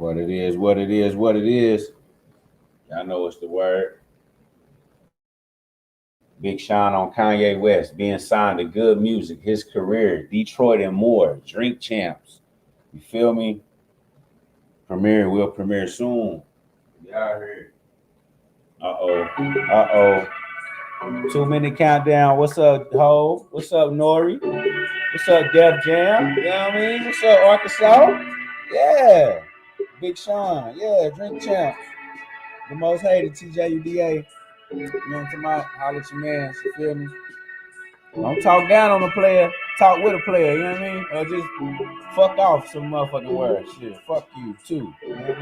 What it is, what it is, what it is. Y'all know what's the word. Big Sean on Kanye West being signed to good music, his career, Detroit and more, Drink Champs. You feel me? Premiere will premiere soon. Y'all heard. Uh-oh. 2-minute countdown. What's up, Ho? What's up, Nori? What's up, Def Jam? You know what I mean? What's up, Arkansas? Yeah. Big Sean. Yeah, Drink Champs. The most hated TJUDA. You know what I'm talking about? Holla at your man. You feel me? Don't talk down on a player. Talk with a player. You know what I mean? Or just fuck off some motherfucking words. Shit. Fuck you, too. You know what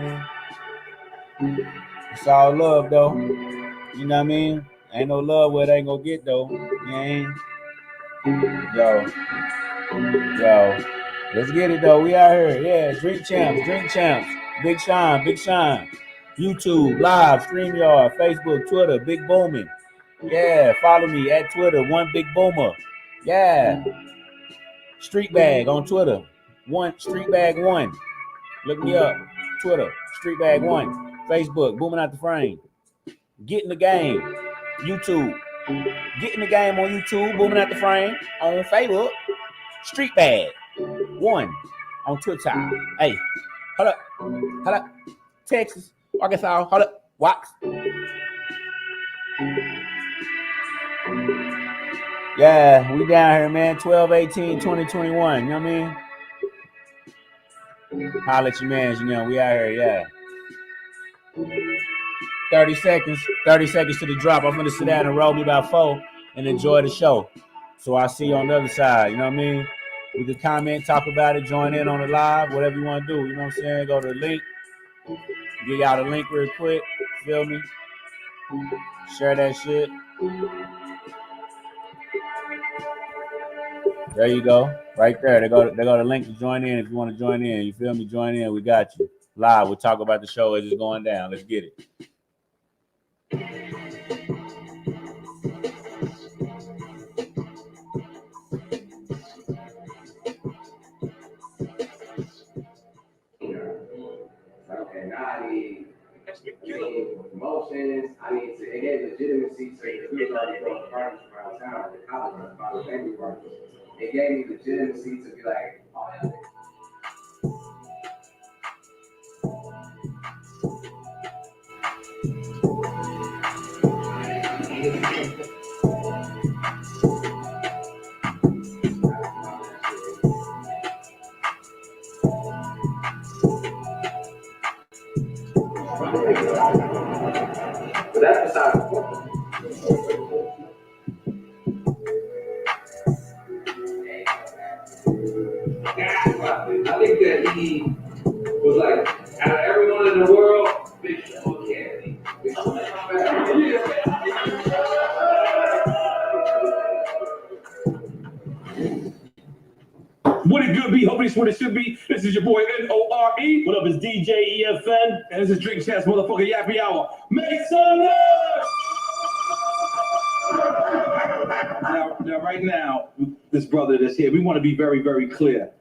I mean? It's all love, though. You know what I mean? Ain't no love where it ain't gonna get, though. You know what I mean? Yo. Let's get it, though. We out here. Yeah, Drink Champs. Big Sean. YouTube, live, StreamYard, Facebook, Twitter, Big Booming. Yeah, follow me at Twitter, One Big Boomer. Yeah. Street Bag on Twitter. Street Bag 1. Look me up. Twitter, Street Bag 1. Facebook, Booming Out the Frame. Get in the game. YouTube. Get in the game on YouTube, Booming Out the Frame. On Facebook, Street Bag 1. On Twitter. Hey, hold up. Texas, Arkansas, hold up. Wax. Yeah, we down here, man. 12/18/2021. You know what I mean? Holla at your mans, you know, we out here, yeah. 30 seconds to the drop. I'm gonna sit down and roll me about 4 and enjoy the show. So I'll see you on the other side, you know what I mean? We can comment, talk about it, join in on the live, whatever you want to do, you know what I'm saying? Go to the link. Give y'all the link real quick. Feel me? Share that shit. There you go. Right there. They go the link to join in if you want to join in. You feel me? Join in. We got you. Live. We'll talk about the show as it's going down. Let's get it. Okay, now I need promotions. I need to get legitimacy to the parties around town, the college, about the baby parties. It gave me legitimacy to be like, oh yeah. But that's beside the point. I think that he was like, out of everyone in the world, Big Sean candy. What it could be, hopefully it's what it should be. This is your boy N-O-R-E. What up, it's DJ EFN. And this is Drink Champs motherfucking Yappy Hour. Make some noise! Now, right now, this brother that's here, we want to be very, very clear.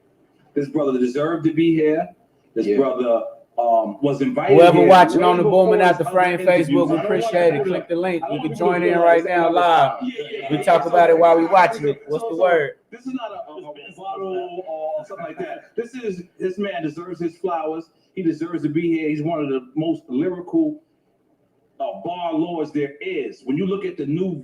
This brother deserved to be here. This brother was invited. Whoever here, watching on the Booming Out the Frame Facebook, we appreciate it. Click the link. You can join in right now live. We talk about it while we watching it. What's the word? This is not a bottle or something like that. This man deserves his flowers. He deserves to be here. He's one of the most lyrical bar lords there is. When you look at the new,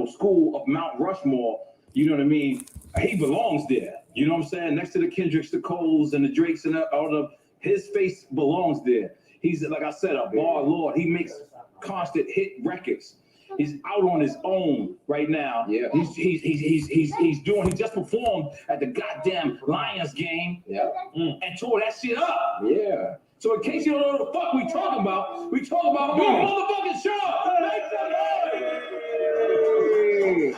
school of Mount Rushmore, you know what I mean? He belongs there. You know what I'm saying? Next to the Kendricks, the Coles, and the Drakes, and all the, his face belongs there. He's, like I said, a bar lord. He makes constant hit records. He's out on his own right now. Yeah. He just performed at the goddamn Lions game. Yeah. And tore that shit up. Yeah. So in case you don't know what the fuck we talking about motherfucking show.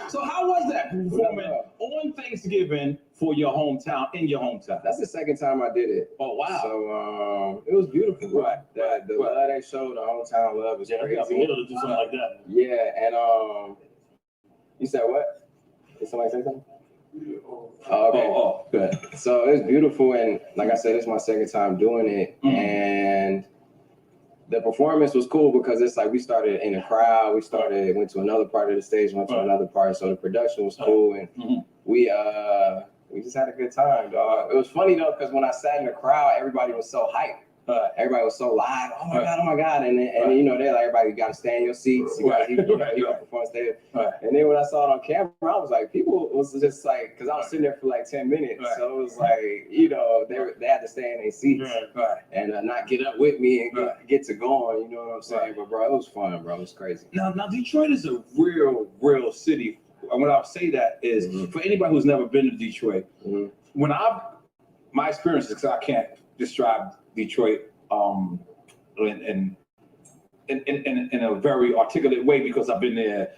So how was that performing on Thanksgiving for your hometown, in your hometown? That's the second time I did it. Oh, wow. So it was beautiful. Right. The love they showed, the hometown love is crazy. Yeah, be able to do something like that. Yeah, and you said what? Did somebody say something? Okay. Good. So it's beautiful, and like I said, it's my second time doing it, and the performance was cool because it's like we started in a crowd, went to another part of the stage, went to another part, so the production was cool, and we just had a good time, dog. It was funny though because when I sat in the crowd, everybody was so hyped. Everybody was so live. Oh my god! And you know, they're like, everybody got to stay in your seats. You got to perform stage. And then when I saw it on camera, I was like, people was just like, because I was sitting there for like 10 minutes, so it was like, you know, they had to stay in their seats and not get up with me and get to going. You know what I'm saying? But bro, it was fun, bro. It was crazy. Now Detroit is a real city. And when I say that is for anybody who's never been to Detroit, when my experiences, because I can't describe Detroit in a very articulate way because I've been there,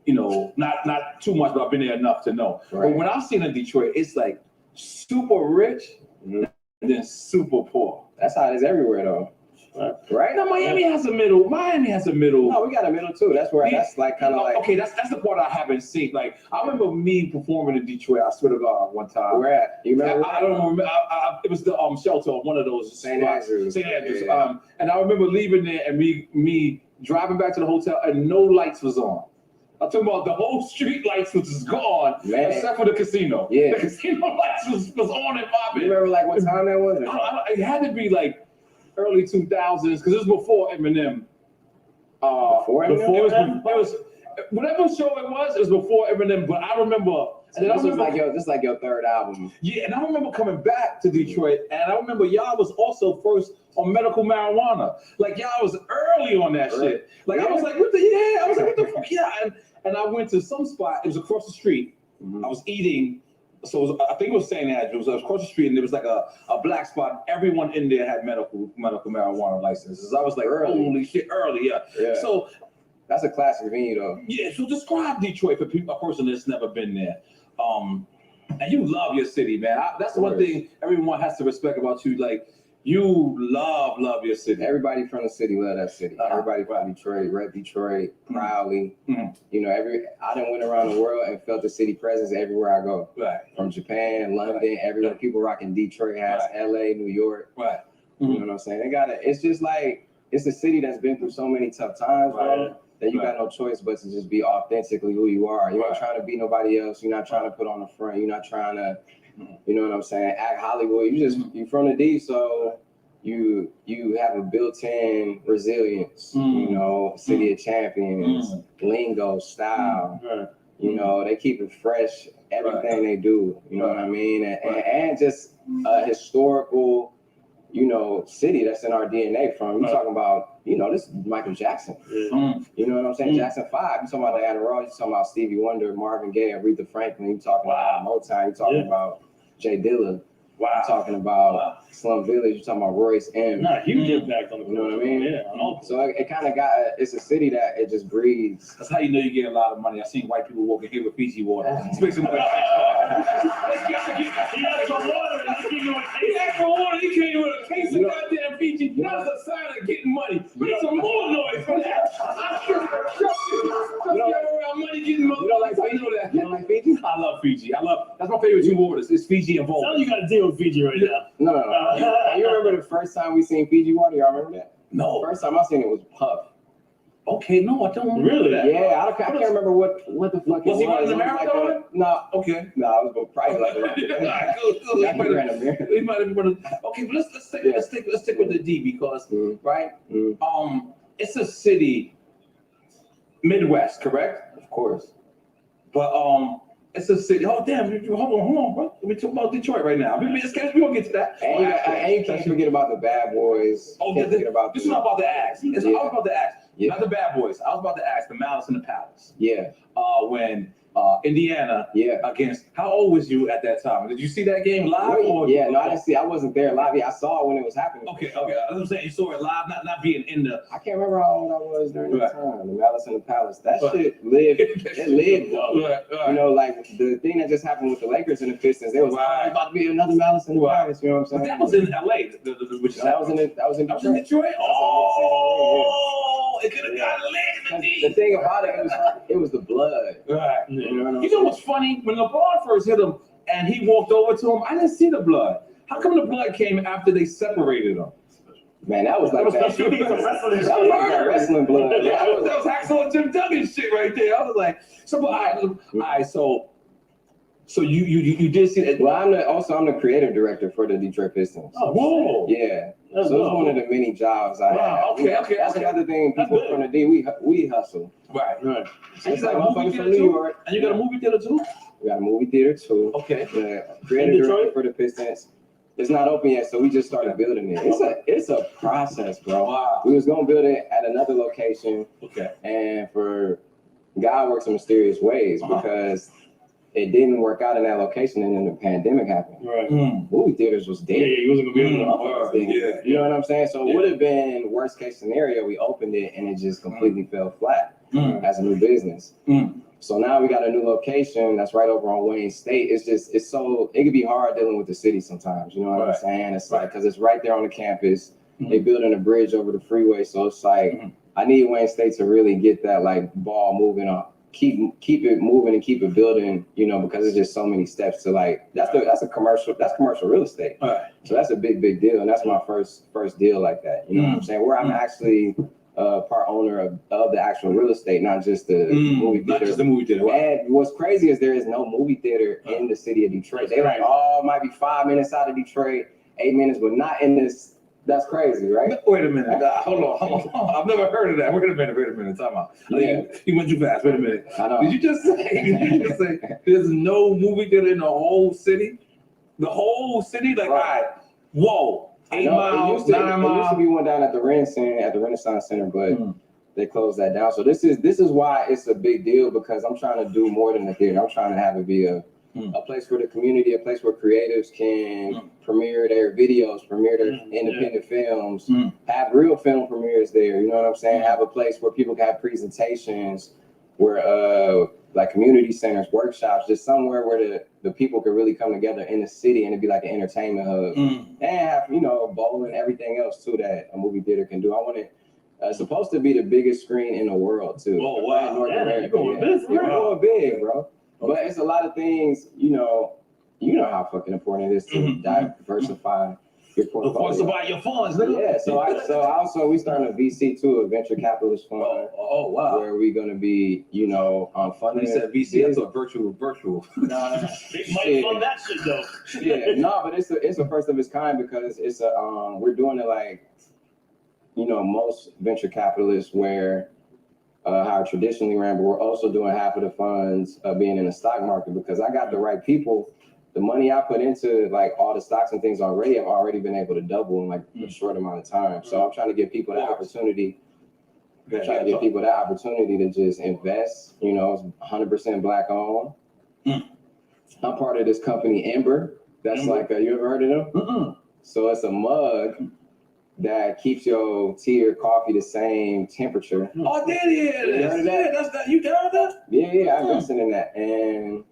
you know, not too much, but I've been there enough to know. But when I've seen in Detroit, it's like super rich and then super poor. That's how it is everywhere though. Right? Now Miami has a middle. No, we got a middle too. That's where that's like kind of like. Okay, that's the part I haven't seen. Like I remember me performing in Detroit. I swear to God, one time. Where at? You remember? I don't remember. It was the shelter of one of those St. Andrews. St. Andrews. And I remember leaving there and me driving back to the hotel and no lights was on. I'm talking about the whole street lights was just gone, except for the casino. Yeah. The casino lights was on and popping. You remember like what time that was? It had to be like early 2000s because it was before Eminem. Before Eminem? It was whatever show it was before Eminem. But I remember. And then this was like your third album. Yeah, and I remember coming back to Detroit, and I remember y'all was also first on medical marijuana. Like y'all was early on that shit. Like I was like, what the fuck? Yeah, and I went to some spot. It was across the street. I was eating. So I think it was St. Andrews. I was across the street, and there was like a black spot. Everyone in there had medical marijuana licenses. I was like, holy shit, early, yeah. So that's a classic venue, though. Yeah. So describe Detroit for a person that's never been there. And you love your city, man. That's the one thing everyone has to respect about you. Like you love your city. Everybody from the city love that city. Everybody from Detroit, rep Detroit proudly. You know, I done went around the world and felt the city presence everywhere I go. Right. From Japan, London, everywhere. People rocking Detroit hats, LA, New York. Right. You know what I'm saying? It's just like it's a city that's been through so many tough times, bro. That you got no choice but to just be authentically who you are. You're not trying to be nobody else. You're not trying to put on the front. You're not trying to, you know what I'm saying, act Hollywood. You from the D, so you have a built-in resilience. You know, city of champions, lingo, style. You know, they keep it fresh. Everything they do. You know what I mean, and just a historical, you know, city that's in our DNA. From you talking about. You know, this is Michael Jackson. You know what I'm saying? Jackson 5. You talking about Diana Ross. You talking about Stevie Wonder, Marvin Gaye, Aretha Franklin. You talking about Motown. You talking about Jay Dilla. You talking about Slum Village. You talking about Royce M. Huge impact on the. You know what I mean? Yeah. So it kind of got. It's a city that it just breathes. That's how you know you get a lot of money. I seen white people walking here with Fiji water. Speak some. He asked for water. He asked for water. He came with a case of goddamn Fiji. That's a sign of getting money. Make some more noise for that. Money getting money. You don't like Fiji? You don't like Fiji? I love Fiji. That's my favorite two waters. It's Fiji and Volta. Sounds like you got to deal with Fiji right now. No. You remember the first time we seen Fiji water? Y'all remember that? No. First time I seen it was Puff. Okay, no, I don't remember Really? that. Yeah, I can't remember what the fuck Was it he running was. the marathon? No. Okay. No, I was probably like He might have run. Okay, but let's stick with the D because it's a city, Midwest, correct? Of course. But it's a city. Oh damn! Hold on, bro. We talk about Detroit right now. We gonna get to that. And you can't forget about the bad boys. This is not about the axe. I was about to ask. Not the bad boys. I was about to ask the Malice in the Palace. Yeah. When Indiana against. How old was you at that time? Did you see that game live? No, I didn't see. I wasn't there live. Yeah, I saw it when it was happening. Okay. I'm saying you saw it live, not being in the. I can't remember how old I was during that time. The Malice in the Palace. That shit lived. It lived though. You know, like the thing that just happened with the Lakers and the Pistons. There was about to be another Malice in the Palace. You know what I'm saying? But that was in LA. That was in Detroit. Detroit. Oh, it could have got lit in the The D. thing about it was the blood. Right. You know what I'm You know what's funny? When LeBron first hit him and he walked over to him, I didn't see the blood. How come the blood came after they separated him? Man, that was like that. That should be some wrestling That was like that wrestling blood. Yeah, that was Axel and Jim Duggan shit right there. I was like, so all right, so you did see that. Well, I'm the creative director for the Detroit Pistons. Oh, whoa. Yeah. That's So it's dope. one of the many jobs I Wow, have. okay. That's another thing. That's People good. from the D, we hustle. Right. So And it's you like got a movie motherfuckers theater from New too? York. And you got a movie theater too? We got a movie theater too. Okay. The creative In Detroit? director for the Pistons. It's not open yet, so we just started building it. It's a process, bro. Wow. We was gonna build it at another location, Okay. and for God works in mysterious ways because it didn't work out in that location, and then the pandemic happened. Right. Movie theaters was dead. Yeah, you wasn't gonna be able to. Motherfuckers didn't. Yeah. You know what I'm saying? So it Yeah. would have been worst case scenario. We opened it and it just completely fell flat as a new business. So now we got a new location that's right over on Wayne State. It could be hard dealing with the city sometimes. You know what I'm saying? It's like, cause it's right there on the campus. They building a bridge over the freeway. So it's like, I need Wayne State to really get that like ball moving up. Keep it moving and keep it building, you know, because it's just so many steps to like that's commercial real estate. Right. So that's a big deal, and that's my first deal like that. You know what I'm saying? Where I'm actually part owner of the actual real estate, not just the movie theater. Not just the movie theater. And what's crazy is there is no movie theater in the city of Detroit. They like, it might be 5 minutes out of Detroit, 8 minutes, but not in this. That's crazy, right? Wait a minute. Hold on. I've never heard of that. Wait a minute. Time out. Yeah. You went too fast. Wait a minute. I know. Did you just say there's no movie theater in the whole city? The whole city? Like, all right, whoa. 8 miles, 9 There used miles. to be one down at the Renaissance Center, but they closed that down. So this is why it's a big deal, because I'm trying to do more than a theater. I'm trying to have it be a place for the community, a place where creatives can premiere their videos, premiere their independent films, have real film premieres there. You know what I'm saying? Have a place where people can have presentations, where like community centers, workshops, just somewhere where the people can really come together in the city and it'd be like an entertainment hub. And have, you know, bowling, everything else too that a movie theater can do. I want it. It's supposed to be the biggest screen in the world too. Oh wow! In North America. You're going big, You're going big, bro. But it's a lot of things, you know how fucking important it is to diversify your portfolio. Diversify your funds, nigga. Yeah, we starting a VC too, a venture capitalist fund. Oh wow! Where we're gonna be, you know, funding. You said VC, I thought virtual. Nah. Big money on that shit though. Yeah, no, but it's a first of its kind because it's we're doing it like, you know, most venture capitalists where how it traditionally ran, but we're also doing half of the funds being in the stock market because I got the right people. The money I put into like all the stocks and things already, I've already been able to double in like a short amount of time. So I'm trying to give people that opportunity. Trying to give people that opportunity to just invest. You know, it's 100% Black owned. I'm part of this company, Ember. That's like, you ever heard of them? So it's a mug that keeps your tea or coffee the same temperature. Oh, there it is. You heard of that? Yeah, that's that. You down with that? Yeah, I invested in that. And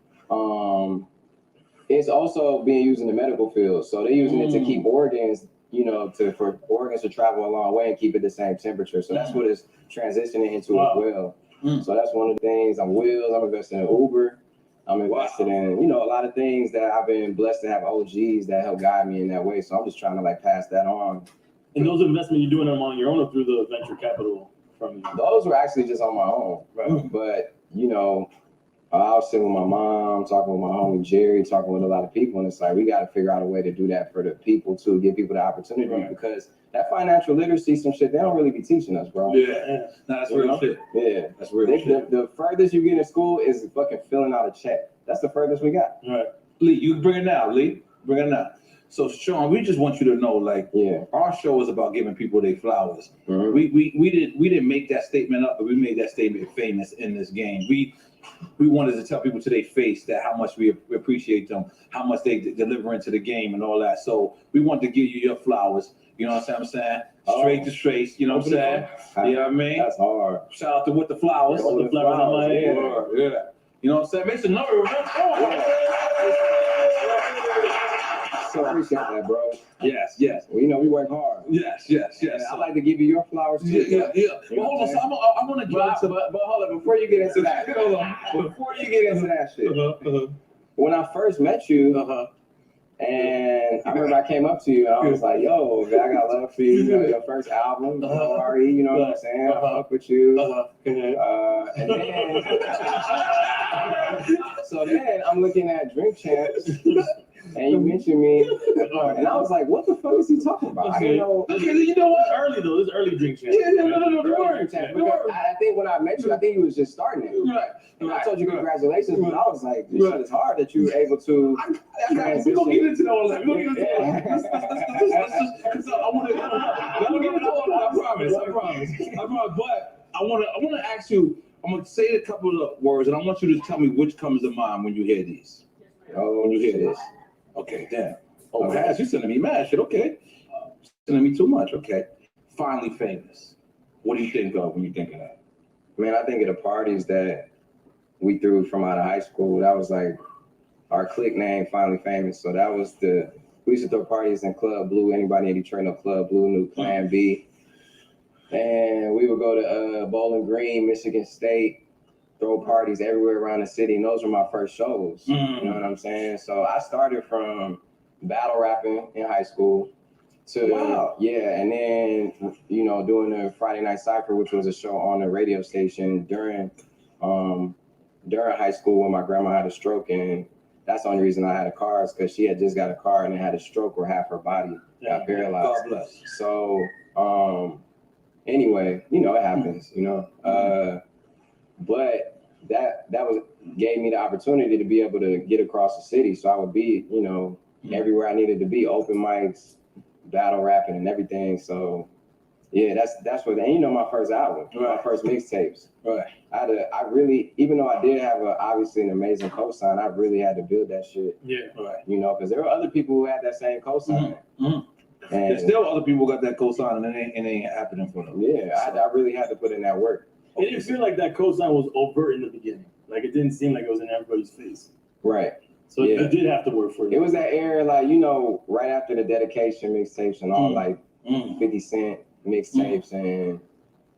it's also being used in the medical field. So they're using it to keep organs, you know, for organs to travel a long way and keep it the same temperature. So that's what it's transitioning into as well. So that's one of the things. I'm investing in Uber. I'm invested in, you know, a lot of things that I've been blessed to have OGs that help guide me in that way. So I'm just trying to like pass that on. And those investments you're doing them on your own or through the venture capital from you? Those were actually just on my own. Right. But, you know, I was sitting with my mom, talking with my homie Jerry, talking with a lot of people. And it's like, we got to figure out a way to do that for the people too, give people the opportunity because that financial literacy, some shit, they don't really be teaching us, bro. Yeah. That's real shit. Yeah. That's real shit. The furthest you get in school is fucking filling out a check. That's the furthest we got. Right. Lee, you bring it now, Lee. Bring it now. So, Sean, we just want you to know, like, our show is about giving people their flowers. We didn't make that statement up, but we made that statement famous in this game. We wanted to tell people to their face that how much we appreciate them, how much they deliver into the game and all that. So we want to give you your flowers. You know what I'm saying? Straight to straight. You know what I'm saying? You know what I mean? That's hard. Shout out to With the Flowers. With the Flowers on my head. Yeah. You know what I'm saying? Make some number. So appreciate that, bro. Yes. Well, you know, we work hard. Yes. And I like to give you your flowers too. Yeah. You know Well, hold on. what So I'm I want to saying? But hold on, before you get into that, shit, when I first met you, and I remember I came up to you and I was like, yo, man, I got love for you. You know, your first album, RE, you know what I'm saying? I fuck with you. And then, so then I'm looking at Drink Champs, and you mentioned me, and I was like, what the fuck is he talking about? I didn't know. Okay, you know what? Early though, this early Drink Champs. No. Drink Champs, because I think when I met you, I think you was just starting it. Right. And I told you congratulations, but I was like, this shit is hard that you were able to transition. We're gonna get into all that. We're gonna get into all that. I want to get into all that. I promise. But I want to ask you. I'm gonna say a couple of words, and I want you to tell me which comes to mind when you hear these. Oh, When you hear this. Okay, damn. Oh, Mash, you sending me mad shit. Okay. Sending me too much. Okay. Finally famous. What do you think of when you think of that? Man, I think of the parties that we threw from out of high school. That was like our clique name, Finally Famous. So that was we used to throw parties in Club Blue. Anybody in Detroit know Club Blue, knew Plan B. And we would go to Bowling Green, Michigan State, throw parties everywhere around the city. And those were my first shows. You know what I'm saying? So I started from battle rapping in high school to, and then, you know, doing the Friday Night Cypher, which was a show on the radio station during high school when my grandma had a stroke. And that's the only reason I had a car is because she had just got a car and then had a stroke where half her body got paralyzed. God bless. So, anyway, you know, it happens, you know. But that gave me the opportunity to be able to get across the city. So I would be, you know, everywhere I needed to be, open mics, battle rapping and everything. So yeah, that's what, and you know, my first album, my first mixtapes. Right. I really, even though I did have obviously an amazing cosign, I really had to build that shit. Yeah. Right. You know, because there were other people who had that same cosign. And there's still other people got that cosign and it ain't happening for them. Yeah, I really had to put in that work. It didn't feel like that cosign was overt in the beginning. Like it didn't seem like it was in everybody's face. Right. So it did have to work for you. It was that era, like, you know, right after the dedication mixtapes and all, like 50 Cent mixtapes and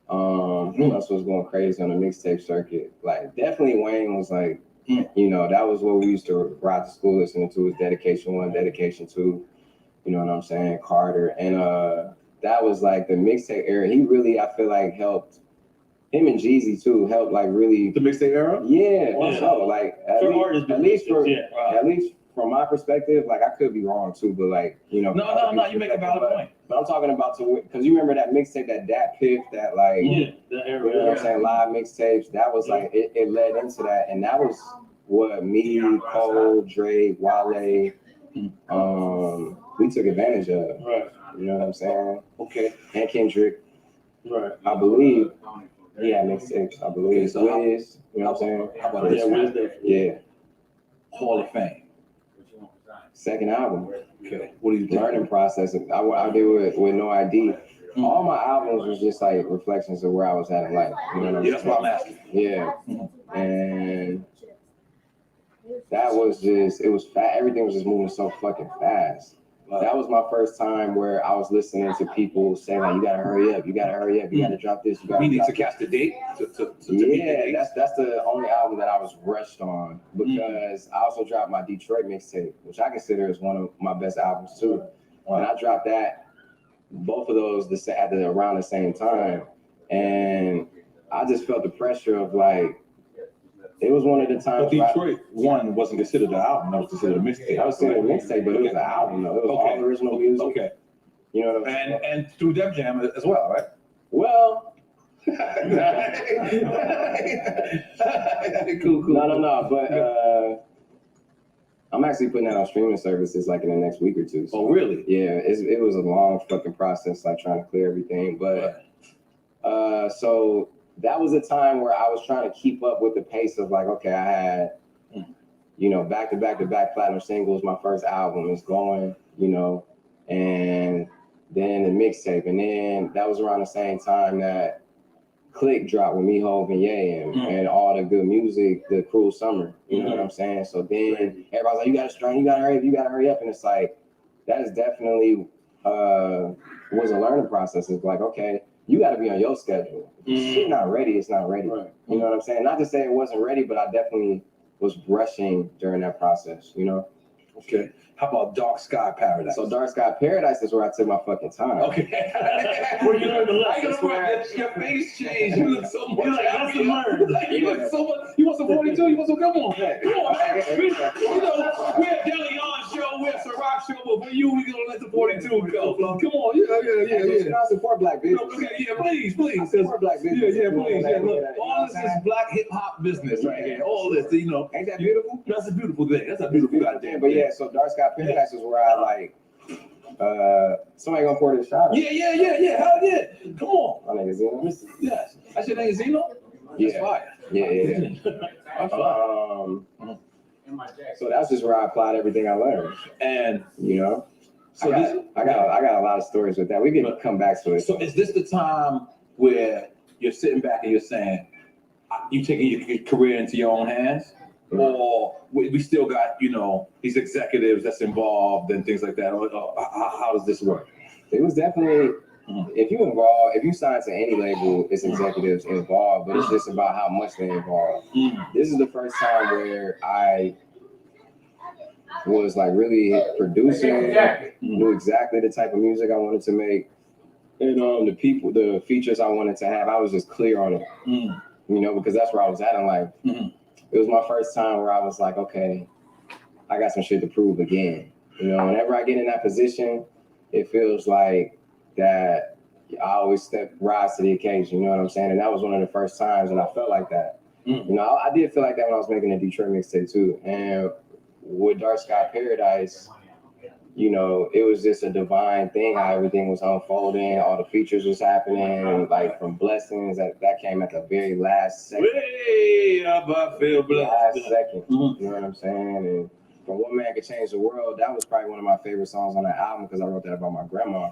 who else was going crazy on the mixtape circuit? Like, definitely Wayne was like, you know, that was what we used to ride to school listening to, was Dedication 1, Dedication 2, you know what I'm saying, Carter. And that was like the mixtape era. He really, I feel like, helped. Him and Jeezy too helped, like, really. The mixtape era? Yeah, so like at least from my perspective, like, I could be wrong too, but like, you know. No, you make a valid point. But I'm talking about because you remember that mixtape, that Piff, that like, that era. You know what I'm saying, live mixtapes. That was like it led into that, and that was what me, Cole, Dre, Wale, we took advantage of. Right. You know what I'm saying? Okay. And Kendrick. Right. I believe. Yeah, mixtapes. I believe. So Wiz, you know what I'm saying? How about this? Wiz. Yeah. Hall of Fame. Second album. Okay. What do you think? Learning process. I did it with no ID. All my albums was just like reflections of where I was at in life. You know what I'm saying? That's what I'm asking. Yeah. And that was just, it was fast. Everything was just moving so fucking fast. That was my first time where I was listening to people say, like, you gotta hurry up, you gotta drop this, you gotta. We need to catch the date. Yeah, that's the only album that I was rushed on, because I also dropped my Detroit mixtape, which I consider is one of my best albums too. And I dropped that, both of those around the same time, and I just felt the pressure of, like, it was one of the times. But Detroit one wasn't considered an album; that was considered a mixtape. I was considered a mixtape, but it was an album though. It was all original music. Okay. You know what I'm saying? And through Def Jam as well, right? Well. Cool. No. But I'm actually putting that on streaming services like in the next week or two. So, oh, really? Yeah, it was a long fucking process, like trying to clear everything. But so that was a time where I was trying to keep up with the pace of, like, okay, I had, you know, back to back platinum singles. My first album is going, you know, and then the mixtape, and then that was around the same time that Click dropped with me, Hov, and Ye, and all the good music, the Cruel Summer. You know what I'm saying? So then everybody's like, you gotta hurry up, and it's like, that is definitely was a learning process. It's like, okay, you got to be on your schedule. If shit not ready, it's not ready. Right. You know what I'm saying? Not to say it wasn't ready, but I definitely was rushing during that process, you know? Okay. How about Dark Sky Paradise? So Dark Sky Paradise is where I took my fucking time. Okay. Where you learned the lesson. Your face changed. You look so much. You're like, that's the learn. You look so much. You want some 42? You want some? Come on, man. Come on, man. We're a Deli On show. We're a Ciroc show, but for you, we're gonna let the 42 go. Come on, yeah. I support black business. Okay, yeah, please. I support black business. Yeah, please. Yeah, look, all this is black hip hop business right here. All this, you know. Ain't that beautiful? That's a beautiful thing. That's a beautiful goddamn. But yeah, so Dark Sky Paradise is where I like. Somebody gonna pour this shot. Yeah. Hell yeah. Come on. My nigga Zeno. Yes. That's your name, Zeno? That's fire. Yeah. That's fire. So that's just where I applied everything I learned, And you know. so I got a lot of stories with that. We can come back to it. So is this the time where you're sitting back and you're saying, you taking your career into your own hands? Or we still got, you know, these executives that's involved and things like that? Or how does this work? It was definitely, if you sign to any label, it's executives involved, but it's just about how much they involved. This is the first time where I was like really producing, knew exactly the type of music I wanted to make, and the features I wanted to have, I was just clear on it, you know, because that's where I was at in life. It was my first time where I was like, okay, I got some shit to prove again. You know, whenever I get in that position, it feels like that I always rise to the occasion, you know what I'm saying? And that was one of the first times, and I felt like that. You know, I did feel like that when I was making the Detroit mixtape too. And with Dark Sky Paradise, you know, it was just a divine thing how everything was unfolding, all the features was happening, like from Blessings, that came at the very last second. Way up, I feel blessed. Last second, you know what I'm saying? And From One Man Could Change the World, that was probably one of my favorite songs on that album because I wrote that about my grandma.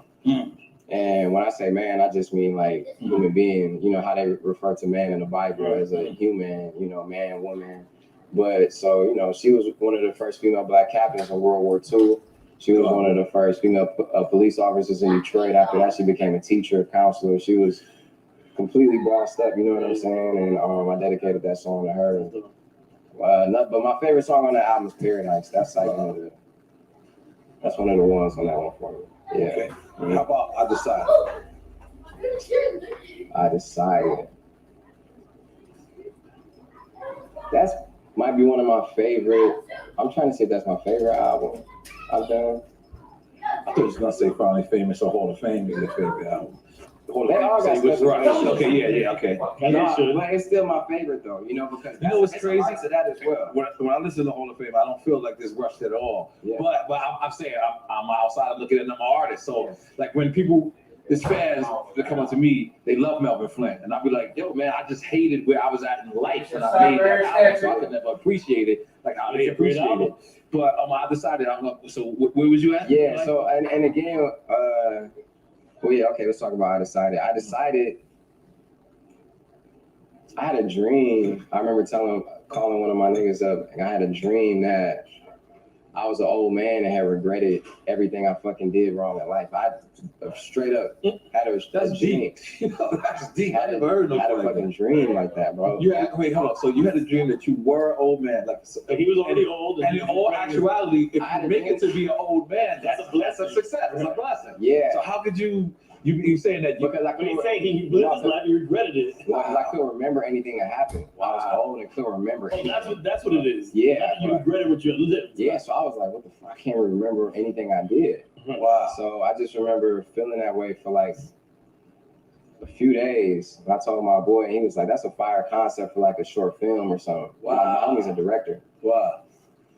And when I say man, I just mean like human being, you know, how they refer to man in the Bible as a human, you know, man, woman. But so, you know, she was one of the first female black captains in World War II. She was one of the first female police officers in Detroit. After that, she became a teacher, a counselor. She was completely bossed up, you know what I'm saying? And I dedicated that song to her. But my favorite song on that album is Paradise. That's like one of the ones on that one for me. Yeah. Okay. How about I Decided? That's might be one of my favorite. I'm trying to say if that's my favorite album I've done. I thought you was gonna say Finally Famous or Hall of Fame is your favorite album. They all got was right. special Okay, yeah, okay. No, but it's still my favorite though, you know, because You know what's it's crazy? parts of that as well. When I listen to Hall of Fame, I don't feel like this rushed at all. Yeah. But I'm saying I'm outside looking at them artists. So like when people, there's fans that come up to me, they love Melvin Flint, and I'll be like, yo, man, I just hated where I was at in life when I made that album, so I could never appreciate it like how they appreciate it. But I decided I'm up. So where was you at? Yeah. Like, So and again, well, yeah, okay. Let's talk about I decided. I had a dream. I remember calling one of my niggas up, and I had a dream that I was an old man and had regretted everything I fucking did wrong in life. I straight up had a that's dream. deep. You know, that's deep. I never heard I had a like fucking that. dream like that, bro. Wait, hold on. So you had a dream that you were an old man, like He was already old. and in all actuality, if I had you a make dream. it to be an old man, that's a success. It's a blessing. Yeah. So how could you saying that? Because I When he couldn't, said he lived his life, he regretted it. because I couldn't remember anything that happened. I was old and couldn't remember Oh, anything. that's what it is. Yeah, You right. regretted what you had lived. Yeah, so I was like, what the fuck? I can't remember anything I did. Wow. So I just remember feeling that way for like a few days. And I told my boy, and he was like, that's a fire concept for like a short film or something. Wow. My homie's a director. Wow.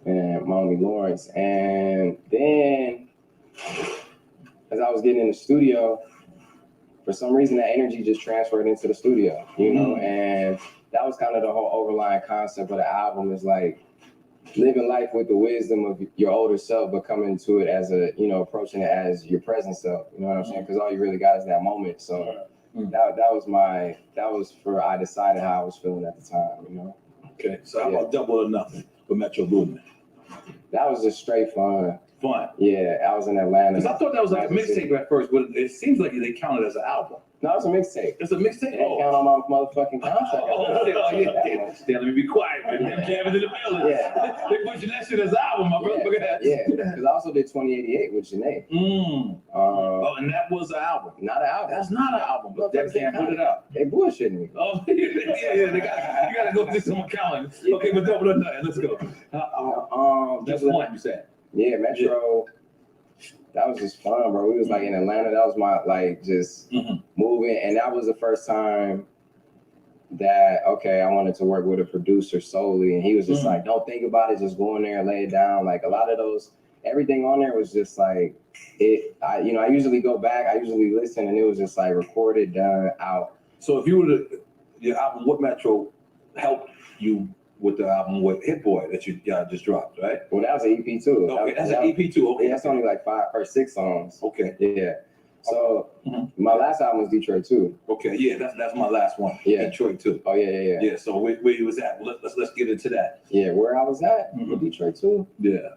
And my homie Lawrence. And then as I was getting in the studio, for some reason that energy just transferred into the studio, you know, and that was kind of the whole overlying concept of the album is like living life with the wisdom of your older self, but coming to it as approaching it as your present self, you know what I'm saying? Because all you really got is that moment. So that was for I decided how I was feeling at the time, you know. Okay. So how about Double or Nothing with Metro Boomin? That was just straight fun. Fun. Yeah, I was in Atlanta. Because I thought that was like a mixtape at first, but it seems like they counted as an album. No, it's a mixtape. It's a mixtape. They didn't count on my motherfucking contract. Let me be quiet, man. Them jamming in the building. Yeah. They pushing that shit as an album, my brother. Look at that. Yeah, because I also did 2088 with Janae. Oh, and that was an album. Not an album. That's not an album, but they can't put it out. They bullshitting me. Oh, yeah. You gotta go do some accounting. Okay, but double or nothing. Let's go. That's one you said. Yeah, Metro. That was just fun, bro. We was like in Atlanta. That was my like just moving, and that was the first time that I wanted to work with a producer solely, and he was just like, "Don't think about it, just go in there and lay it down." Like a lot of those, everything on there was just like it. I usually go back, I usually listen, and it was just like recorded, done, out. So if you were to your album, what Metro helped you with the album with Hit Boy that you just dropped, right? Well, that was an EP too. Okay, that's an EP too. Okay, yeah, that's only like 5 or 6 songs. Okay. Yeah. So my last album was Detroit 2. Okay, yeah, that's my last one. Yeah. Detroit 2. Oh yeah. Yeah. So where you was at? Let's get into that. Yeah, where I was at with Detroit 2. Yeah.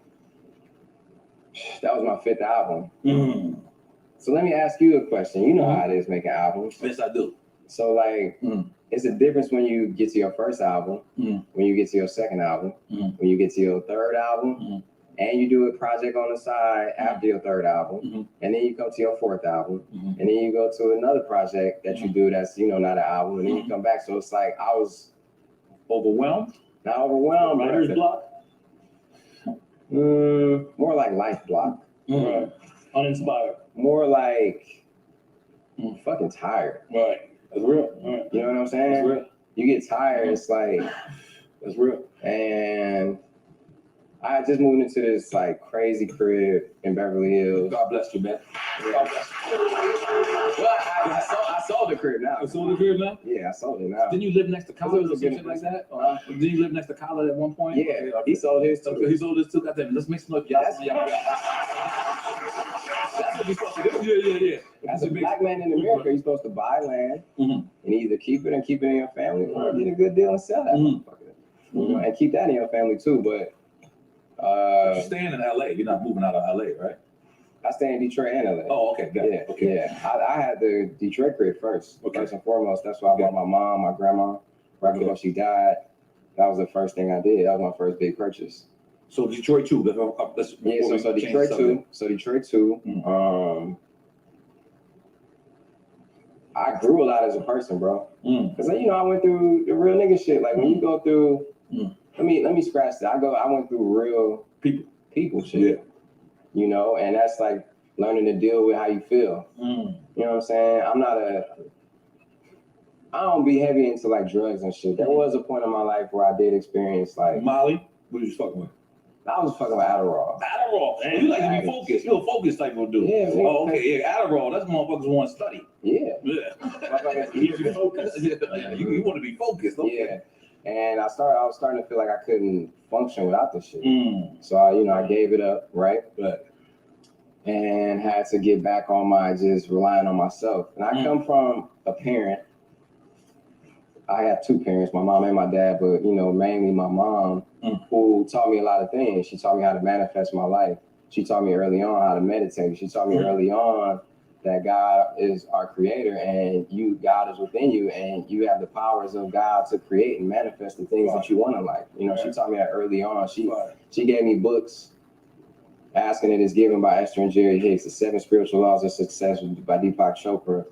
That was my 5th album. So let me ask you a question. You know how it is making albums. Yes, I do. So like, it's a difference when you get to your first album, when you get to your second album, when you get to your third album, and you do a project on the side after your third album, and then you come to your 4th album, and then you go to another project that you do that's not an album, and then you come back. So it's like I was overwhelmed. Not overwhelmed. Writer's block. More like life block. Right. Uninspired. More like fucking tired. Right. That's real. Right. You know what I'm saying? That's real. You get tired. It's like that's real. And I just moved into this like crazy crib in Beverly Hills. God bless you, man. God bless you. Well, I sold the crib now. You sold the crib now? Yeah, I sold it now. Didn't you live next to college or something like that? Did you live next to college at one point? Yeah, he sold his too. Okay, he sold his too. Goddamn, let's make some noise, y'all. That's what we supposed to do. Yeah. As a black man in America, you're supposed to buy land and either keep it and keep it in your family, or get a good deal and sell that motherfucker. You know, and keep that in your family too. But you're staying in LA. You're not moving out of LA, right? I stay in Detroit and LA. Oh, okay. Got it. Okay. Yeah. I had the Detroit crib first. Okay. First and foremost, that's why I bought my mom, my grandma, right before she died. That was the first thing I did. That was my first big purchase. So Detroit 2. So Detroit 2. So Detroit 2. I grew a lot as a person, bro. Because I went through the real nigga shit. Like when you go through, let me scratch that. I went through real people shit. Yeah. You know, and that's like learning to deal with how you feel. You know what I'm saying? I don't be heavy into like drugs and shit. There was a point in my life where I did experience like Molly. What are you fucking with? I was fucking with Adderall. Adderall. You like to be focused. You're a focused type of dude. Yeah. Oh, okay. Yeah. Adderall. That's motherfuckers want to study. Yeah. You focus. You want to be focused. Okay. Yeah. And I was starting to feel like I couldn't function without this shit. So I gave it up, right? And had to get back on my just relying on myself. And I come from a parent. I have 2 parents, my mom and my dad, but mainly my mom, who taught me a lot of things. She taught me how to manifest my life. She taught me early on how to meditate. She taught me early on that God is our creator and God is within you and you have the powers of God to create and manifest the things that you want in life. She taught me that early on. She gave me books. Asking It Is Given by Esther and Jerry Hicks, The 7 Spiritual Laws of Success by Deepak Chopra.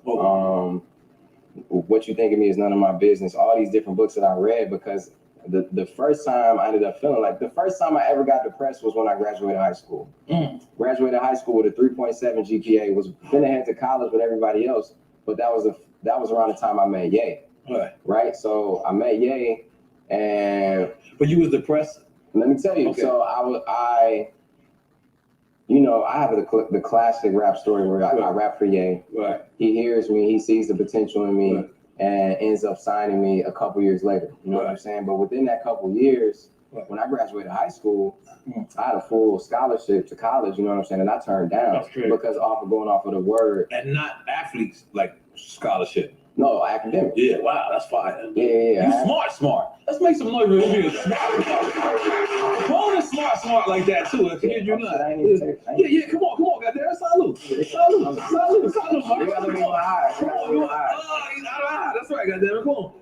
What You Think of Me Is None of My Business. All these different books that I read because the first time I ended up feeling like the first time I ever got depressed was when I graduated high school. Graduated high school with a 3.7 GPA, was finna head to college with everybody else, but that was around the time I met Ye. Right? So I met Ye But you was depressed? Let me tell you. Okay. So I have the classic rap story where I rap for Ye. Right. He hears me, he sees the potential in me, and ends up signing me a couple years later. You know what I'm saying? But within that couple years, when I graduated high school, I had a full scholarship to college, you know what I'm saying? And I turned down because going off of the word. And not athletes like scholarship. No, academic. Yeah, wow, that's fire. Yeah. You smart. Let's make some noise with you. Paul is smart like that too. If you're not. Yeah, come on, goddamn. Salute. Mark. You gotta be high. That's right, goddamn. Come on.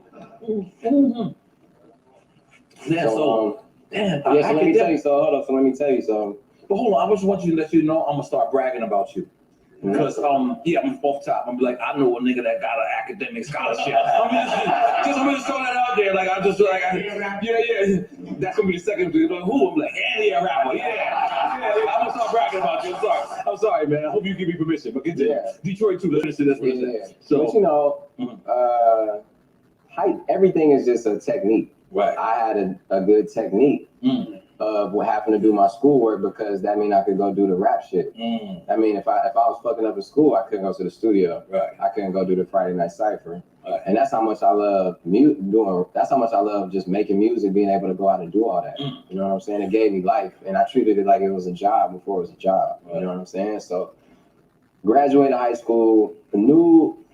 Yeah, so let me tell you. So hold on. So let me tell you. So, but hold on. I just want you to let you know I'm gonna start bragging about you. Because I'm off top. I'm like, I know a nigga that got an academic scholarship. I'm just throwing that out there. Like I just like, yeah. That's gonna be the second. Like, who? I'm like, Andy, a rapper. Yeah. I'm gonna start bragging about you. I'm sorry, man. I hope you give me permission. But continue. Yeah. Detroit too. Let's listen. That's what it is. So, but you know, height. Everything is just a technique. Right. I had a good technique. Of what happened to do my schoolwork because that mean I could go do the rap shit. I mean, if I was fucking up in school, I couldn't go to the studio. Right. I couldn't go do the Friday Night Cypher. Right. And that's how much I love that's how much I love just making music, being able to go out and do all that. You know what I'm saying? It gave me life, and I treated it like it was a job before it was a job. Right. You know what I'm saying? So, graduated high school,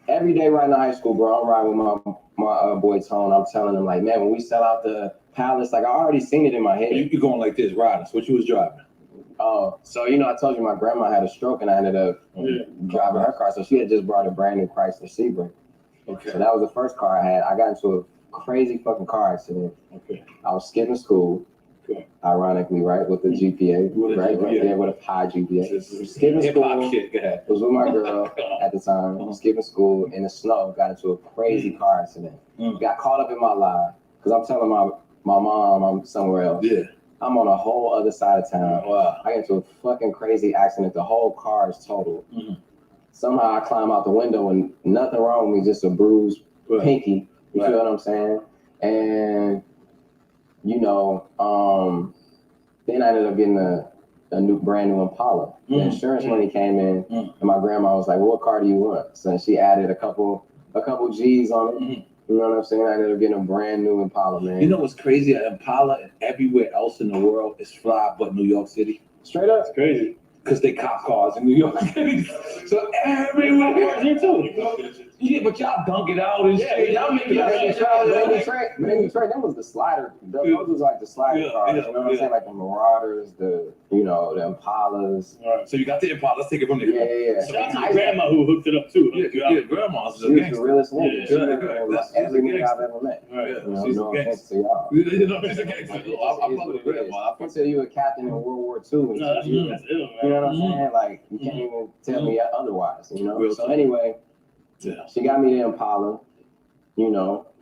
every day riding to high school, bro. I'm riding with my boy Tone. I'm telling him like, man, when we sell out the Palace, like I already seen it in my head. You going like this, riding? So what you was driving? Oh, so I told you my grandma had a stroke and I ended up driving her car. So she had just brought a brand new Chrysler Sebring. Okay. So that was the first car I had. I got into a crazy fucking car accident. Okay. I was skipping school. Okay. Ironically, right, with the GPA, right? With a high GPA. Skipping school. Was with my girl at the time. Skipping school in the snow. Got into a crazy car accident. Got caught up in my lie because I'm telling my mom I'm somewhere else. Yeah. I'm on a whole other side of town. Wow. I get into a fucking crazy accident. The whole car is totaled. Somehow I climb out the window and nothing wrong with me, just a bruised pinky. You feel what I'm saying? And then I ended up getting a brand new Impala. The insurance money came in, and my grandma was like, well, "What car do you want?" So she added a couple G's on it. You know what I'm saying? I ended up getting a brand new Impala, man. You know what's crazy? An Impala and everywhere else in the world is fly but New York City. Straight up. It's crazy. Because they cop cars in New York City. So everywhere. Here too. Yeah, but y'all dunk it out and shit. Y'all make it out. But in Detroit, that was the slider. Those was like the slider cars. You know what I'm saying? Like the Marauders, the Impalas. Right. So you got the Impala. Let's take it from there. Yeah. So that's my grandma who hooked it up too. Yeah, grandma's a gangster. She was the realest nigga. Every nigga I've ever met. Right. She's a gangster. To y'all. She's a gangster. I fuck with grandma. Until you a captain in World War II. No, that's ill, man. You know what I'm saying? Like, you can't even tell me otherwise, So anyway, she got me the Impala,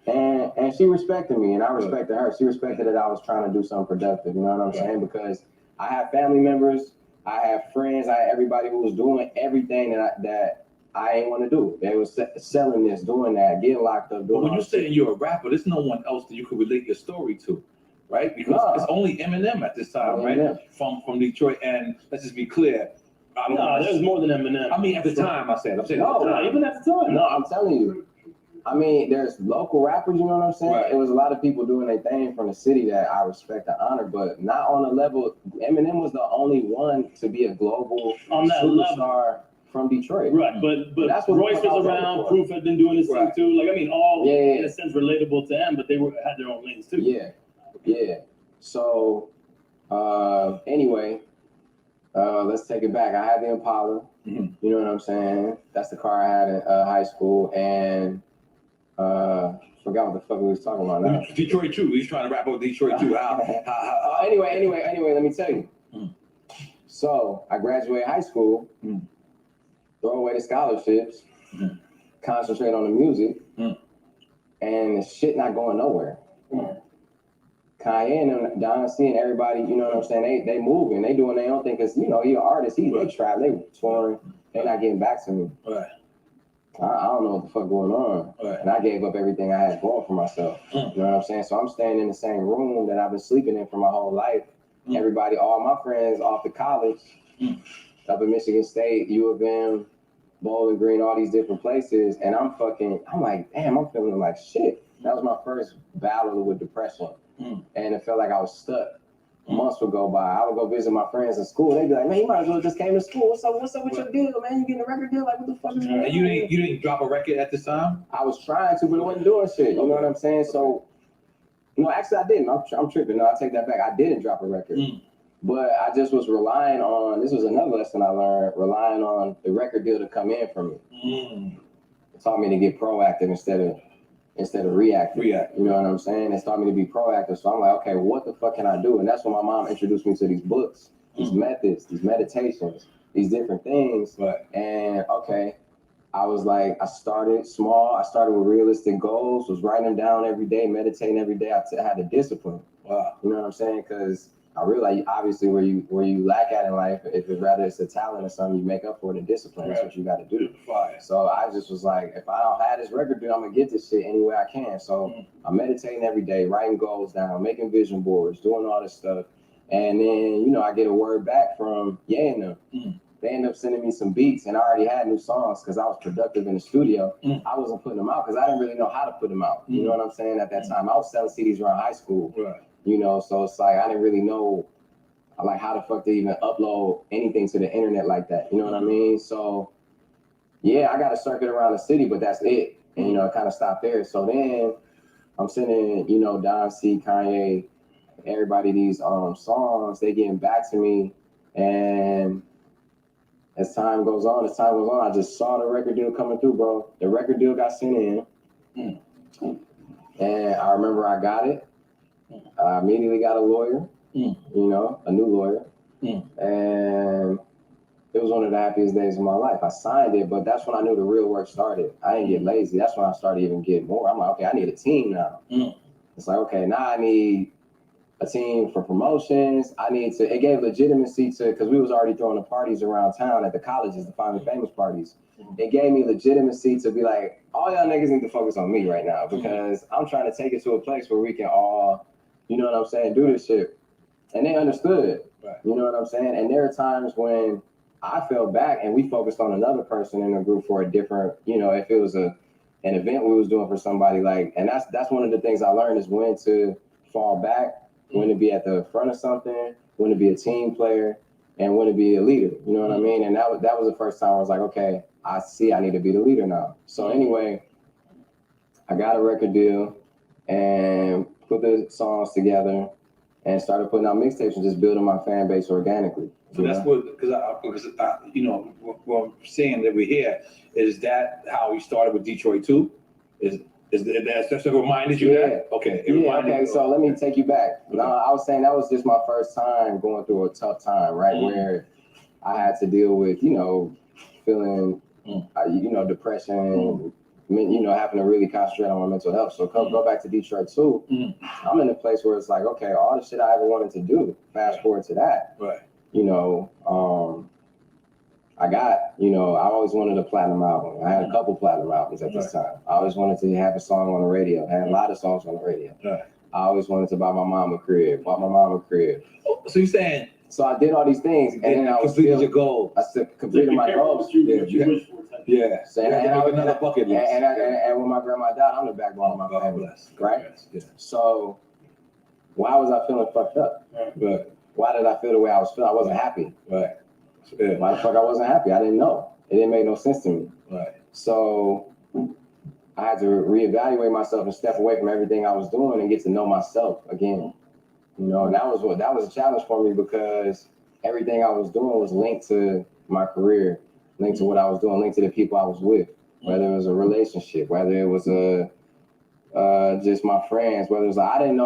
and she respected me, and I respected her. She respected that I was trying to do something productive, you know what I'm saying? Because I have family members, I have friends, I had everybody who was doing everything that I ain't want to do. They was selling this, doing that, getting locked up, doing. But when you're saying you're a rapper, there's no one else that you could relate your story to. Right? Because it's only Eminem at this time, right? From Detroit. And let's just be clear. There's more than Eminem. I mean, at the time, I'm saying even at the time. No, I'm telling you. I mean, there's local rappers, you know what I'm saying? Right. It was a lot of people doing their thing from the city that I respect and honor, but not on the level. Eminem was the only one to be a global on that superstar level. From Detroit. Right, but that's what Royce was around, Proof had been doing his thing too. Like, I mean, all in a sense relatable to them, but they had their own lanes too. Yeah. So, anyway, let's take it back. I had the Impala. You know what I'm saying? That's the car I had in high school, and forgot what the fuck we was talking about now. Detroit too. He's trying to rap about Detroit too. Anyway, let me tell you. So I graduated high school, throw away the scholarships, concentrate on the music, and the shit not going nowhere. Kanye and Don C and everybody, you know what I'm saying? They moving, they doing their own thing because he an artist. They trap, they touring, they not getting back to me. Right. I don't know what the fuck going on. Right. And I gave up everything I had going for myself. You know what I'm saying? So I'm staying in the same room that I've been sleeping in for my whole life. Everybody, all my friends off to college, up in Michigan State, U of M, Bowling Green, all these different places. And I'm like, damn, I'm feeling like shit. That was my first battle with depression. And it felt like I was stuck. months would go by. I would go visit my friends in school. They'd be like, man, you might as well just came to school. What's up with your deal, man? You getting a record deal? Like, what the fuck is going on? And you didn't drop a record at this time? I was trying to, but it wasn't doing shit. You know what I'm saying? So, no, actually I didn't. I'm tripping. No, I take that back. I didn't drop a record. But I just was relying on, this was another lesson I learned, relying on the record deal to come in for me. It taught me to get proactive instead of reactive. You know what I'm saying? It's taught me to be proactive. So I'm like, okay, what the fuck can I do? And that's when my mom introduced me to these books, these methods, these meditations, these different things. And okay, I was like, I started small. I started with realistic goals, was writing them down every day, meditating every day. I had a discipline. You know what I'm saying? Because I realized, obviously, where you lack at in life, if it's a talent or something, you make up for it in discipline. That's what you got to do. So I just was like, if I don't have this record deal, I'm going to get this shit any way I can. So I'm meditating every day, writing goals down, making vision boards, doing all this stuff. And then, I get a word back from Ye and them. They end up sending me some beats, and I already had new songs because I was productive in the studio. I wasn't putting them out because I didn't really know how to put them out. You know what I'm saying? At that time, I was selling CDs around high school. So it's like I didn't really know like how the fuck to even upload anything to the internet like that. You know what I mean? So yeah, I got a circuit around the city, but that's it. And it kind of stopped there. So then I'm sending, Don C, Kanye, everybody these songs. They getting back to me, and as time goes on, I just saw the record deal coming through, bro. The record deal got sent in, and I remember I got it. I immediately got a lawyer, a new lawyer, and it was one of the happiest days of my life. I signed it, but that's when I knew the real work started. I didn't get lazy. That's when I started even getting more. I'm like, okay, I need a team now. It's like, okay, now I need a team for promotions. It gave legitimacy to, because we was already throwing the parties around town at the colleges, the Finally Famous parties. It gave me legitimacy to be like, all y'all niggas need to focus on me right now, because I'm trying to take it to a place where we can all, you know what I'm saying, do this shit. And they understood, you know what I'm saying? And there are times when I fell back and we focused on another person in the group for a different, if it was an event we was doing for somebody, like, and that's one of the things I learned is when to fall back, when to be at the front of something, when to be a team player, and when to be a leader. You know what I mean? And that was the first time I was like, okay, I see I need to be the leader now. So anyway, I got a record deal and put the songs together and started putting out mixtapes and just building my fan base organically. So that's because what I'm saying that we're here, is that how you started with Detroit too? Is that reminded you that? Okay. Okay, so let me take you back. No, I was saying that was just my first time going through a tough time, right? Where I had to deal with, feeling, depression, having to really concentrate on my mental health. So go back to Detroit too. I'm in a place where it's like, okay, all the shit I ever wanted to do, fast forward to that. I got, I always wanted a platinum album. I had a couple platinum albums at this time. I always wanted to have a song on the radio. I had a lot of songs on the radio. I always wanted to buy my mom a crib, So you're saying? So I did all these things, and then I was completed your goal. I still completed my goals. Yeah. So, and I was another bucket list. And when my grandma died, I'm the backbone of my family. Right? So why was I feeling fucked up? Why did I feel the way I was feeling? I wasn't happy. Why the fuck I wasn't happy? I didn't know. It didn't make no sense to me. So I had to reevaluate myself and step away from everything I was doing and get to know myself again. And that was a challenge for me, because everything I was doing was linked to my career, linked to what I was doing, linked to the people I was with, whether it was a relationship, whether it was just my friends, whether it was I didn't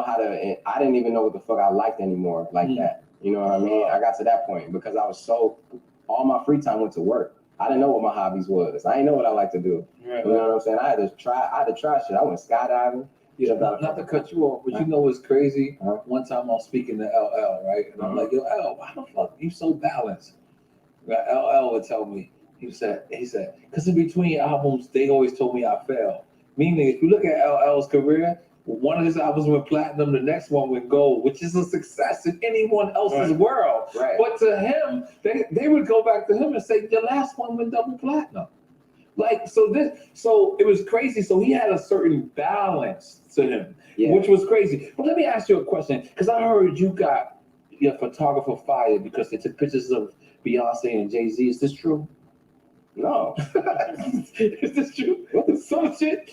even know what the fuck I liked anymore like that. You know what I mean? I got to that point because all my free time went to work. I didn't know what my hobbies was. I didn't know what I like to do. You know what I'm saying? I had to try shit. I went skydiving. Not to cut you off, but what's crazy? One time I was speaking to LL, right? And I'm like, yo, L, why the fuck you so balanced? LL would tell me, he said, because in between albums, they always told me I failed. Meaning, if you look at LL's career, one of his albums went platinum, the next one went gold, which is a success in anyone else's world. But to him, they would go back to him and say, your last one went double platinum. So it was crazy. So he had a certain balance to him, which was crazy. But let me ask you a question, because I heard you got your photographer fired because they took pictures of Beyonce and Jay-Z. Is this true? No. Is this true? Some shit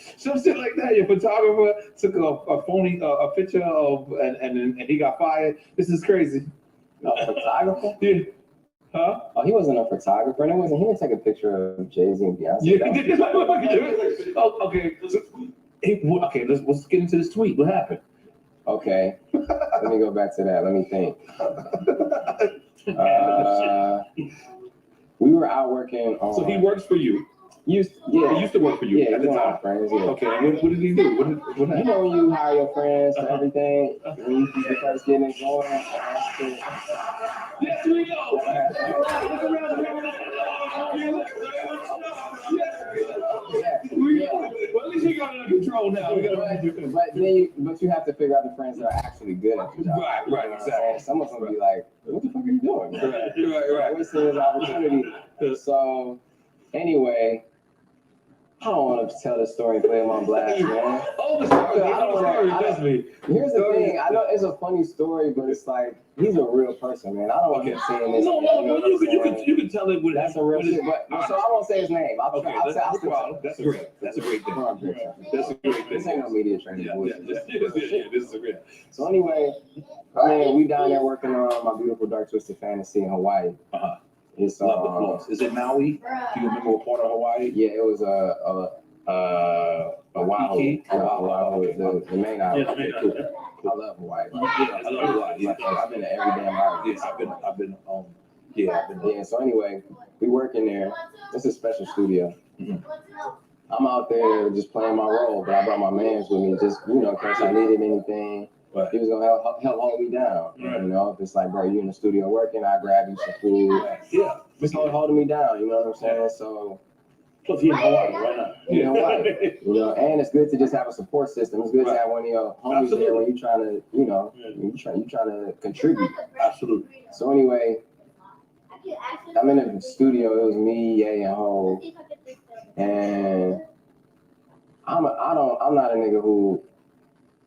like that. Your photographer took a phony a picture of and he got fired. This is crazy. A photographer? Yeah. Huh? Oh, he wasn't a photographer. And he didn't take a picture of Jay-Z and Beyonce. Yeah. Okay. Okay. Let's get into this tweet. What happened? Okay. Let me go back to that. Let me think. We were out working on. So he works for you. He used to work for you at the time. Friends, yeah. Okay. What did he do? What you know when you hire your friends for everything, when you first getting it going, yes, we go. Well, at least we got it under control now. But you have to figure out the friends that are actually good at the job. Right, exactly. Some of them be like, what the fuck are you doing? Right. What's this opportunity? So, anyway, I don't want to tell this story and play them on blast, man. Oh, the story. Here's the thing. I know it's a funny story, but it's like, he's a real person, man. I don't want him saying this. No, you can tell it with that's a real shit. But so I won't say his name. That's a great thing. That's a great thing. This ain't no media training. This is a real. So anyway, we down there working on my beautiful dark twisted fantasy in Hawaii. It's is it Maui? Do you remember what part of Hawaii? Yeah, it was Oahu. The main island. Okay, cool. I love Hawaii. I love Hawaii. I've been to every damn island. Yes, I've been. Yeah. So anyway, we work in there. It's a special studio. Mm-hmm. I'm out there just playing my role, but I brought my mans with me, just in case I needed anything. Right. He was gonna help hold me down. Right. If it's like, bro, you in the studio working, I grab you some food. Yeah. It's holding me down. You know what I'm saying? So. Plus, he in Hawaii right now. In Hawaii. And it's good to just have a support system. It's good to have one of your homies there when you're trying to, you're trying to contribute. Absolutely. So anyway, I'm in the studio. It was me, Ye, and Ho, and I'm not a nigga who,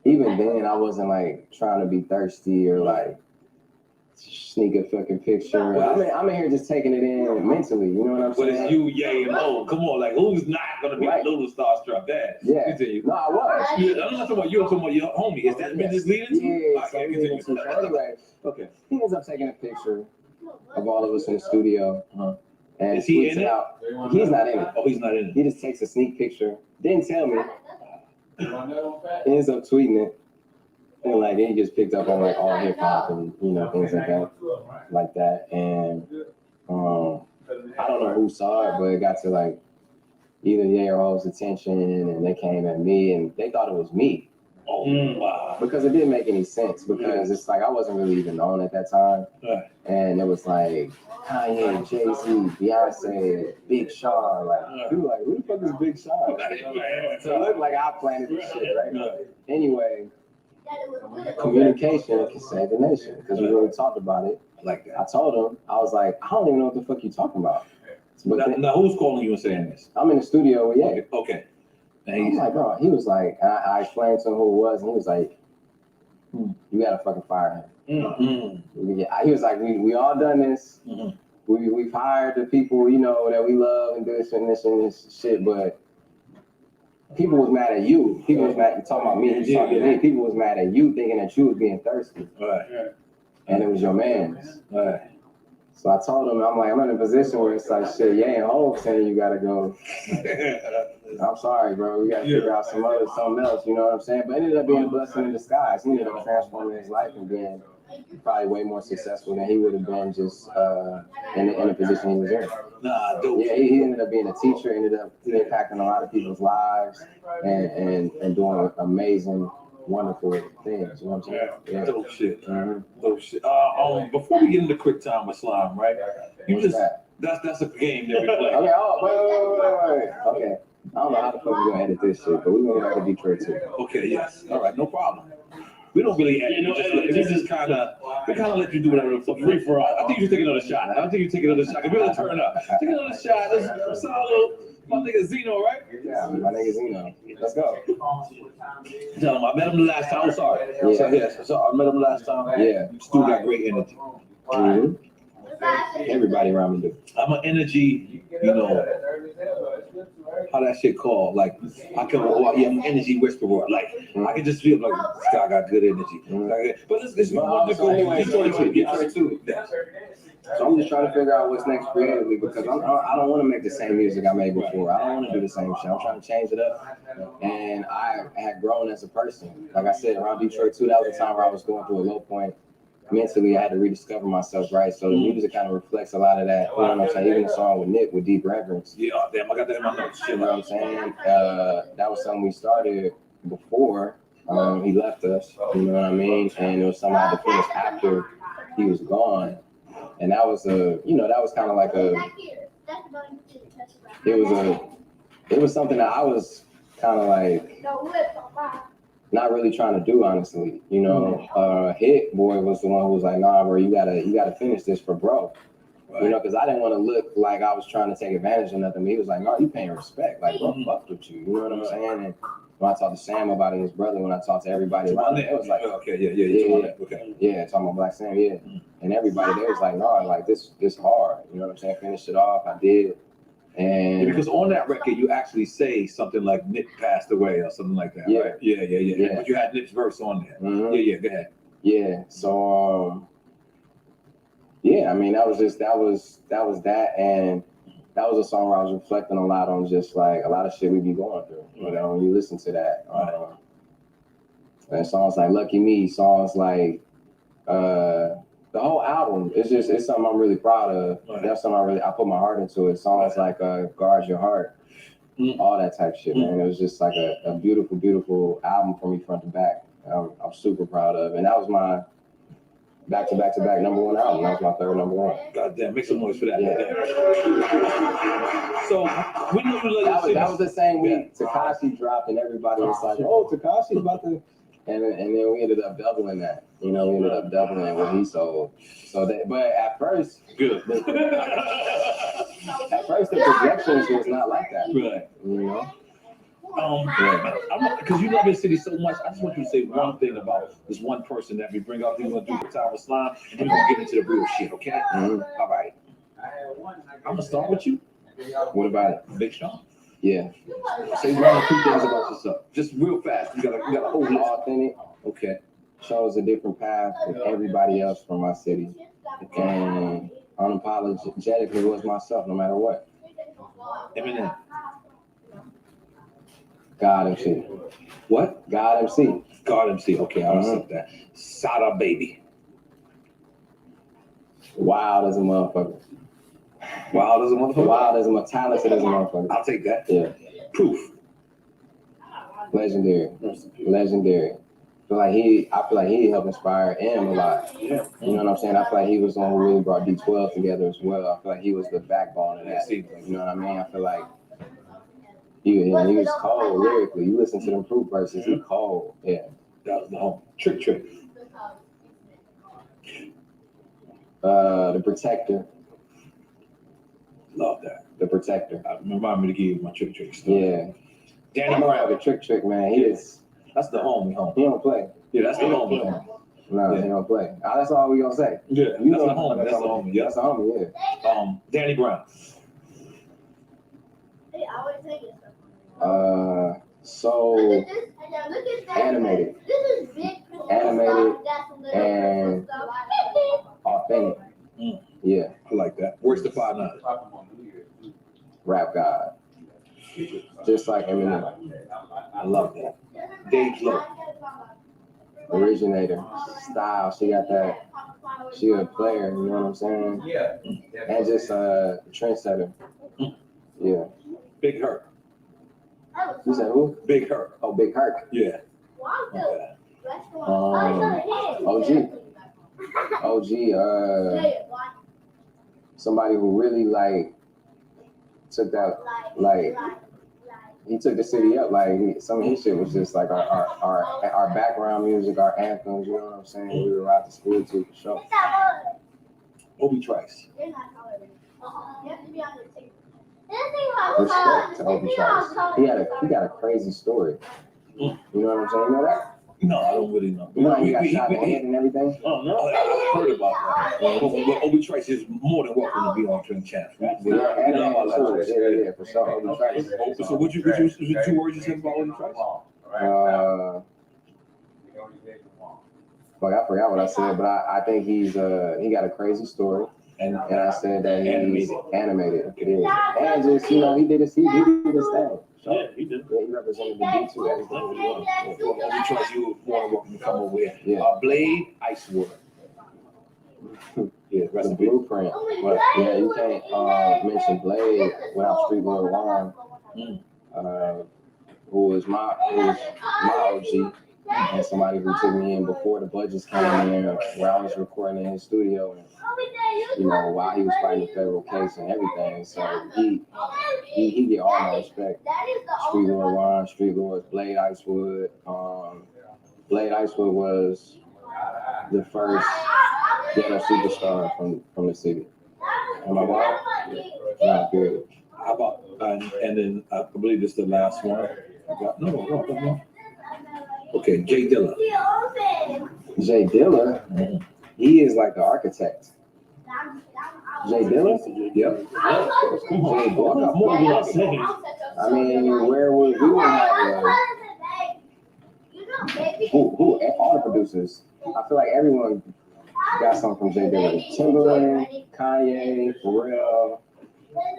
even then, I wasn't like trying to be thirsty or like sneak a fucking picture. I'm in here just taking it in mentally. You know what I'm saying? But it's you, Ye, and Ho. Come on, like who's not gonna be a little starstruck? That. Yeah. Continue. No, I was. I'm not talking about you. I'm talking about your homie. Is that business leading to? Yeah. So anyway, he ends up taking a picture of all of us in the studio. And is he in it? He's not in it. Oh, he's not in it. He just takes a sneak picture. Didn't tell me. Ends up tweeting it. And he just picked up on all hip hop and things like that. And I don't know who saw it, but it got to either Ye or Ho's attention, and they came at me and they thought it was me. Oh wow! Because it didn't make any sense because it's I wasn't really even known at that time, and it was Kanye, Jay-Z, Beyonce, Big Sean. People were who the fuck is Big Sean? So it looked like I planted this shit, right? Anyway. Communication can save the nation because we really talked about it. Like that. I told him, I was like, I don't even know what the fuck you talking about. But now who's calling you and saying this? I'm in the studio with Ye. Okay. I'm like, bro, he was like, I explained to him who it was, and he was like, you gotta fucking fire him. Mm-hmm. He was like, we all done this. Mm-hmm. We've hired the people, that we love and this and this shit, but people was mad at you. People was mad. You talking about me? You talking to me? People was mad at you, thinking that you was being thirsty. Right. And it was your man's. Right. So I told him, I'm in a position where it's shit. Ye and Ho saying you gotta go. I'm sorry, bro. We gotta figure out something else. You know what I'm saying? But it ended up being a blessing in disguise. He ended up transforming his life and being probably way more successful than he would have been just in the position he was in. Nah, dope. Yeah, he ended up being a teacher, ended up impacting a lot of people's lives and doing amazing, wonderful things. You know what I'm saying? Yeah. Dope shit. Dope shit. Before we get into quick time with Slime, right? That's a game that we play. Okay, wait. Okay. I don't know how the fuck we're gonna edit this shit, but we're gonna go back to Detroit too. Okay, yes. All right, no problem. We don't really edit. We just kind of let you do whatever the fuck. Free for all. I think you should take another shot. We're gonna turn up. Take another shot. Let's salute. My nigga Zeno, right? Yeah, my nigga Zeno. Let's go. Tell him I met him the last time. I'm sorry. Yeah. So I met him last time. Yeah. Still got great energy. Mm-hmm. Everybody around me do. I'm an energy, how that shit called? Like, I can, I'm an energy whisperer. Like, I can just feel like this guy got good energy. But let's go anyway, Detroit too. So I'm just trying to figure out what's next creatively because I don't want to make the same music I made before. I don't want to do the same shit. I'm trying to change it up. And I had grown as a person. Like I said, around Detroit too, that was a time where I was going through a low point. Mentally, I had to rediscover myself, right? So the music kind of reflects a lot of that. You know what I'm saying? Even the song with Nick with Deep Reverence. Yeah, damn, I got that in my notes. You know what I'm saying? That was something we started before he left us. You know what I mean? And it was something I had to finish after he was gone. And that was that was kind of like it was something that I was kind of like not really trying to do, honestly. Hit Boy was the one who was like, nah, bro, you gotta finish this for bro. Right. Because I didn't want to look like I was trying to take advantage of nothing. But he was like, no, you paying respect. Like, bro, fucked with you. You know what I'm saying? And when I talked to Sam about it, his brother, when I talked to everybody about it, it was like, talking about Black Sam, and everybody there was like, no, like this hard. You know what I'm saying? Finished it off. I did. And because on that record, you actually say something like Nick passed away or something like that, right? Yeah. But you had Nick's verse on there. Mm-hmm. Go ahead. Yeah. So, I mean, that was that, and that was a song where I was reflecting a lot on just like a lot of shit we be going through. When you listen to that, and songs like "Lucky Me," songs like the whole album. It's something I'm really proud of. Right. That's something I put my heart into it. Songs like "Guard Your Heart," all that type of shit, man. It was just like a beautiful, beautiful album for me front to back. I'm super proud of, and that was my back-to-back number one album. That was my third number one. God damn, make some noise for that. Yeah. So that was the same week Tekashi dropped, and everybody was like, "Oh, Tekashi's about to," and then we ended up doubling that. We ended up doubling what he sold. So that, but at first, good. The projections was not like that. Right. Because you love this city so much, I just want you to say one thing about this one person that we bring up. We're going to do the time with Slime, and then we're going to get into the real shit, okay? Mm-hmm. All right. I'm going to start with you. What about it? Big Sean. Yeah. Say one or two things about yourself. Just real fast. You got to hold it authentic. Okay. Chose a different path than everybody else from my city. And unapologetically was myself no matter what. Eminem. God MC. What? God MC. God MC. Okay, I'll accept that. Sada Baby. Wild as a motherfucker. Wild as a motherfucker? Wild as a talented as a motherfucker. I'll take that. Yeah. Proof. Legendary. I feel like he helped inspire M a lot. Yeah. You know what I'm saying? I feel like he was the one who really brought D12 together as well. I feel like he was the backbone of that. You know what I mean? I feel like he was cold lyrically. You listen to them Proof verses, he cold. Yeah. That was the whole trick. The Protector. Love that. The Protector. Remind me to give you my trick stuff. Yeah. Danny Brown. The trick, man. That's the homie. He don't play. Yeah, that's the homie. No, he don't play. That's all we gonna say. Yeah, that's the homie. That's the homie. Yeah. That's the homie, yeah. Danny Brown. So animated and authentic. Yeah, I like that. Where's the 5'9"? Rap God. Just like Eminem. I love that. Dave Low. Originator. Style. She got that. She a player, you know what I'm saying? Yeah. And just a trendsetter. Yeah. Big Hurt. You said who? Big Hurt. Oh, Big Hurt. Yeah. Okay. OG, somebody who really like took that, like he took the city up. Like some of his shit was just like our background music, our anthems. You know what I'm saying? We were out to school too for sure. Obi Trice. Respect to Obi Trice. He got a crazy story. You know what I'm saying? You know that? No, I don't really know. You know he got shot in the head and everything? Oh, no. I heard about that. But Obi Trice is more than welcome to be on Drink Champs. Yeah, for sure. Obi Trice. So what you 2 words you said about Obi Trice? Fuck, I forgot what I said, but I think he got a crazy story. And I said that he's animated. It is. And just, he did his thing. Yeah, he did. Yeah, he represented the D2, everything he was doing. Obi Trice, you more than welcome to come over here. Yeah. Blade, Icewood. Yeah, The blueprint. But yeah, you can't mention Blade without Streetboy Juan, who was my OG. And somebody who took me in before the budgets came in, where I was recording in his studio, and while he was fighting the federal case and everything. So he get all my respect. Street Lord Juan, Street Lords, Blade Icewood. Blade Icewood was the first ghetto superstar from the city. Am I wrong? Yeah, period. How about and then I believe this is the last one. No. Okay, Jay Dilla. Jay Dilla, he is like the architect. Jay Dilla? Yep. Jay Dilla. More than I said. I mean, where would we would have who all the producers? I feel like everyone got something from Jay Dilla. Timberland, Kanye, Pharrell.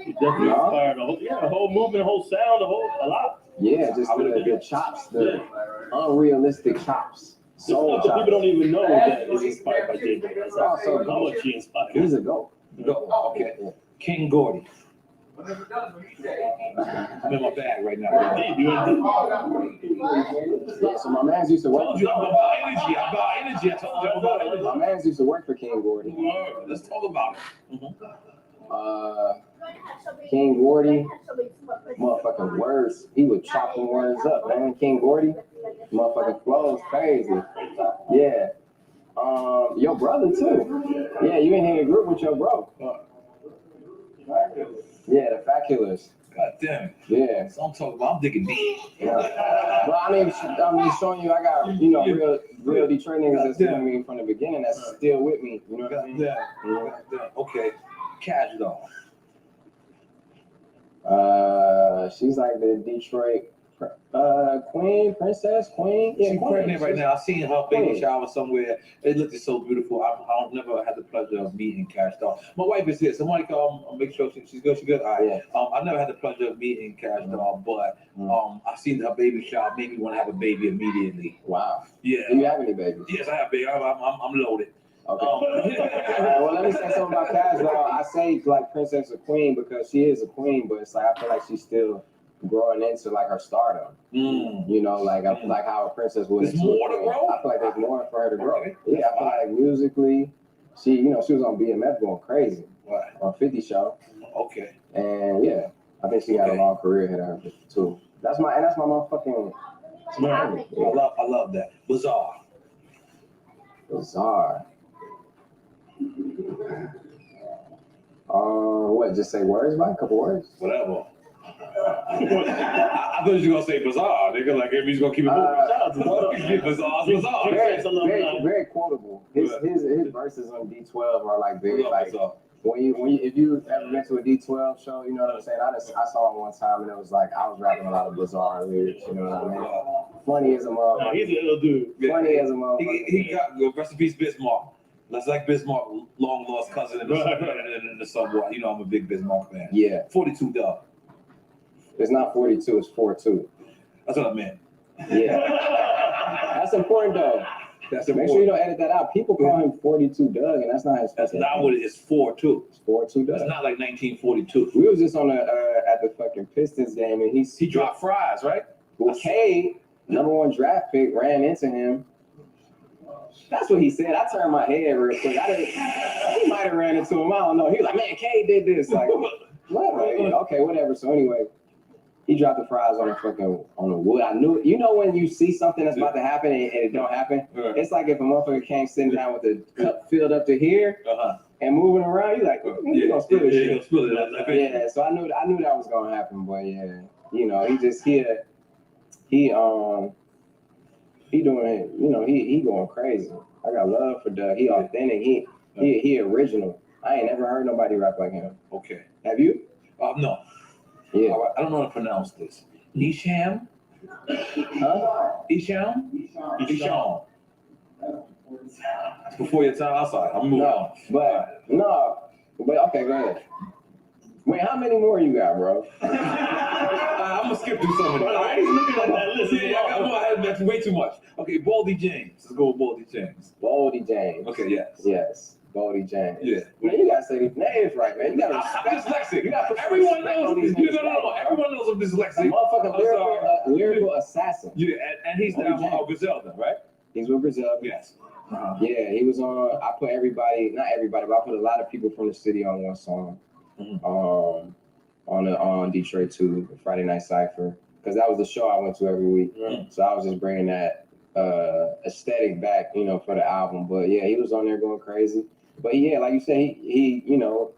He definitely inspired the whole movement, the whole sound, a lot. Yeah, just the chops, the unrealistic chops. Soul chops. People don't even know that it's inspired by Jay Dilla. That's how much he inspired. He's a GOAT. Okay. King Gordy. I'm in my bag right now. Yeah, so my man's used to work. I'm about energy. I told you I'm about energy. My man's used to work for King Gordy. Let's talk about it. King Gordy, motherfucking words. He would chop them words up, man. King Gordy, motherfucking flows crazy. Yeah. Your brother too. Yeah, you in here in a group with your bro. Yeah, the Faculous. God damn it. Yeah. So I'm talking about, I'm digging deep. Yeah. Well, I mean, I'm just showing you I got, real Detroit niggas that's with me from the beginning that's still with me. You know what I mean? Yeah. Okay. Cash Doll. She's like the Detroit princess. She's pregnant right now. I seen her baby shower somewhere. It looked so beautiful. I never had the pleasure of meeting Cash Doll. My wife is here. Somebody make sure she's good. She's good. All right. Yeah. I never had the pleasure of meeting Cash Doll, but I seen her baby shower. Made me want to have a baby immediately. Wow. Yeah. Do you have any babies? Yes, I have baby. I'm loaded. Okay. All right, well, let me say something about Cash Doll. I say like princess or queen because she is a queen, but it's like I feel like she's still growing into like her stardom. Like how a princess would. There's more to grow. I feel like there's more for her to grow. Yeah, I feel like musically, she was on BMF going crazy on 50 show. Okay. And yeah, I think she got a long career ahead of her too. That's my motherfucking. I love that. Bizarre. What? Just say words, man? A couple words? Whatever. I thought you were gonna say bizarre. Nigga, like if he's gonna keep it moving. Bizarre. Very quotable. His verses on D12 are like very like if you ever been to a D12 show, you know what I'm saying? I saw it one time and it was like I was rapping a lot of bizarre lyrics. You know what I mean? Funny as a motherfucker. He's a little dude. Funny as a motherfucker. He got rest in peace, Bismarck. That's like Bismarck, long lost cousin in the subway. You know I'm a big Bismarck fan. Yeah. 42 Dub. It's not 42, it's 4-2. That's what I meant. Yeah. That's important though. Make sure you don't edit that out. People call him 42 Doug, and that's not his. That's not what it is. 4-2. It's 4-2 Doug. It's not like 1942. We was just on at the fucking Pistons game, and he dropped fries, right? Well, Cade, #1 draft pick, ran into him. That's what he said. I turned my head real quick. He might have ran into him. I don't know. He was like, "Man, Cade did this." Like, what? Okay, whatever. So anyway, he dropped the fries on the wood. I knew. You know when you see something that's about to happen and it don't happen? It's like if a motherfucker came sitting down with the cup filled up to here, and moving around, you like, you gonna spill this shit. Spill it. Yeah, so I knew that was gonna happen, but yeah, you know, he doing it, you know, he going crazy. I got love for Doug. He authentic. He original. I ain't never heard nobody rap like him. Okay. Have you? No. Yeah. I don't know how to pronounce this. Isham? Huh? Isham? It's before your time. Outside. I'm moving on. But okay, go ahead. Wait, how many more you got, bro? I'm gonna skip through some of them. All right, looking at that list. Yeah, I got more. That's way too much. Okay, Baldy James. Let's go with Baldy James. Baldy James. Okay, yes. Yes, Baldy James. Yeah. Man, you gotta say these names right, man. You gotta I'm dyslexic. You gotta Everyone knows. No. Everyone knows I'm dyslexic. Motherfucking lyrical assassin. Yeah, and he's now Griselda, right? He's with Griselda. Yes. Yeah, he was on. I put everybody, not everybody, but I put a lot of people from the city on one song. On Detroit 2, the Friday Night Cypher, because that was the show I went to every week. So I was just bringing that aesthetic back, you know, for the album. But yeah, he was on there going crazy. But yeah, like you said, he you know,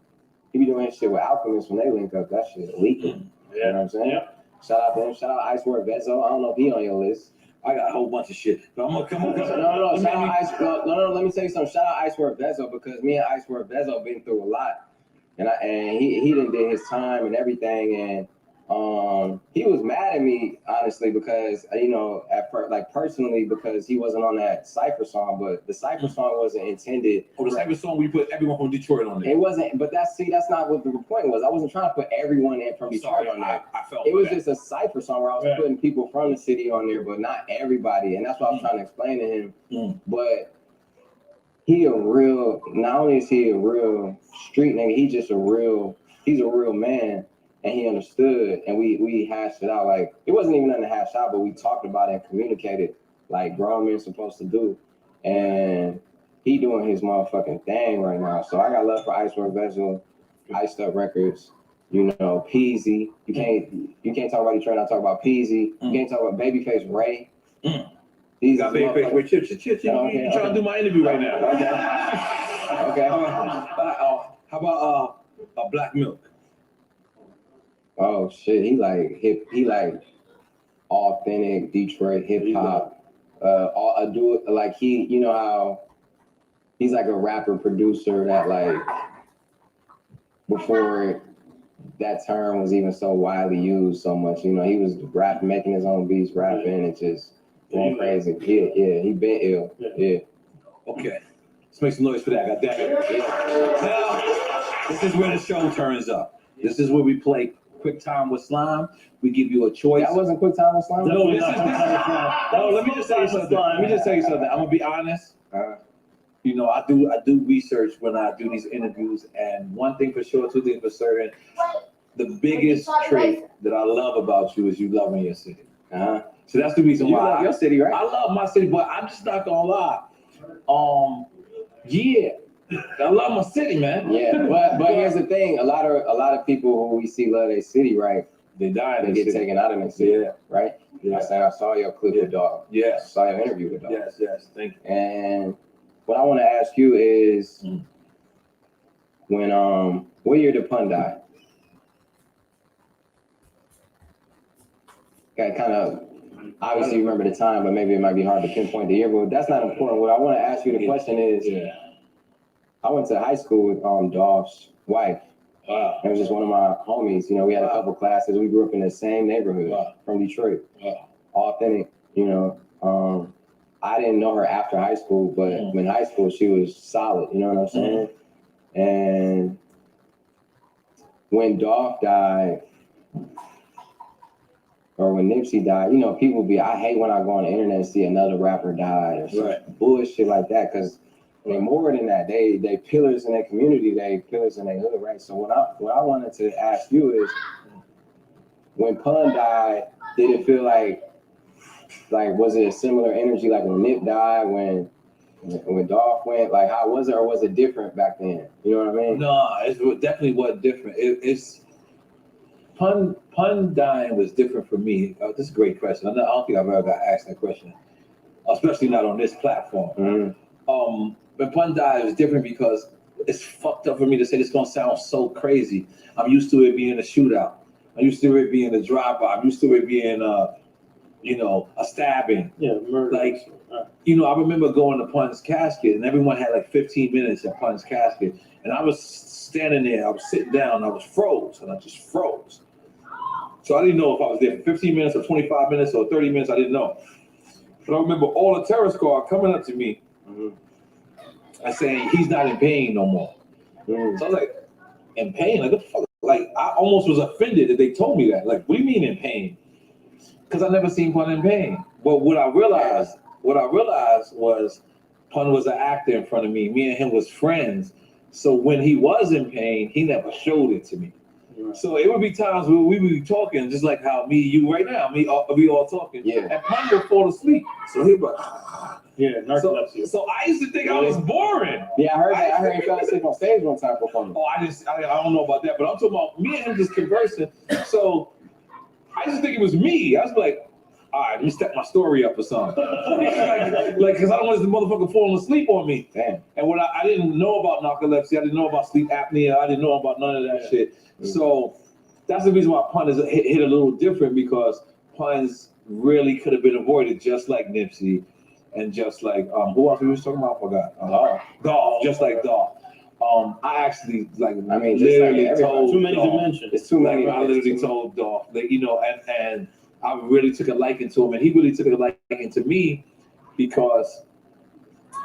he be doing shit with Alchemist when they link up. That shit leaking. You know what I'm saying? Yeah. Shout out to him. Shout out Icework Vezo. I don't know if he on your list. I got a whole bunch of shit. But I'm gonna come on. No. Shout out Icework. No. Let me tell you something. Shout out Icework Vezo, because me and Icework Vezo been through a lot. And he done did his time and everything, and he was mad at me, honestly, because, you know, personally, because he wasn't on that Cypher song, but the Cypher song wasn't intended. Oh, the Cypher song we put everyone from Detroit on there. It wasn't, but that's not what the point was. I wasn't trying to put everyone in from Detroit on there. I felt it was just a Cypher song where I was putting people from the city on there, but not everybody, and that's what I was trying to explain to him. But not only is he a real street nigga, he's a real man, and he understood, and we hashed it out. Like, it wasn't even nothing to hash out, but we talked about it and communicated like grown men supposed to do. And he doing his motherfucking thing right now. So I got love for Icework Vezo, Iced Up Records, you know, Peasy. You can't talk about Detroit, I talk about Peasy. You can't talk about Babyface Ray. These got Babyface Ray. Chip. You trying to do my interview right now? Okay. How about Black Milk? Oh shit, he like authentic Detroit hip hop. You know how he's like a rapper producer that, like, before that term was even so widely used so much, you know, he was making his own beats, rapping, and just going crazy. Yeah, he been ill. Yeah. Okay. Let's make some noise for that. Got that. Yeah. Now, this is where the show turns up. This is where we play Quick Time with Slime. We give you a choice. That wasn't Quick Time with Slime? No, this is. No, let me just tell you something. I'm gonna be honest. You know, I do research when I do these interviews, and one thing for sure, two things for certain. The biggest trait that I love about you is you love your city. So that's the reason why. You love your city, right? I love my city, but I'm just not gonna lie. Yeah, I love my city, man. Yeah, but here's the thing: a lot of people who we see love their city, right? They die. They get taken out of their city, right? Yeah. I saw your clip with Dog. Yes. I saw your interview with Dog. Yes. Thank you. And what I want to ask you is, when what year did Pun die? Okay, kind of. Obviously, you remember the time, but maybe it might be hard to pinpoint the year. But that's not important. What I want to ask you, the question is, I went to high school with Dolph's wife. Wow. It was just one of my homies. You know, we had a couple classes. We grew up in the same neighborhood from Detroit. Authentic, you know. I didn't know her after high school, but in high school, she was solid. You know what I'm saying? And when Dolph died, or when Nipsey died, you know, I hate when I go on the internet and see another rapper die or some bullshit like that, because they're more than that. They pillars in their community, they pillars in their hood, right? So what I wanted to ask you is, when Pun died, did it feel like was it a similar energy like when Nip died, when Dolph went? Like, how was it, or was it different back then? You know what I mean? No, it definitely was different. It's Pun dying was different for me. This is a great question. I don't think I've ever got asked that question, especially not on this platform. When Pun died, it was different because it's fucked up for me to say this. Gonna sound so crazy. I'm used to it being a shootout. I'm used to it being a drive-by. I'm used to it being a stabbing. Yeah, murder. Like, I remember going to Pun's casket, and everyone had like 15 minutes at Pun's casket, and I was standing there. I was sitting down. I was froze, and I just froze. So I didn't know if I was there for 15 minutes or 25 minutes or 30 minutes. I didn't know. But I remember all the terror squad coming up to me and saying, he's not in pain no more. So I was like, in pain? Like, what the fuck? Like, I almost was offended that they told me that. Like, what do you mean in pain? Because I never seen Pun in pain. But what I realized was Pun was an actor in front of me. Me and him was friends. So when he was in pain, he never showed it to me. So it would be times where we would be talking, just like how me, you right now, we all talking. Yeah. And Pun would fall asleep. So he'd be like, narcolepsy. So I used to think I was boring. Yeah, I heard he fell asleep on stage one time performing. Oh, I don't know about that, but I'm talking about me and him just conversing. So I just think it was me. I was like, all right, let me step my story up or something. like, because I don't want this motherfucker falling asleep on me. Damn. And what I didn't know about narcolepsy, I didn't know about sleep apnea, I didn't know about none of that shit. So that's the reason why Pun is hit a little different, because Pun's really could have been avoided, just like Nipsey, and just like who else we was talking about? I forgot. Dolph, just like Dolph. I actually literally told too many Dolph, to mention. It's too many. I literally told Dolph that, and I really took a liking to him, and he really took a liking to me, because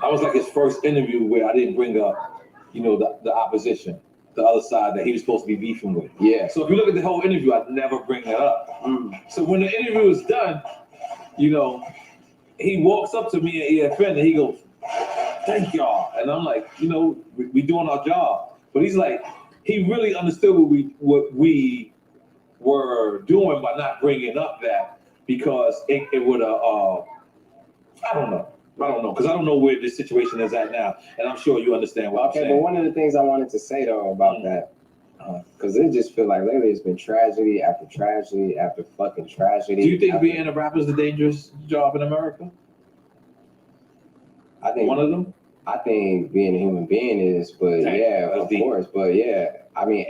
I was like his first interview where I didn't bring up, the opposition, the other side that he was supposed to be beefing with. Yeah. So if you look at the whole interview, I never bring that up. So when the interview was done, he walks up to me at EFN and he goes, "Thank y'all," and I'm like, we doing our job. But he's like, he really understood what we were doing by not bringing up that, because it would I don't know, because I don't know where this situation is at now, and I'm sure you understand what I'm saying. But one of the things I wanted to say though about that, because it just feel like lately it's been tragedy after tragedy after fucking tragedy. Do you think being a rapper is a dangerous job in America? I think one of them. I think being a human being is, but of course, but I mean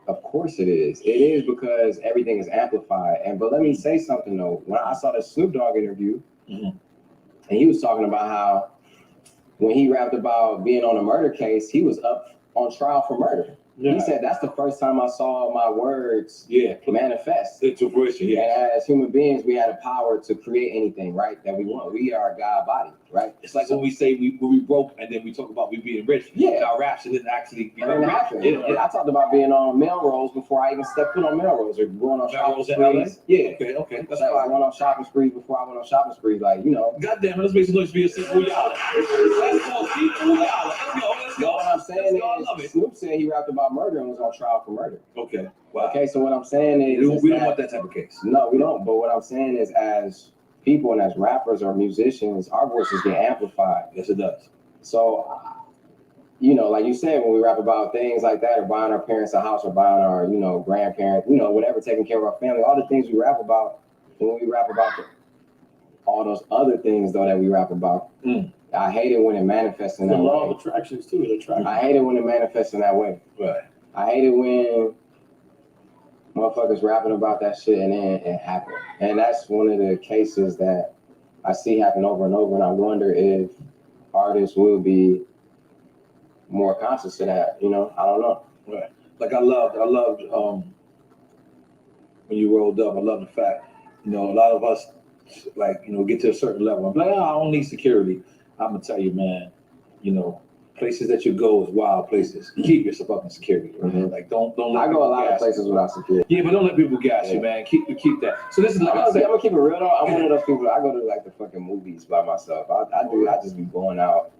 of course it is. It is, because everything is amplified. But let me say something though. When I saw the Snoop Dogg interview, and he was talking about how when he rapped about being on a murder case, he was up on trial for murder. Yeah. He said, that's the first time I saw my words manifest into fruition. Yeah. And as human beings, we had a power to create anything, right, that we want. We are God body, right? It's like when we say we broke and then we talk about we being rich. Yeah. Our raps didn't actually be rich. I talked about being on Melrose before I even stepped foot on Melrose, or going on shopping sprees. Yeah. Okay. That's why I went on shopping sprees before I went on shopping sprees. Like, God damn it, let's make some noise for your Let's go, let's go. What I'm saying is, Snoop said he rapped about murder and was on trial for murder. Okay. Wow. Okay, so what I'm saying is we don't want that type of case. No, we don't. But what I'm saying is, as people and as rappers or musicians, our voices get amplified. Yes, it does. So, like you said, when we rap about things like that, or buying our parents a house, or buying our, grandparents, whatever, taking care of our family, all the things we rap about, and when we rap about all those other things though that we rap about, I hate it when it manifests in that way. The law of attractions too. I hate it when it manifests in that way. Right. I hate it when motherfuckers rapping about that shit and then it happens. And that's one of the cases that I see happen over and over. And I wonder if artists will be more conscious of that. I don't know. Right. Like I loved when you rolled up. I love the fact, a lot of us get to a certain level. I'm like, I don't need security. I'm gonna tell you, man, places that you go is wild places. Keep your fucking security, right? Like don't let I go a lot of places without security. Yeah, but don't let people gas you, man. Keep that. So this is like I'm gonna keep it real though. I'm one of those people. I go to the fucking movies by myself. I just be going out,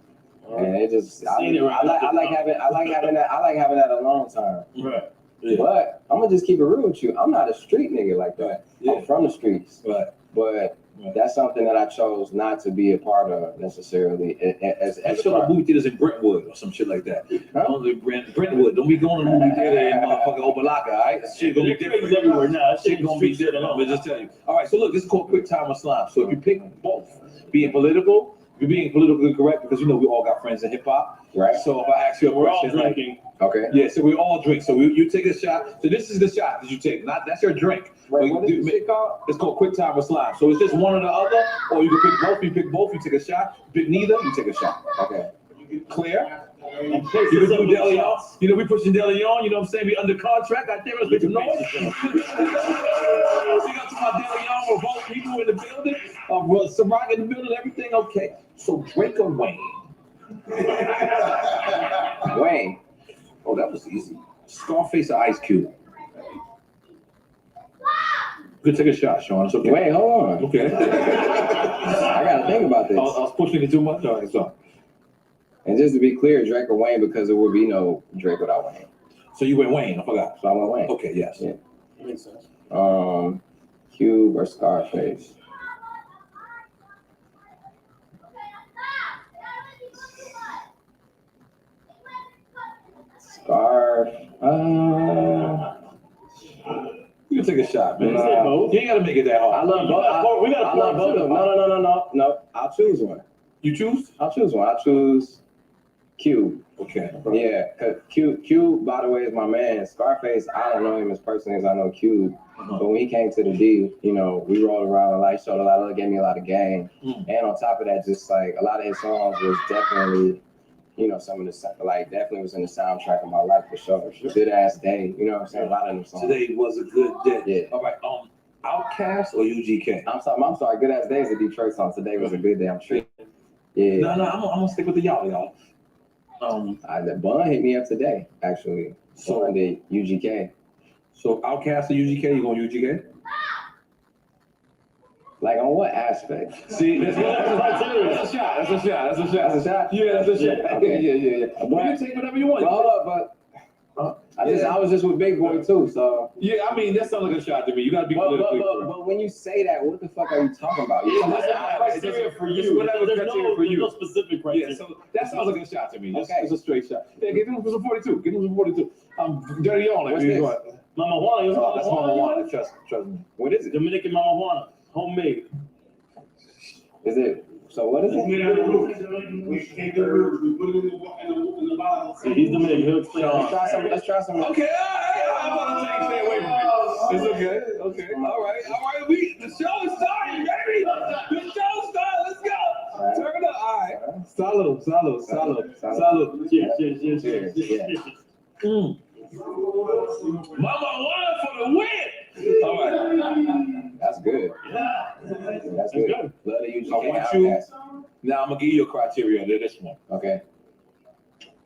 and it just I like having that alone time. Right. Yeah. But I'm gonna just keep it real with you. I'm not a street nigga like that. Yeah. I'm from the streets. Right. But that's something that I chose not to be a part of necessarily. As show the movie theaters in Brentwood or some shit like that. Brentwood. Don't be going to the movie theater in motherfucking Opelika, all right? That shit gonna be different everywhere now. That shit gonna be different. I'm gonna just tell you. All right, so look, this is called Quick Time or Slime. So if you pick both, being political You're being politically correct because you know we all got friends in hip hop, right? So if I ask you a question, we're all drinking. Okay. Yeah, so we all drink. So you take a shot. So this is the shot that you take. That's your drink. Wait, what is this shit called? It's called quick time or slime. So it's just one or the other, or you can pick both. You pick both. You take a shot. Pick neither. You take a shot. Okay. Clear. You can do De Leon. You know we pushing De Leon. You know what I'm saying? We under contract. God damn it, let's make some noise. So you got to my De Leon. We're both people in the building. Ciroc in the building. Everything okay. So Drake or Wayne? Wayne. Oh, that was easy. Scarface or Ice Cube? Good, take a shot, Sean. It's okay. Wait, hold on. Okay. I gotta think about this. I was pushing it too much. All right, so. And just to be clear, Drake or Wayne, because there would be no Drake without Wayne. So you went Wayne, I forgot. So I went Wayne. Okay, yes. Yeah. That makes sense. Cube or Scarface? Scarf. You can take a shot, man. You say both? You ain't gotta make it that hard. I love both. We got I love both of them. No. I'll choose one. You choose? I'll choose one. I'll choose Cube. Okay. Yeah, cause Cube, by the way, is my man. Scarface, I don't know him as personally as I know Cube. But when he came to the D, you know, we rolled around a lot, showed a lot of, gave me a lot of game. And on top of that, just like a lot of his songs was definitely, you know, some of the, like, definitely was in the soundtrack of my life for sure. Good ass day, you know what I'm saying? A lot of them songs. Today was a good day. Yeah. All right. Outkast or UGK? I'm sorry. Good ass day is a Detroit song. Today was a good day. I'm tripping. Yeah. No, I'm gonna stick with the y'all. The Bun hit me up today, actually. So the UGK. So Outkast or UGK? You going UGK? Like on what aspect? See, that's a shot. That's a shot. That's a shot? Yeah, that's a shot. Okay, yeah. You can take whatever you want. Well, hold up, I was just with Big Boy too, so. Yeah, I mean that sounds like a shot to me. You gotta be politically correct. But when you say that, what the fuck are you talking about? Criteria for you. There's no specific criteria. Yeah, so that sounds like a shot to me. Okay. It's a straight shot. Yeah, give him some 42. Give him some 42. Dirty on it. What's this? Mama Juana. Oh, that's Mama Juana. Trust me. What is it? Dominican Mama Juana. Homemade. Is it? So what is it? We take the roots, we put it in the bottle. See, he's Dominican. He'll explain. Let's try some. Okay, I'm about to take stay away from it. It's okay. All right. The show is starting, baby. The show started. Let's go. Turn it up. All right. Salud. Cheers. Mama Juana for the win. All right. That's good. That's good. Love the UGK. I want you. Now I'm gonna give you a criteria to this one. Okay.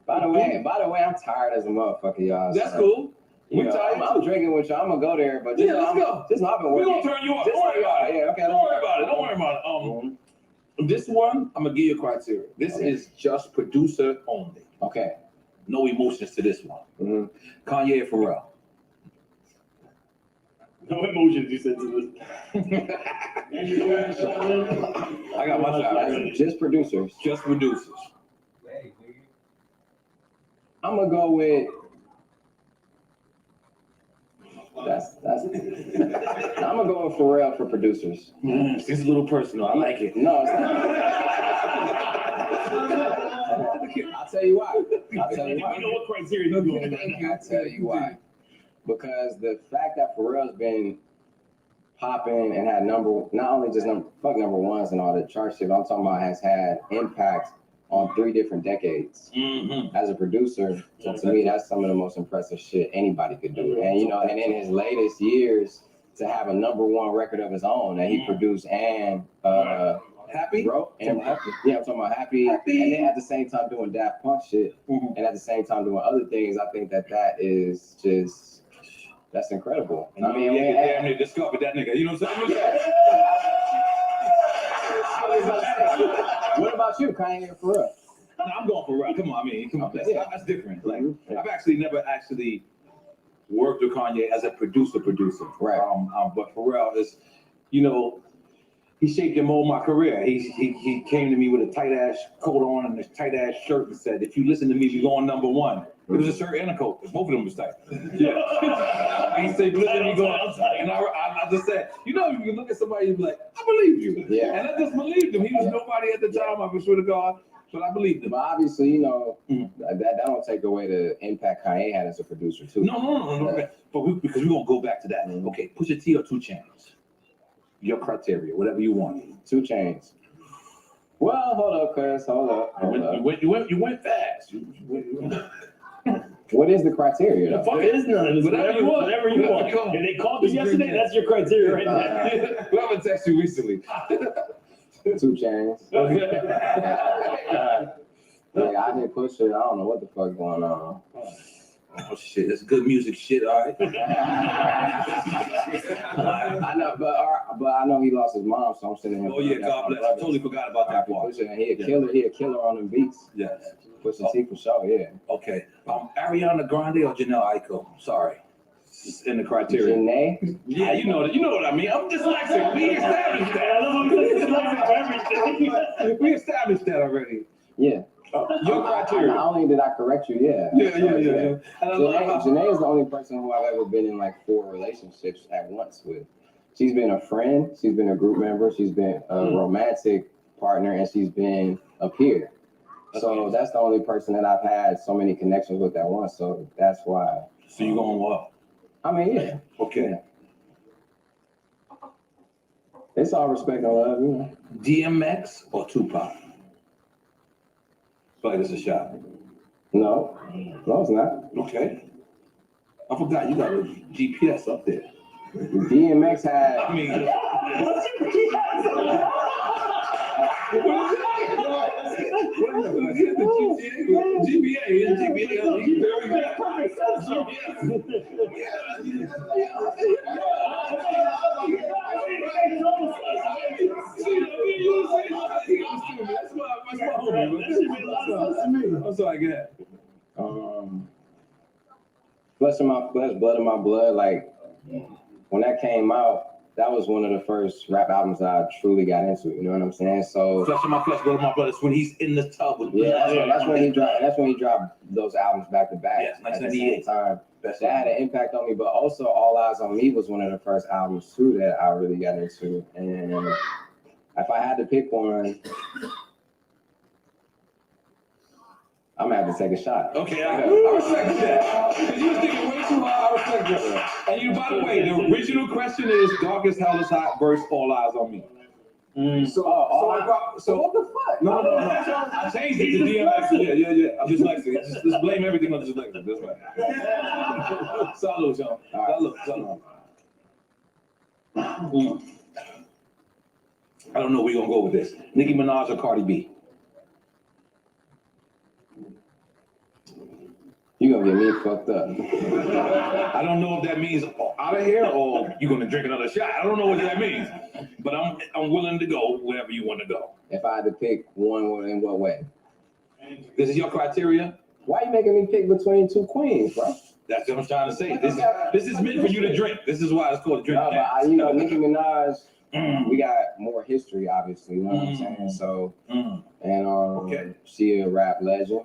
By the way, I'm tired as a motherfucker, y'all. That's cool. You know, I'm drinking with you. I'm gonna go there, but let's go. Just not been We're working. gonna turn you up. Don't worry about it. Yeah, okay. Don't worry about it. This one, I'm gonna give you a criteria. This is just producer only. Okay. No emotions to this one. Kanye or Pharrell? No emotions, you said to this. I got my shot. Right? Just producers. Just producers. I'm gonna go with. That's. I'm gonna go with Pharrell for producers. This is a little personal. I like it. No, it's not. I'll tell you why. We know what criteria you're going with. I'll tell you why. Because the fact that Pharrell's been popping and had not only just number ones and all the chart shit, I'm talking about has had impact on 3 different decades. As a producer, so to me, that's some of the most impressive shit anybody could do. And, you know, and in his latest years, to have a number 1 record of his own that he produced and Happy? Bro, and Happy. Yeah, I'm talking about Happy. And then at the same time doing Daft Punk shit, and at the same time doing other things, I think that is just, that's incredible. And I mean, damn near discovered that nigga. You know what I'm saying? What about you, Kanye or Pharrell? No, I'm going Pharrell. Come on, Okay. That's different. Like, I've actually never worked with Kanye as a producer. Right. But Pharrell is, you know, he shaped and molded my career. He came to me with a tight ass coat on and a tight ass shirt and said, "If you listen to me, you're going number 1." It was a shirt and a coat. Both of them was tight. Yeah. I ain't say, "Listen to me going," and I I just said, you know, you can look at somebody and be like, I believe you. Yeah. And I just believed him. He was nobody at the time, I swear to God, but I believed him. But obviously, you know, that don't take away the impact Kanye had as a producer too. No. But because we're gonna go back to that. Okay, Pusha T or 2 Chainz? Your criteria, whatever you want. 2 Chainz. Well, hold up, cuz. Hold up. You went fast. What is the criteria? The fuck is none. It's whatever you want. If they called you yesterday, that's your criteria right there. Whoever texted you recently. 2 Chainz. Like, I didn't push it. I don't know what the fuck going on. Oh shit, that's good music shit, all right. I know, but I know he lost his mom, so I'm sending him. Oh yeah, God bless. I totally forgot about that part. He a killer on them beats. Yes. Pusha T for sure, yeah. Okay. Ariana Grande or Janelle Aiko? Sorry. It's in the criteria. Janae? Yeah, you know what I mean. I'm dyslexic. We established that. We established that already. Yeah. Your criteria. Not only did I correct you, yeah. Yeah. Janae is the only person who I've ever been in like 4 relationships at once with. She's been a friend, she's been a group member, she's been a romantic partner, and she's been a peer. So that's the only person that I've had so many connections with at once. So that's why. So you going well? I mean, yeah. Okay. It's all respect and love, you know. DMX or Tupac? Feel like this is a shot. No, it's not. Okay. I forgot you got a GPS up there. DMX had. I mean, I'm sorry, go ahead. Flesh of my flesh, blood of my blood. Like when that came out, that was one of the first rap albums that I truly got into. You know what I'm saying? So Flesh of my flesh, blood of my blood. That's when he's in the tub with that's when he dropped. That's when he dropped those albums back to back. Yes, at the same time. That's that had an impact on me, but also All Eyes on Me was one of the first albums too that I really got into. And if I had to pick one, I'm gonna have to take a shot. Okay, I respect that. Because you was thinking way too hard. I respect that. And you, by the way, the original question is Dark as Hell is Hot versus All Eyes on Me. So what the fuck? No. I changed it to DMX. Yeah. I'm dyslexic. Just blame everything on dyslexia. That's right. Salute, John. Salute. I don't know where we're gonna go with this. Nicki Minaj or Cardi B? You gonna get me fucked up. I don't know if that means out of here or you're gonna drink another shot. I don't know what that means, but I'm willing to go wherever you want to go. If I had to pick one, in what way? This is your criteria. Why are you making me pick between 2 queens, bro? That's what I'm trying to say. This is meant for you to drink. This is why it's called a drink. No, but Nicki Minaj, we got more history, obviously. You know what I'm saying? So, and she a rap legend.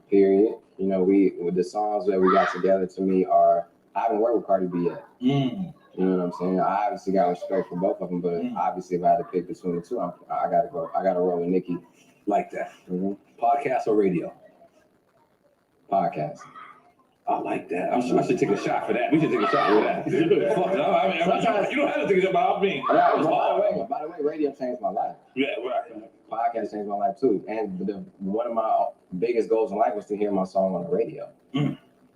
Period. You know, with the songs that we got together, to me I haven't worked with Cardi B yet. You know what I'm saying? I obviously got respect for both of them, but obviously if I had to pick between the two, I gotta roll with Nicki. Like that. Podcast or radio? Podcast. I like that. I should take a shot for that. We should take a shot for that. Fuck it. I mean, you don't have to take a shot, but I mean. By the way, radio changed my life. Yeah, right. Podcast changed my life too. And one of my biggest goals in life was to hear my song on the radio.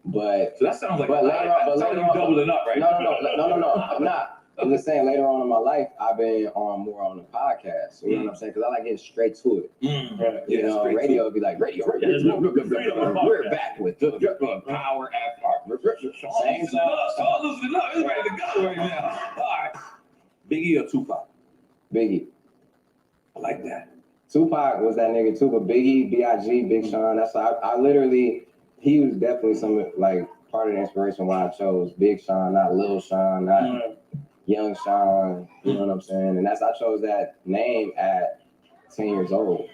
But so that sounds like later on, doubling up, right? No. I'm not. I'm just saying later on in my life, I've been more on the podcast. You know what I'm saying? Because I like getting straight to it. You know, radio would be like, radio. We're back with Power at Hart. Same song. Listen up. It's ready to go right now. All right. Biggie or Tupac? Biggie. I like that. Tupac was that nigga too, but Biggie, B.I.G., Big Sean, that's I literally, he was definitely some like part of the inspiration why I chose Big Sean, not Lil Sean, not Young Sean, you know what I'm saying? And I chose that name at 10 years old.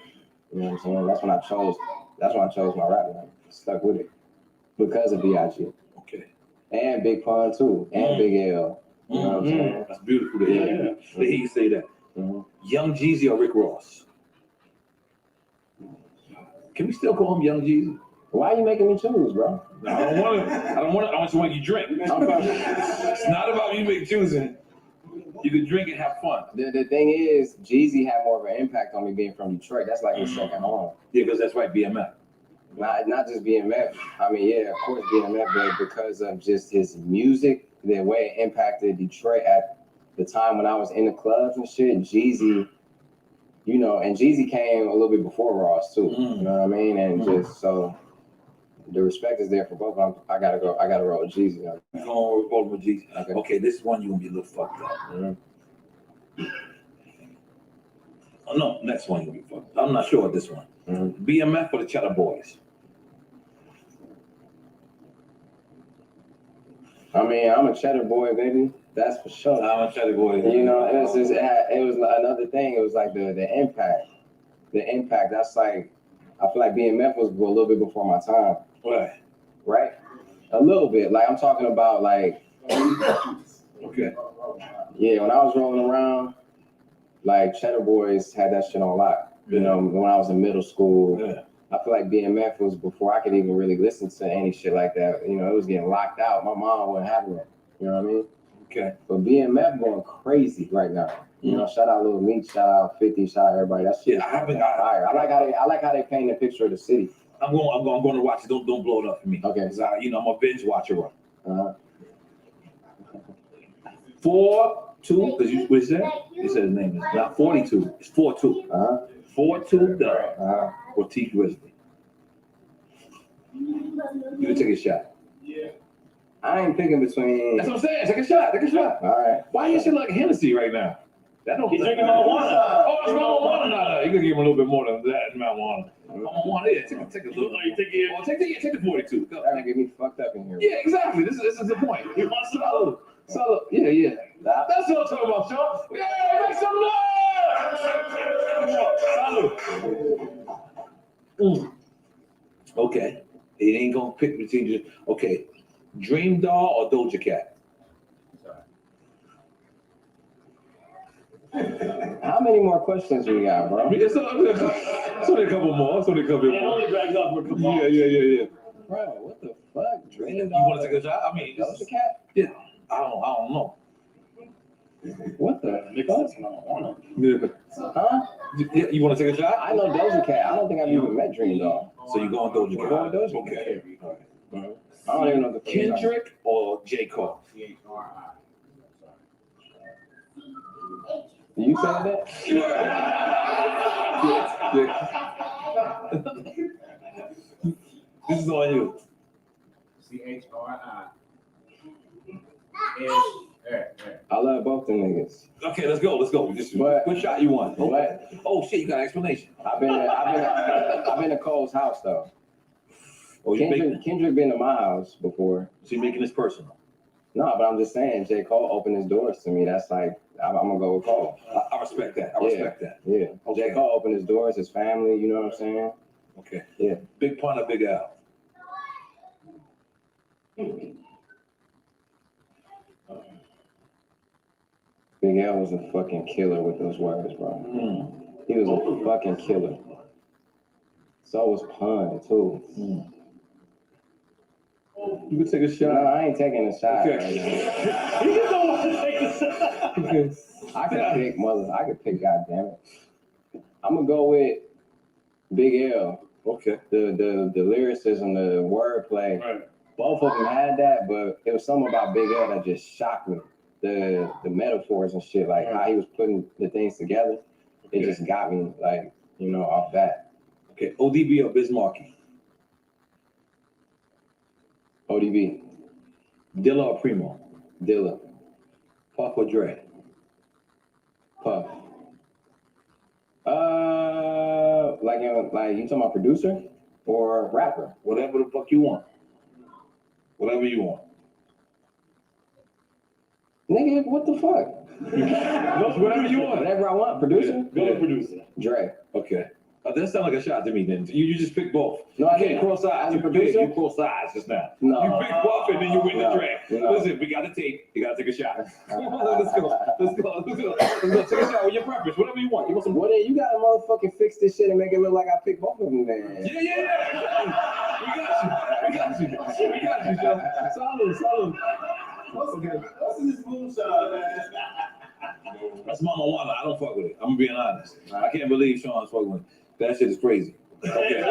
You know what I'm saying? That's when I chose my rap name. Stuck with it. Because of B.I.G. Okay. And Big Pun too. And Big L. You know what I'm saying? That's beautiful to hear. Yeah. To hear you say that. Young Jeezy or Rick Ross? Can we still call him Young Jeezy? Why are you making me choose, bro? No, I don't want to. I want to make you drink. It's not about you make choosing. You can drink and have fun. The thing is, Jeezy had more of an impact on me being from Detroit. That's like his second home. Yeah, because that's right, BMF. Not just BMF. I mean, yeah, of course BMF, but because of just his music, the way it impacted Detroit at the time when I was in the clubs and shit, Jeezy, you know, and Jeezy came a little bit before Ross too. You know what I mean? And just so the respect is there for both of them. I gotta roll with Jeezy. We're going to roll with Jeezy. Okay, this is one you're going to be a little fucked up. Oh, no, next one you're going to be fucked up. I'm not sure of this one. BMF or the Cheddar Boys? I mean, I'm a Cheddar boy, baby. That's for sure. I'm a Cheddar Boy. You know, it was another thing. It was like the impact. The impact. That's like, I feel like BMF was a little bit before my time. Right? A little bit. Like I'm talking about like. Okay. Yeah, when I was rolling around, like Cheddar Boys had that shit on lock. You know, when I was in middle school. Yeah. I feel like BMF was before I could even really listen to any shit like that. You know, it was getting locked out. My mom wasn't having it. You know what I mean? Okay. But BMF going crazy right now. You know, shout out Lil Meek, shout out 50, shout out everybody. That shit is fire. I like how they paint the picture of the city. I'm going to watch it. Don't blow it up for me. Okay. Cause I'm a binge watcher. 4-2. Cause you what you said? You said his name is not 42. It's 4-2. 4-2 Doug or T Grizzly. You can take a shot. Yeah. I ain't picking between. That's what I'm saying. Take a shot. All right. Why you shit like Hennessy right now? That don't. He's drinking marijuana. Oh, it's marijuana. No. You can give him a little bit more than that marijuana. Marijuana. Yeah, take a little. You take it. Well, take the 42. Go. That get me fucked up in here. Yeah, exactly. This is the point. He wants to So yeah. That's what I'm talking about, Sean. Yeah, make some noise. Okay. It ain't gonna pick between you. Okay. Dream Doll or Doja Cat? How many more questions we got, bro? It's only a couple more. It only drags out for a couple hours. Yeah. Bro, what the fuck? Dream You Doll? want to take a shot? I mean, Doja Cat? Yeah. I don't know. What the fuck? Huh? You want to take a shot? I know Doja Cat. I don't think I've even met Dream Doll. So you going Doja Cat? Going Doja Cat. Okay. I don't even know the Kendrick or J. Cole? You said that? This is on you. CHRI. I love both them niggas. Okay, let's go. Just But- what shot you want? But Oh shit, you got an explanation. I've been to Cole's house though. Oh, you making? Kendrick been to my house before. So you're making this personal. No, but I'm just saying, J. Cole opened his doors to me. That's like, I'm gonna go with Cole. I respect that. I respect that. Yeah. Okay. J. Cole opened his doors, his family, you know what I'm saying? Okay. Yeah. Big Pun or Big Al? Big Al was a fucking killer with those words, bro. He was a fucking killer. So was Pun, too. You can take a shot. No, I ain't taking a shot. Okay. Right He just don't want to take the shot. I could pick, goddamn it. I'm gonna go with Big L. Okay. The lyricism, the wordplay. Right. Both of them had that, but it was something about Big L that just shocked me. The metaphors and shit, like how he was putting the things together, it just got me, like, you know, off that. Okay. ODB or Bismarcky? ODB, Dilla or Primo? Dilla, Puff or Dre? Puff. Like you talking about producer or rapper? Whatever the fuck you want. Whatever you want. Nigga, what the fuck? Whatever you want. Whatever I want, producer? Go to producer. Dre. Okay. That sounds like a shot to me. Then you just pick both. No, I can't didn't. cross sides. As a producer? You cross sides just now. No. You pick both and then you win the drink. No. Listen, we got to take. You got to take a shot. Let's go. Let's go. Let's go. Let's go. Take a shot with your preference. Whatever you want. You want some? Well, then you gotta motherfucking fix this shit and make it look like I picked both of them, man. Yeah. We got you, Joe. Salud. What's in this moonshine, man? That's Mama Wanda. I don't fuck with it. I'm being honest. I can't believe Sean's fucking with it. That shit is crazy. Okay.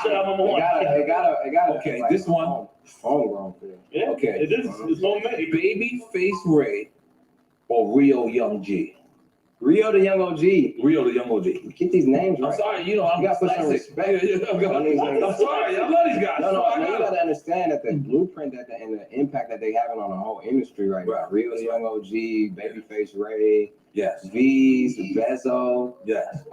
Shout out Mama Wanda. It gotta. Okay, like, this one. Homegrown for you. Yeah, Okay. it is. It's homemade. Baby Face Ray or Rio Young G? Rio the Young OG. Rio the Young OG. Get these names right. I'm sorry, you know, I'm You gotta put some dyslexic. respect. I'm sorry, I love these guys. No, man, you gotta understand that the blueprint and the impact that they having on the whole industry right now. Rio the Young OG, Babyface Ray, Yes. V's, Bezo, Yes.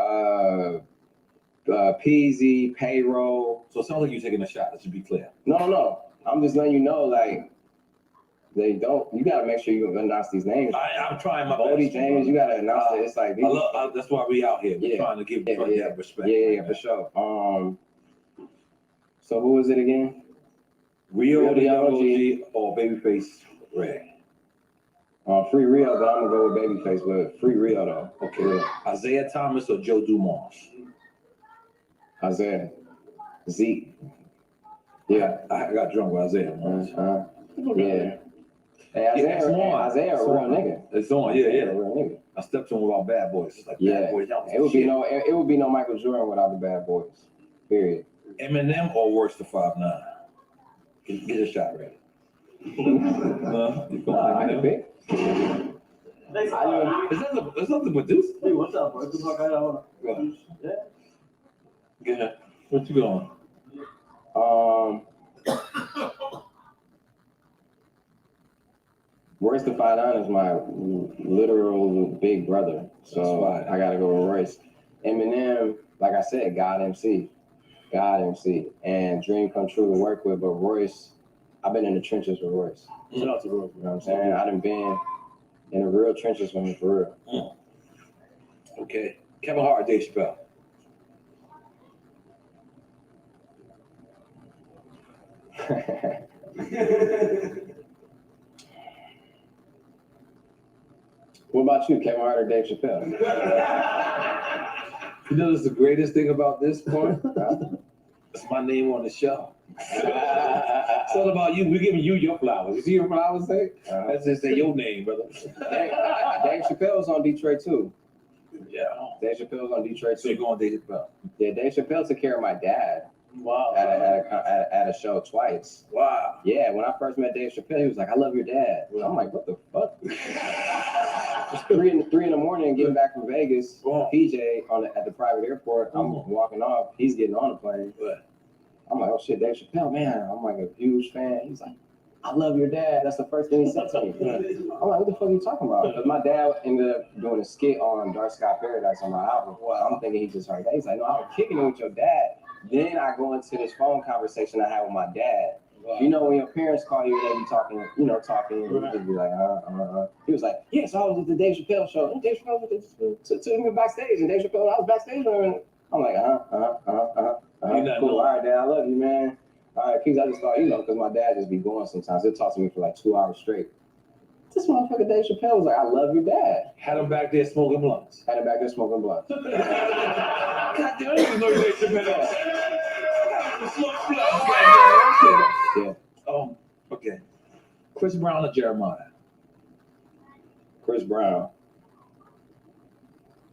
Peasy, Payroll. So it sounds like you're taking a shot. That should be clear. No. I'm just letting you know, like, they don't. You gotta make sure you announce these names. I'm trying my Bodie best. James, you gotta announce it. It's like That's why we out here. We're Yeah. trying to give Yeah, that respect. Yeah, for sure. So who is it again? Rio the Young OG or Babyface Ray? Free Rio, but I'm gonna go with Babyface, but Free Rio though. Okay. Yeah. Isaiah Thomas or Joe Dumars? Isaiah. Zeke. Yeah. I got drunk with Isaiah. Yeah. Hey, Isaiah, it's on. Isaiah a real nigga. It's on. A Yeah. real nigga. I stepped on about Bad Boys. It's like Yeah. Bad Boys. Y'all It would be no Michael Jordan without the Bad Boys. Period. Eminem or Worse to 5'9"? Get a shot ready. You I can pick. Thanks, Is that the producer? Hey, what's up, bro? Good luck. Yeah. What you going? Royce the 5'9" is my literal big brother, so I gotta go with Royce. Eminem, like I said, God MC, and dream come true to work with. But Royce, I've been in the trenches with Royce. Shout out to Royce. You know what I'm saying? I done been in the real trenches with him for real. Okay. Kevin Hart, Dave Chappelle. What about you, Kevin Hart or Dave Chappelle? You know, that's the greatest thing about this point. It's my name on the show. It's all about you. We're giving you your flowers. You see your flowers say? Let's just say your name, brother. Dave Chappelle's on Detroit too. Yeah. Dave Chappelle's on Detroit So too. you're going Dave Chappelle. Yeah, Dave Chappelle took care of my dad Wow. at a show twice. Wow. Yeah, when I first met Dave Chappelle, he was like, "I love your dad." I'm like, "What the fuck?" It's 3 in the morning, getting back from Vegas. PJ at the private airport. I'm walking off. He's getting on the plane. I'm like, "Oh shit, Dave Chappelle, man!" I'm like a huge fan. He's like, "I love your dad." That's the first thing he said to me. I'm like, "What the fuck are you talking about?" Because my dad ended up doing a skit on Dark Sky Paradise on my album. Well, I'm thinking he just heard that. He's like, "No, I was kicking it with your dad." Then I go into this phone conversation I had with my dad. Wow. You know, when your parents call you and they be talking, and you just be like, He was like, "Yes, I was at the Dave Chappelle show." And Dave Chappelle took me backstage, and Dave Chappelle, I was backstage with him. I'm like, cool. All right, Dad, I love you, man. All right, Keys, I just thought, because my dad just be going sometimes. He'll talk to me for like 2 hours straight. This motherfucker Dave Chappelle was like, "I love your dad." Had him back there smoking blunts. God damn, I didn't even know Dave Chappelle. Yeah. Okay. Chris Brown or Jeremiah? Chris Brown.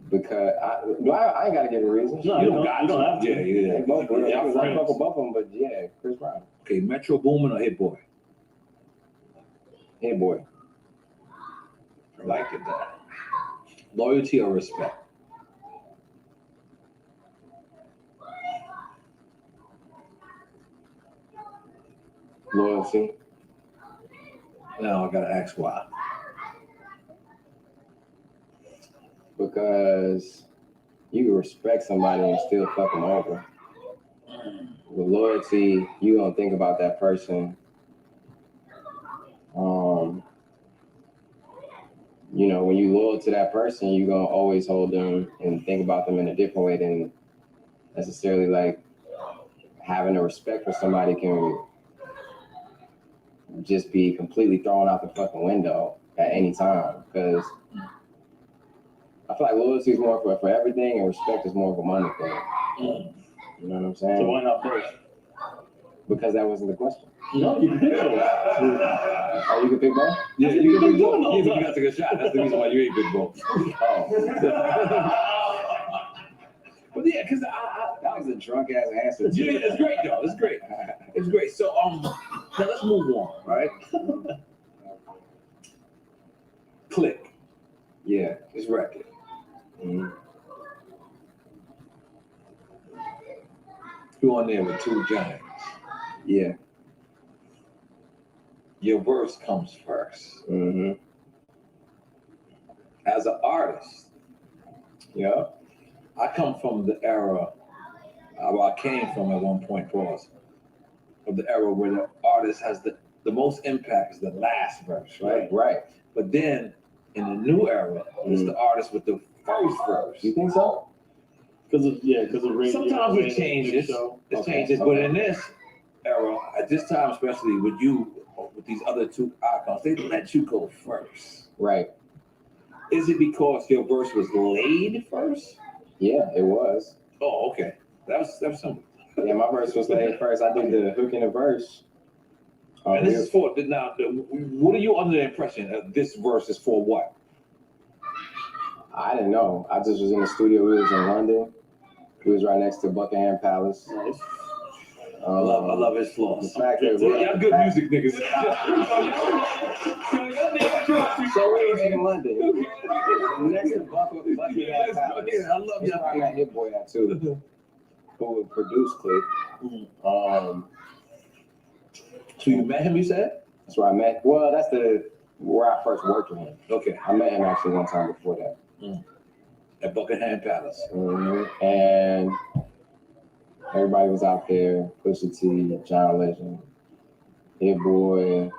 Because I ain't gotta give a reason. No, you don't have to. Yeah. They both real. Yeah, I fuck friends. with both of them, but yeah, Chris Brown. Okay, Metro Boomin or Hit Boy? Hey boy. I like it, Dad. Loyalty or respect? Loyalty. Now I gotta ask why. Because you can respect somebody and still fuck them over. With loyalty, you don't think about that person. When you loyal to that person, you're gonna always hold them and think about them in a different way than necessarily like having a respect for somebody can just be completely thrown out the fucking window at any time. Because I feel like loyalty is more for everything, and respect is more of a money thing. You know what I'm saying? So why not both? Because that wasn't the question. No, you can pick both. Oh, you can pick both? Yeah, you can pick both. Yeah, you got to take a shot. That's the reason why you ain't pick both. But yeah, because that was a drunk ass answer. Yeah, it's great though. It's great. It's great. So now let's move on, right? Click. Yeah. This record. Mm-hmm. You on there with 2 giants. Yeah. Your verse comes first. Mm-hmm. As an artist, Yeah. I come from the era, I came from at one point, pause, of the era where the artist has the most impact is the last verse, right? Right. But then in the new era, it's the artist with the first verse. You think so? Because of radio. Sometimes it changes. It changes, but in this era, at this time especially with these other 2 icons, they let you go first. Right. Is it because your verse was laid first? Yeah, it was. Oh, okay. That was simple. Yeah, my verse was laid first. I did the hook in the verse. And this is for now. What are you under the impression that this verse is for? What? I didn't know. I just was in the studio. We was in London. We was right next to Buckingham Palace. Nice. I love his flaws. The fact that y'all good music niggas. So we was in London. Next to Buckingham Palace. I love y'all. I met Hit Boy at too, who would produce Click. So you met him, you said? That's where I met. Well, that's where I first worked with him. Okay. I met him actually one time before that. At Buckingham Palace. Mm-hmm. And everybody was out there. Pusha T, John Legend, Hit Boy,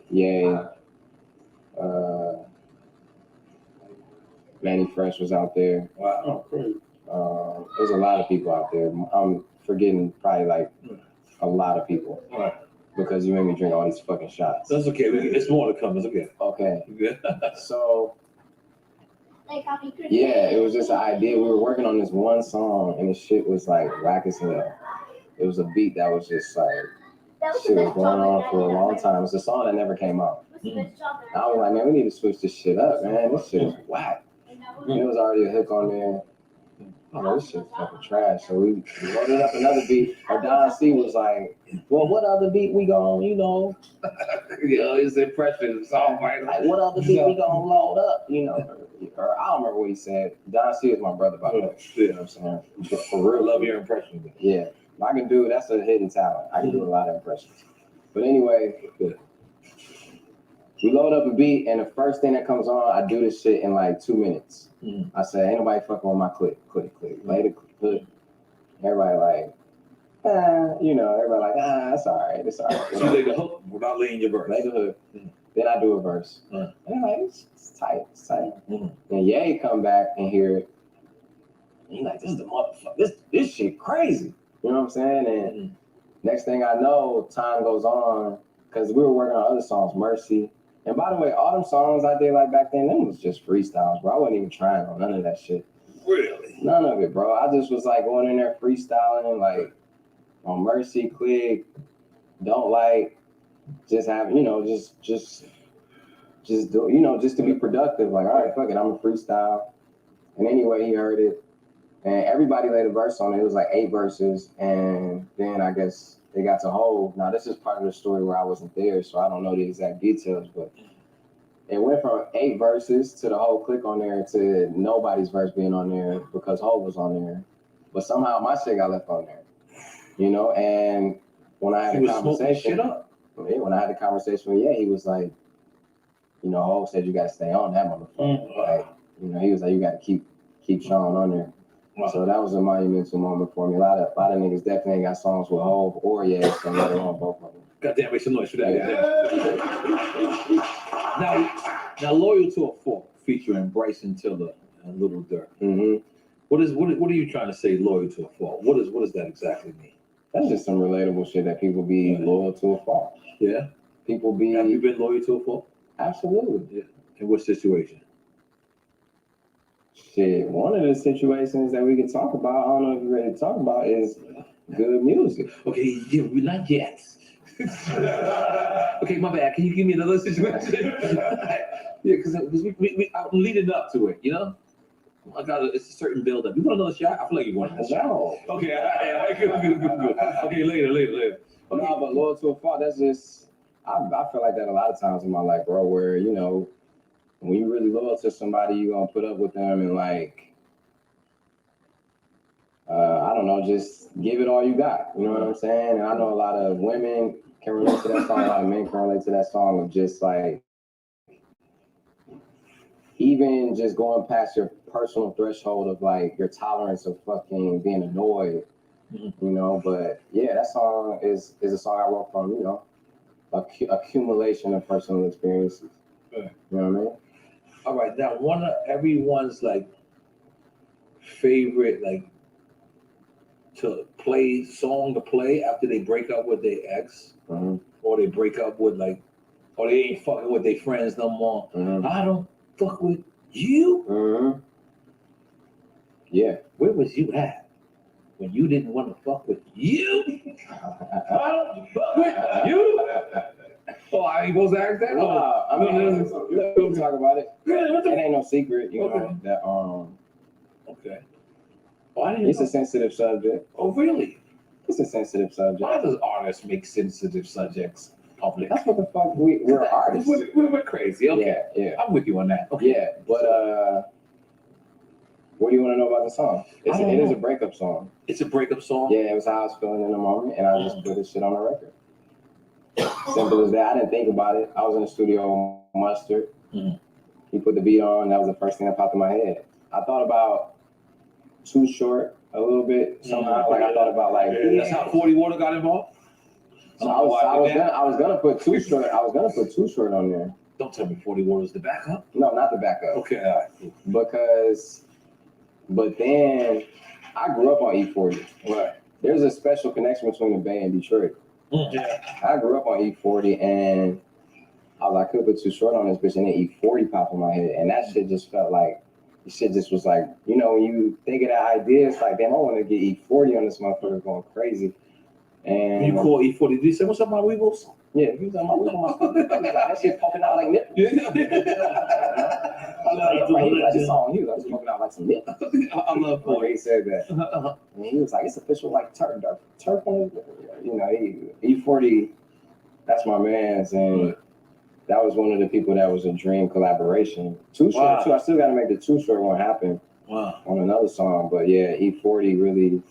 Ye, Manny Fresh was out there. Wow. Oh, great. There's a lot of people out there. I'm forgetting probably like a lot of people. Because you made me drink all these fucking shots. That's okay. It's more to come. It's okay. Okay. So, yeah, it was just an idea. We were working on this one song, and the shit was like whack as hell. It was a beat that was just like, shit was going on for a long time. It was a song that never came out. I was like, man, we need to switch this shit up, man. This shit is whack. And there was already a hook on there. Oh, this shit's fucking trash. So we loaded up another beat. Or Don C was like, well, what other beat we gon', His impression is all right. Like, what other beat we gonna load up, Or I don't remember what he said. Don C is my brother, by the way. You know what I'm saying? But for real, love your impression. Yeah. I can do it. That's a hidden talent. I can do a lot of impressions. But anyway, we load up a beat, and the first thing that comes on, I do this shit in like 2 minutes. I said, ain't nobody fucking with my click. Lay the click. Everybody like, everybody like, that's all right. It's all right. So you lay the hook without laying your verse. Lay the hook. Then I do a verse. And I'm like, it's tight. And Ye come back and hear it. And he's like, this is the motherfucker. This shit crazy. You know what I'm saying? And next thing I know, time goes on, because we were working on other songs, Mercy. And by the way, all them songs I did like back then, them was just freestyles, bro. I wasn't even trying on none of that shit. Really? None of it, bro. I just was like going in there freestyling, like on Mercy, Click, Don't Like, just have, just do, just to be productive. Like, all right, fuck it, I'm a freestyle. And anyway, he heard it. And everybody laid a verse on it. It was like 8 verses. And then I guess they got to Hov. Now, this is part of the story where I wasn't there, so I don't know the exact details. But it went from 8 verses to the whole click on there to nobody's verse being on there because Hov was on there. But somehow my shit got left on there. And when I had a conversation, when I had a conversation with he was like, Hov said you got to stay on that motherfucker. Like, he was like, you got to keep Sean on there. So that was a monumental moment for me. A lot of niggas definitely ain't got songs with Hov or so let alone both of them. Goddamn, make some noise for that. Now, Loyal to a Fault featuring Bryson Tiller and Little Durk. What are you trying to say? Loyal to a fault. What does that exactly mean? That's just some relatable shit that people be loyal to a fault. Yeah. People be. Have you been loyal to a fault? Absolutely. Yeah. In what situation? Shit, one of the situations that we can talk about, I don't know if you're ready to talk about, is good music. Okay, yeah, we're not yet. Okay, my bad. Can you give me another situation? Yeah, because I'm leading up to it, you know? It's a certain build up. You want another shot? I feel like you want another shot. No. Okay, good. Okay, later. Okay. No, but loyal to a fault, that's just, I feel like that a lot of times in my life, bro, where, you know, when you're really loyal to somebody, you're going to put up with them and, like, I don't know, just give it all you got. You know what I'm saying? And I know a lot of women can relate to that song, a lot of men can relate to that song of just, like, even just going past your personal threshold of, like, your tolerance of fucking being annoyed, you know? But, yeah, that song is a song I wrote from, you know, accumulation of personal experiences. Right. You know what I mean? All right, now one of everyone's like favorite to play after they break up with their ex, or they break up with or they ain't fucking with their friends no more. I don't fuck with you. Yeah. Where was you at when you didn't want to fuck with you? I don't fuck with you. Oh, I ain't supposed to ask that? I mean, we can talk about it. It ain't no secret, you know, that Okay. Oh, it's a sensitive subject. Oh, really? It's a sensitive subject. Why does artists make sensitive subjects public? That's what the fuck we're artists. We're crazy. Okay. Yeah. I'm with you on that. Okay. Yeah, but what do you want to know about the song? It is a breakup song. It's a breakup song? Yeah, it was how I was feeling in the moment, and I just put this shit on the record. Simple as that. I didn't think about it. I was in the studio with Mustard. He put the beat on. That was the first thing that popped in my head. I thought about Too Short a little bit somehow. Like I thought about that's how 40 Water got involved. So I was gonna put Too Short. I was gonna put Too Short on there. Don't tell me 40 Water was the backup. No, not the backup. Okay, all right. But then I grew up on E40. Right. There's a special connection between the Bay and Detroit. Yeah. I grew up on E40 and I was like, I could put Too Short on this bitch, and then E40 popped in my head. And that shit just felt like, the shit just was like, you know, when you think of that idea, it's like, damn, I want to get E40 on this motherfucker going crazy. And you call E40, did you say what's up, my Weebles? Yeah, he was on my motherfucker. That shit popping out like nipples. I just saw on you. I was poking out like some nipples. I love the way he said that. And he was like, it's official like turf on it. You know, E40, that's my man's, and that was one of the people that was a dream collaboration. Too Short, too. I still got to make the Too Short one happen on another song. But yeah, E40 really.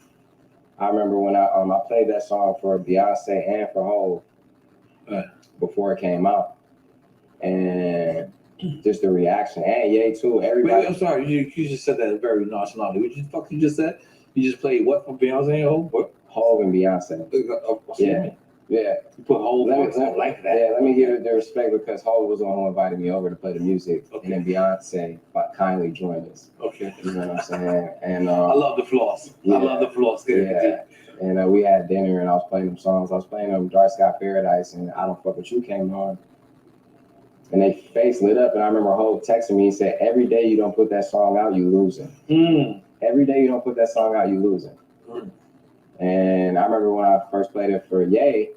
I remember when I played that song for Beyonce and for Hov before it came out, and just the reaction, and Ye too. Everybody. Wait, I'm sorry, you just said that very nonchalantly. What the fuck you just said? You just played what from Beyonce and Hov? What? Hov and Beyonce. Yeah. You put Hov like that. Yeah, let me give it the respect because Hov was the one who invited me over to play the music, and then Beyonce kindly joined us. Okay. You know what I'm saying? And I love the floss. Yeah, I love the floss. Yeah. And we had dinner, and I was playing them songs. I was playing them Dark Sky Paradise, and I Don't Fuck With You came on. And they face lit up, and I remember Hov texting me. He said, every day you don't put that song out, you losing. Every day you don't put that song out, you losing. And I remember when I first played it for Ye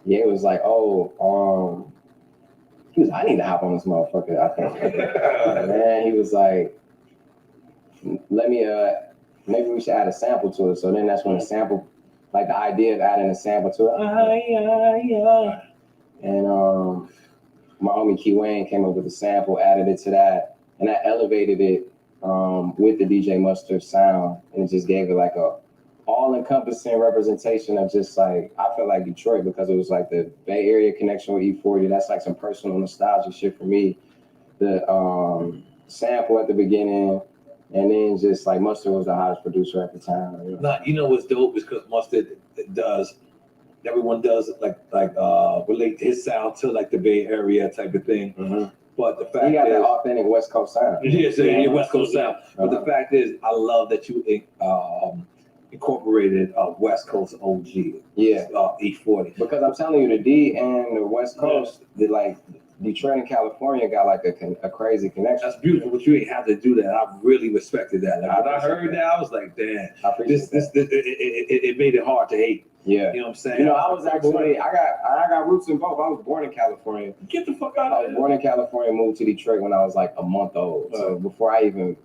was like, he was, I need to hop on this motherfucker. I think. And he was like, maybe we should add a sample to it. So then that's when the sample, like the idea of adding a sample to it. And my homie Key Wayne came up with a sample, added it to that, and that elevated it with the DJ Mustard sound, and it just gave it like a all-encompassing representation of just like, I feel like Detroit, because it was like the Bay Area connection with E40. That's like some personal nostalgia shit for me. The sample at the beginning, and then just like Mustard was the hottest producer at the time. You know? Nah, you know what's dope is because Mustard everyone does relate his sound to like the Bay Area type of thing. But the fact he got is, that authentic West Coast sound. yeah, West Coast sound. But the fact is, I love that you incorporated West Coast OG. Yeah. E40. Because I'm telling you, the D and the West Coast, like Detroit and California got like a crazy connection. That's beautiful, but you ain't have to do that. I really respected that. Like, when I heard that, I was like, damn, it made it hard to hate. Yeah. You know what I'm saying? You know, I was actually, I got roots in both. I was born in California. Get the fuck out of here. I was born in California, moved to Detroit when I was like a month old. So before I even,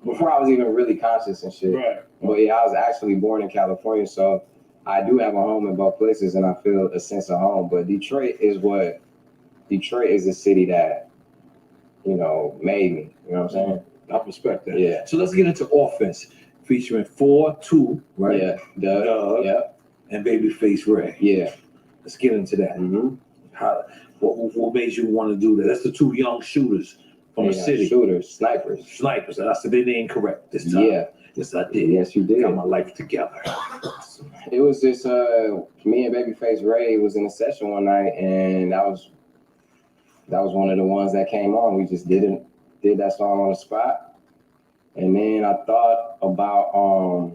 before I was even really conscious and shit. Right. But yeah, I was actually born in California, so I do have a home in both places, and I feel a sense of home. But Detroit is the city that, made me. You know what I'm saying? I respect that. Yeah. So let's get into offense, featuring 4-2, right? Yeah. Doug. Yeah. And Babyface Ray. Yeah. Let's get into that. Mm-hmm. What made you want to do that? That's the two young shooters from the city. Snipers. And I said they didn't correct this time. Yeah. Yes, I did. Yes, you did. Got my life together. It was just me and Babyface Ray was in a session one night, and that was one of the ones that came on. We just did that song on the spot, and then I thought about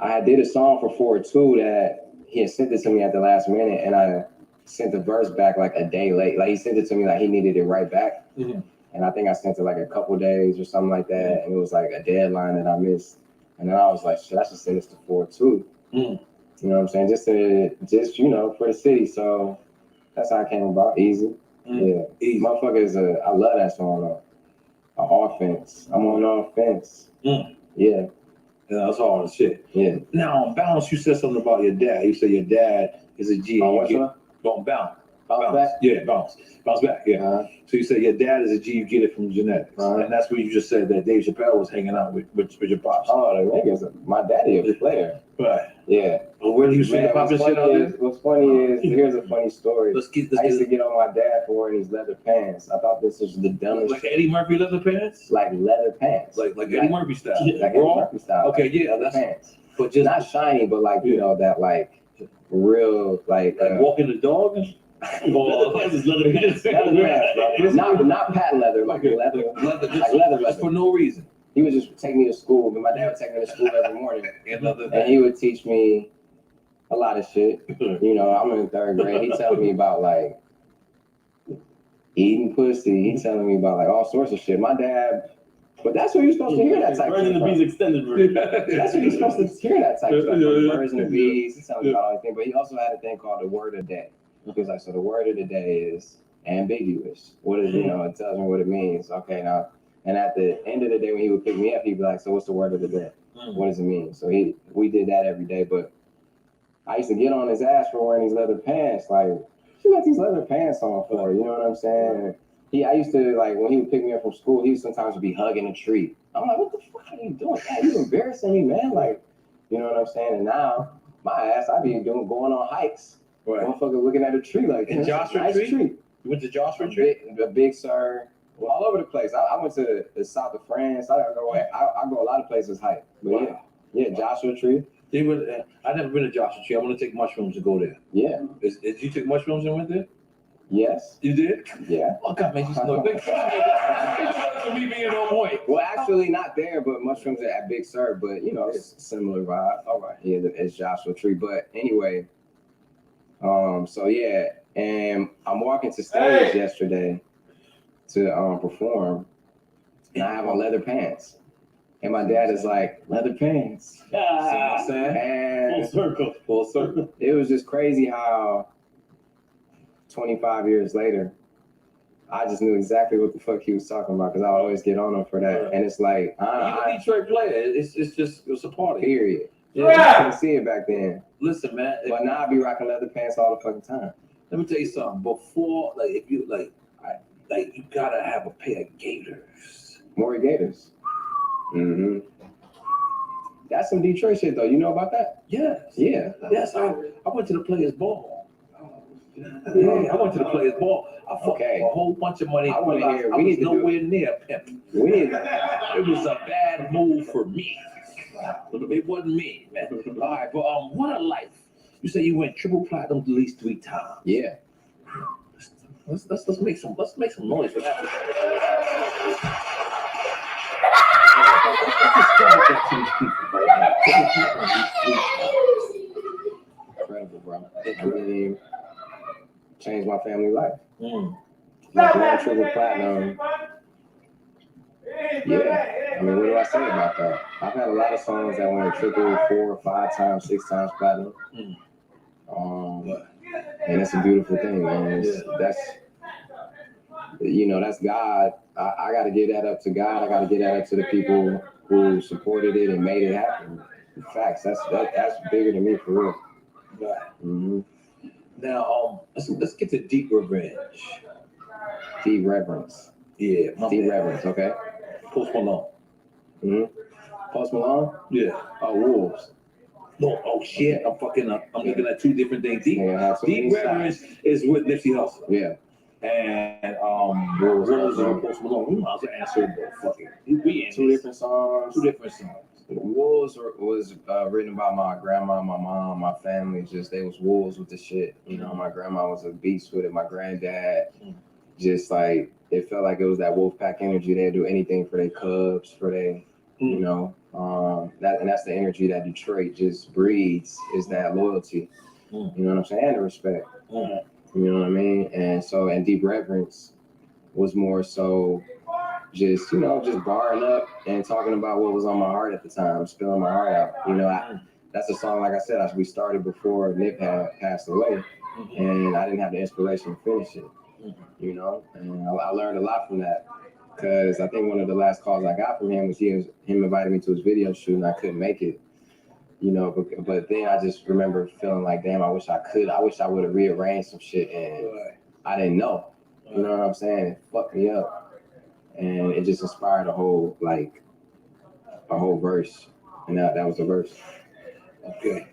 I did a song for 4-2 that he had sent it to me at the last minute, and I sent the verse back like a day late. Like he sent it to me like he needed it right back. Mm-hmm. And I think I sent it like a couple days or something like that. And it was like a deadline that I missed. And then I was like, shit, I should send this to 4-2. Mm. You know what I'm saying? Just for the city. So that's how it came about. Easy. Yeah. Easy. Motherfuckers, I love that song. Offense. I'm on offense. Mm. Yeah. Yeah, that's hard as shit. Yeah. Now on Bounce, you said something about your dad. You said your dad is a G. On Bounce. Bounce back? Yeah, bounce back. Yeah. Uh-huh. So you said your dad is a G. You get it from genetics, and that's where you just said that Dave Chappelle was hanging out with your pops. Oh, the niggas. My daddy a player. Right. Yeah. Well, where do you see the popping shit out there? What's funny is here's a funny story. I used to get on my dad for wearing these leather pants. I thought this was the dumbest. Like Eddie Murphy leather pants. Like leather pants. Like Eddie Murphy style. Like Eddie Murphy style. Okay, yeah, leather that's pants. But just Not shiny, but like that like real like walking the dog. leather pants, bro. Not patent leather, like leather. For no reason. He would just take me to school, but my dad would take me to school every morning, and he would teach me a lot of shit. I'm in 3rd grade. He telling me about like eating pussy. He telling me about like all sorts of shit. My dad, but that's what you're supposed to hear that type of stuff. Version of the Bees extended version. That's what you're supposed to hear that type of stuff. Version of Bees. He's telling me about everything, but he also had a thing called the word of the day. He was like, so the word of the day is ambiguous. What is, it tells me what it means. Okay, now, and at the end of the day, when he would pick me up, he'd be like, so what's the word of the day? What does it mean? So we did that every day, but I used to get on his ass for wearing these leather pants. Like, you got these leather pants on for, you know what I'm saying? I used to, like, when he would pick me up from school, he would sometimes be hugging a tree. I'm like, what the fuck are you doing? God, you embarrassing me, man. Like, you know what I'm saying? And now, my ass, I be going on hikes. Right. Motherfucker looking at a tree like in Joshua nice tree. You went to Joshua Tree? A big Sur. Well, all over the place. I went to the south of France. I go a lot of places hike. But yeah, Joshua Tree. I've never been to Joshua Tree. I want to take mushrooms to go there. Yeah. Did you take mushrooms and went there? Yes. You did? Yeah. Oh God, man, you know. Me being on point. Well, actually, not there, but mushrooms at Big Sur. But it's similar vibe. All right. Yeah, it's Joshua Tree. But anyway. So yeah, and I'm walking to stage yesterday to perform, and I have on leather pants, and my dad is like, leather pants. See what I'm saying? And Full circle. It was just crazy how 25 years later, I just knew exactly what the fuck he was talking about because I always get on him for that, and it's like, you're a Detroit player. It's a party. Period. Yeah, I couldn't see it back then. Listen, man. But now I be rocking leather pants all the fucking time. Let me tell you something. Before, like, if you you gotta have a pair of Gators. More Gators. Mm-hmm. That's some Detroit shit, though. You know about that? Yes. Yeah. Yes. I went to the Players Ball. Yeah, I went to the Players Ball. I fucked a whole bunch of money. I want to hear. I was nowhere near pimp. It was a bad move for me. It wasn't me, man. All right, but what a life. You say you went triple platinum at least 3 times. Yeah. Let's make some noise for that. Incredible, bro. It really changed my family life. Triple platinum. Yeah, I mean, what do I say about that? I've had a lot of songs that went triple, 4, 5 times, 6 times platinum. And it's a beautiful thing, man. That's God. I got to give that up to God. I got to give that up to the people who supported it and made it happen. Facts. That's bigger than me, for real. Right. Mm-hmm. Now, let's get to Deep Revenge. Deep Reverence. Yeah. Deep Reverence. Okay. Post Malone. Mm-hmm. Post Malone. Yeah. Wolves. No. Oh shit. Okay. I'm looking at two different things. Deep Reverence is with Nipsey Hussle. Yeah. And Wolves is with Post Malone. We might as well answer fucking. Two different songs. Wolves was written by my grandma, my mom, my family. Just they was wolves with the shit. You know, my grandma was a beast with it. My granddad, just like it felt like it was that wolf pack energy. They'd do anything for their cubs, for their, you know. That's the energy that Detroit just breeds, is that loyalty. You know what I'm saying? And the respect. You know what I mean? And Deep Reverence was more so just barring up and talking about what was on my heart at the time, spilling my heart out. You know, that's a song, like I said, we started before Nip had passed away, and I didn't have the inspiration to finish it. You know, and I learned a lot from that, because I think one of the last calls I got from him was him invited me to his video shoot, and I couldn't make it. You know, but then I just remember feeling like, damn, I wish I would have rearranged some shit, and I didn't know. You know what I'm saying? It fucked me up. And it just inspired a whole verse, and that was the verse. Okay.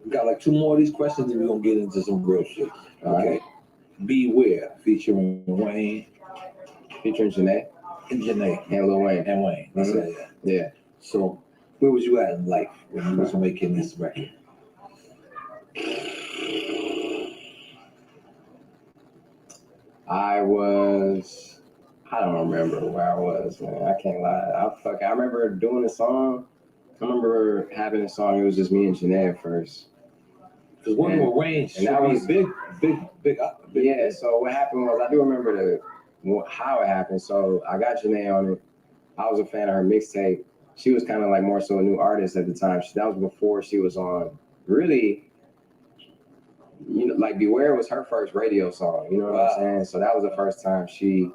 We got like 2 more of these questions, and we're gonna get into some real shit. Okay. Beware, featuring Wayne, featuring Janae, and Lil Wayne, and Wayne. That's it. Yeah. So, where was you at in life when you was making this record? I don't remember where I was, man. I can't lie. I remember doing a song. I remember having a song. It was just me and Janae at first. Because one more range, and that was big. Yeah. So what happened was, I do remember how it happened. So I got Janae on it. I was a fan of her mixtape. She was kind of like more so a new artist at the time. That was before she was on. Really, you know, like Beware was her first radio song. You know what I'm saying? So that was the first time she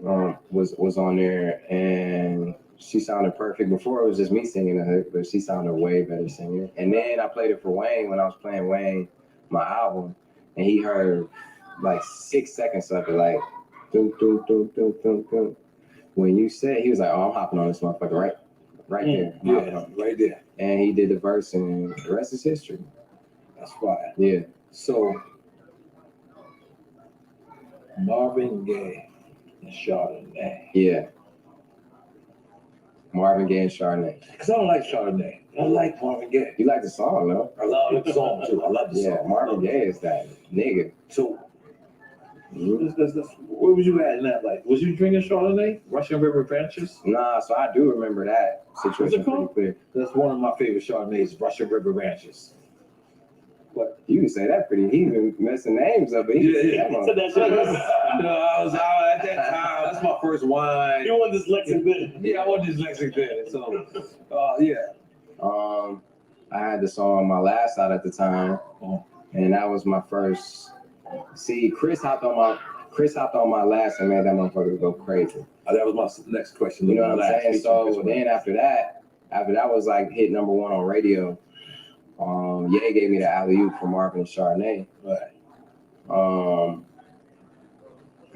was on there, and she sounded perfect. Before it was just me singing the hook, but she sounded way better singing. And then I played it for Wayne when I was playing Wayne my album, and he heard like 6 seconds of it, like dum dum dum dum dum dum. When you said, he was like, "Oh, I'm hopping on this motherfucker right there." Yeah, right there. And he did the verse, and the rest is history. That's fire. Yeah. So Marvin Gaye and Chardonnay. Yeah. Marvin Gaye and Chardonnay. Because I don't like Chardonnay. I like Marvin Gaye. You like the song, though? I love the song, too. I love the song. Yeah, Marvin Gaye is that nigga. So, where was you at in that life? Was you drinking Chardonnay? Russian River Ranchers? Nah, so I do remember that situation pretty clear. That's one of my favorite Chardonnays, Russian River Ranchers. What? You can say that pretty. He even messing names up. But Yeah. That shit. I was out at that time. That's my first wine. You want dyslexic then? Yeah, I want dyslexic then. So, yeah. I had the song My Last Out at the time, and that was my first. See, Chris hopped on my last and made that motherfucker go crazy. That was my next question. You know what I'm saying? So then after that was like hit number 1 on radio. Ye gave me the alley-oop for Marvin and Chardonnay. Right.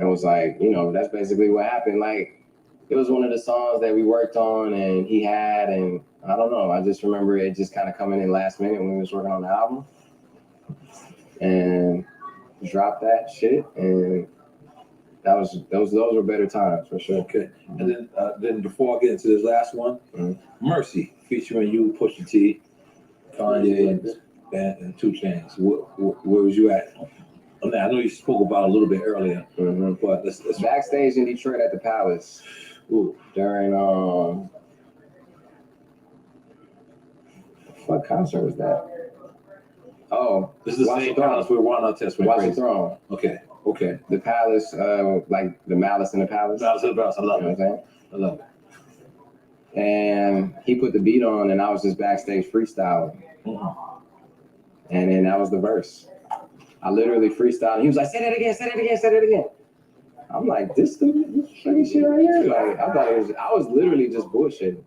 It was like, you know, that's basically what happened. Like, it was one of the songs that we worked on and he had, and I don't know. I just remember it just kind of coming in last minute when we was working on the album, and dropped that shit, and those were better times for sure. Okay, and then before I get into this last one, Mercy featuring you, Pusha T, Kanye, and 2 Chainz. Where was you at? I know you spoke about it a little bit earlier, but let's backstage in Detroit at the Palace. Ooh. During what concert was that? Oh, this is the same Palace where Ron Artest went Watch crazy. the Throne. Okay. The Palace, like the Malice in the Palace. Malice in the Palace. I love it. I love it. And he put the beat on, and I was just backstage freestyling. And then that was the verse. I literally freestyled. He was like, "Say that again, say that again, say that again." I'm like, this fucking shit right here. Like, I was literally just bullshitting.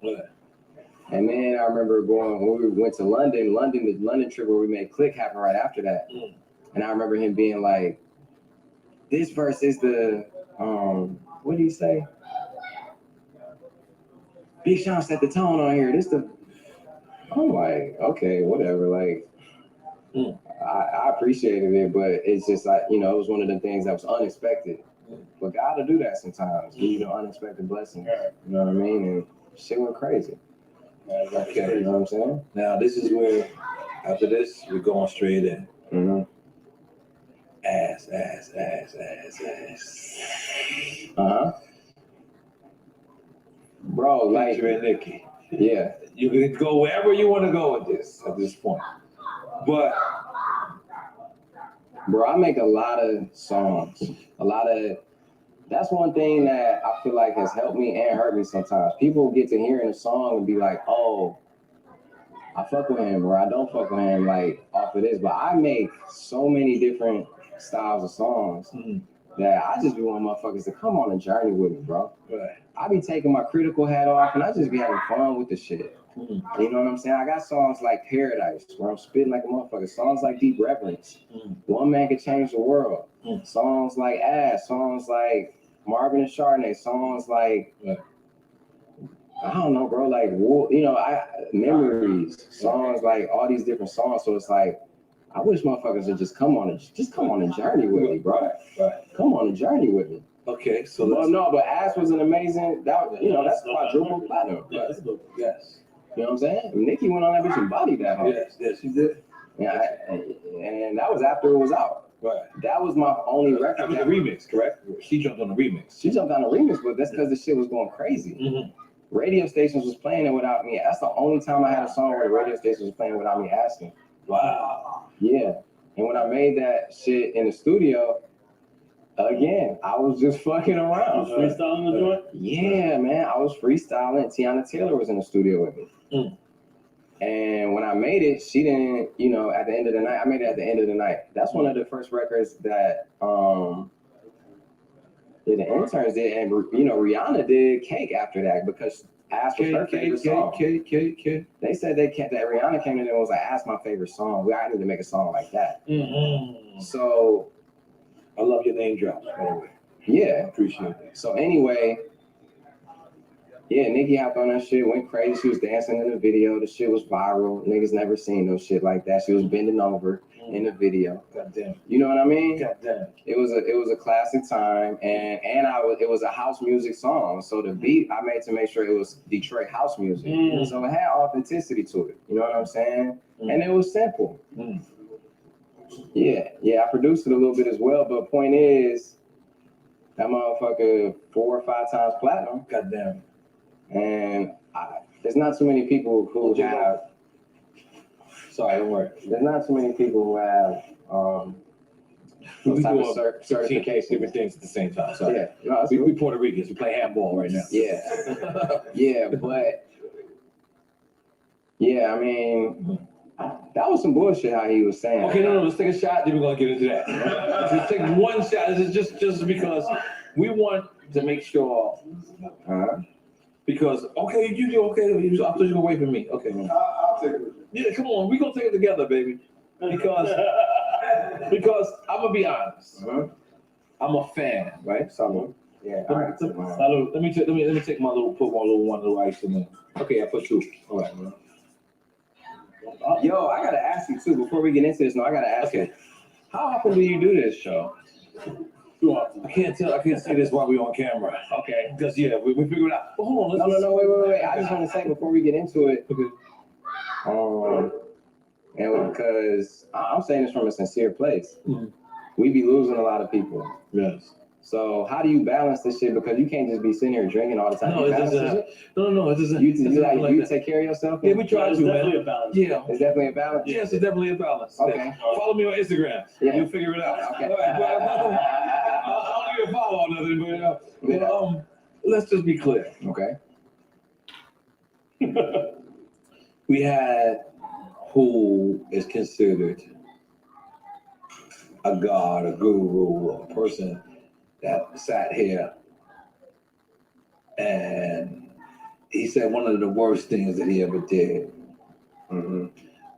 And then I remember when we went to London, the London trip where we made Click happen right after that. And I remember him being like, this verse is the, what did he say? Big Sean set the tone on here. I'm like, okay, whatever. Like, I appreciated it, but it's just like, it was one of the things that was unexpected. But God will do that sometimes. Unexpected blessings. You know what I mean? And shit went crazy. Okay. You know what I'm saying? Now, this is where, after this, we're going straight in. Ass. Bro, like, you're Nicki. Yeah. You can go wherever you want to go with this at this point. But, bro, I make a lot of songs. That's one thing that I feel like has helped me and hurt me sometimes. People get to hearing a song and be like, oh, I fuck with him, or I don't fuck with him, like, off of this. But I make so many different styles of songs that I just be wanting motherfuckers to come on a journey with me, bro. I be taking my critical hat off and I just be having fun with the shit. You know what I'm saying? I got songs like Paradise, where I'm spitting like a motherfucker. Songs like Deep Reverence. One Man Can Change the World. Songs like Ass. Songs like Marvin and Chardonnay. Songs like, I don't know, bro, like, Memories. Songs like all these different songs. So it's like, I wish motherfuckers would just come on a journey with me, bro. Come on a journey with me. Okay, so but Ass was an amazing, that's quadruple platinum. Yes. You know what I'm saying? Nicki went on that bitch and bodied that hoe. Yes, she did. Yeah, and that was after it was out. Right. That was my only record. That was a remix, correct? She jumped on the remix. She jumped on the remix, but that's because the shit was going crazy. Radio stations was playing it without me. That's the only time I had a song where the radio station was playing without me asking. Wow. Yeah. And when I made that shit in the studio, again, I was just fucking around. You was freestyling the joint? Yeah, man. I was freestyling. Tiana Taylor was in the studio with me. And when I made it, she didn't, at the end of the night, I made it at the end of the night. That's one of the first records that the interns did. And, Rihanna did Cake after that because Ass was her favorite song. They said that Rihanna came in and was like, Ass my favorite song. I need to make a song like that. So I love your name drops, by the way. Yeah. Appreciate it. So anyway, yeah, Nicki hopped on that shit, went crazy. She was dancing in the video. The shit was viral. Niggas never seen no shit like that. She was bending over in the video. Goddamn. You know what I mean? Goddamn. It was a classic time, and it was a house music song. So the beat I made to make sure it was Detroit house music. So it had authenticity to it. You know what I'm saying? And it was simple. Yeah, I produced it a little bit as well. But point is, that motherfucker 4 or 5 times platinum. Goddamn. And there's not too many people who have. Sorry, don't worry. There's not too many people who have those type of certifications. Different things at the same time. So yeah, no, we Puerto Ricans. We play handball right now. Yeah, but I mean, that was some bullshit how he was saying. Okay, no, let's take a shot. Then we're gonna get into that. Let's take one shot. This is just because we want to make sure. Because okay, you okay? I thought you were gonna wait for me. Okay, I'll take it. Yeah, come on, we gonna take it together, baby. Because I'm gonna be honest. I'm a fan, right? Salud. Yeah. All right. Salud. Let me take my put my little one little ice in there. Okay, I put 2. All right, man. Yo, I gotta ask you too before we get into this. No, I gotta ask you. How often do you do this show? I can't say this while we're on camera. Okay. Because we figured it out. Well, hold on. No, wait. I just want to say before we get into it. And because I'm saying this from a sincere place. we be losing a lot of people. Yes. So how do you balance this shit? Because you can't just be sitting here drinking all the time. No, it doesn't. No, it doesn't. You take care of yourself? Yeah, we try It's to, definitely man. a balance. Yeah. It's definitely a balance? Yes, it's definitely a balance. Okay. Follow me on Instagram. Yeah. You'll figure it out. Okay. I don't even follow on nothing, but let's just be clear. Okay. We had who is considered a god, a guru, a person that sat here and he said one of the worst things that he ever did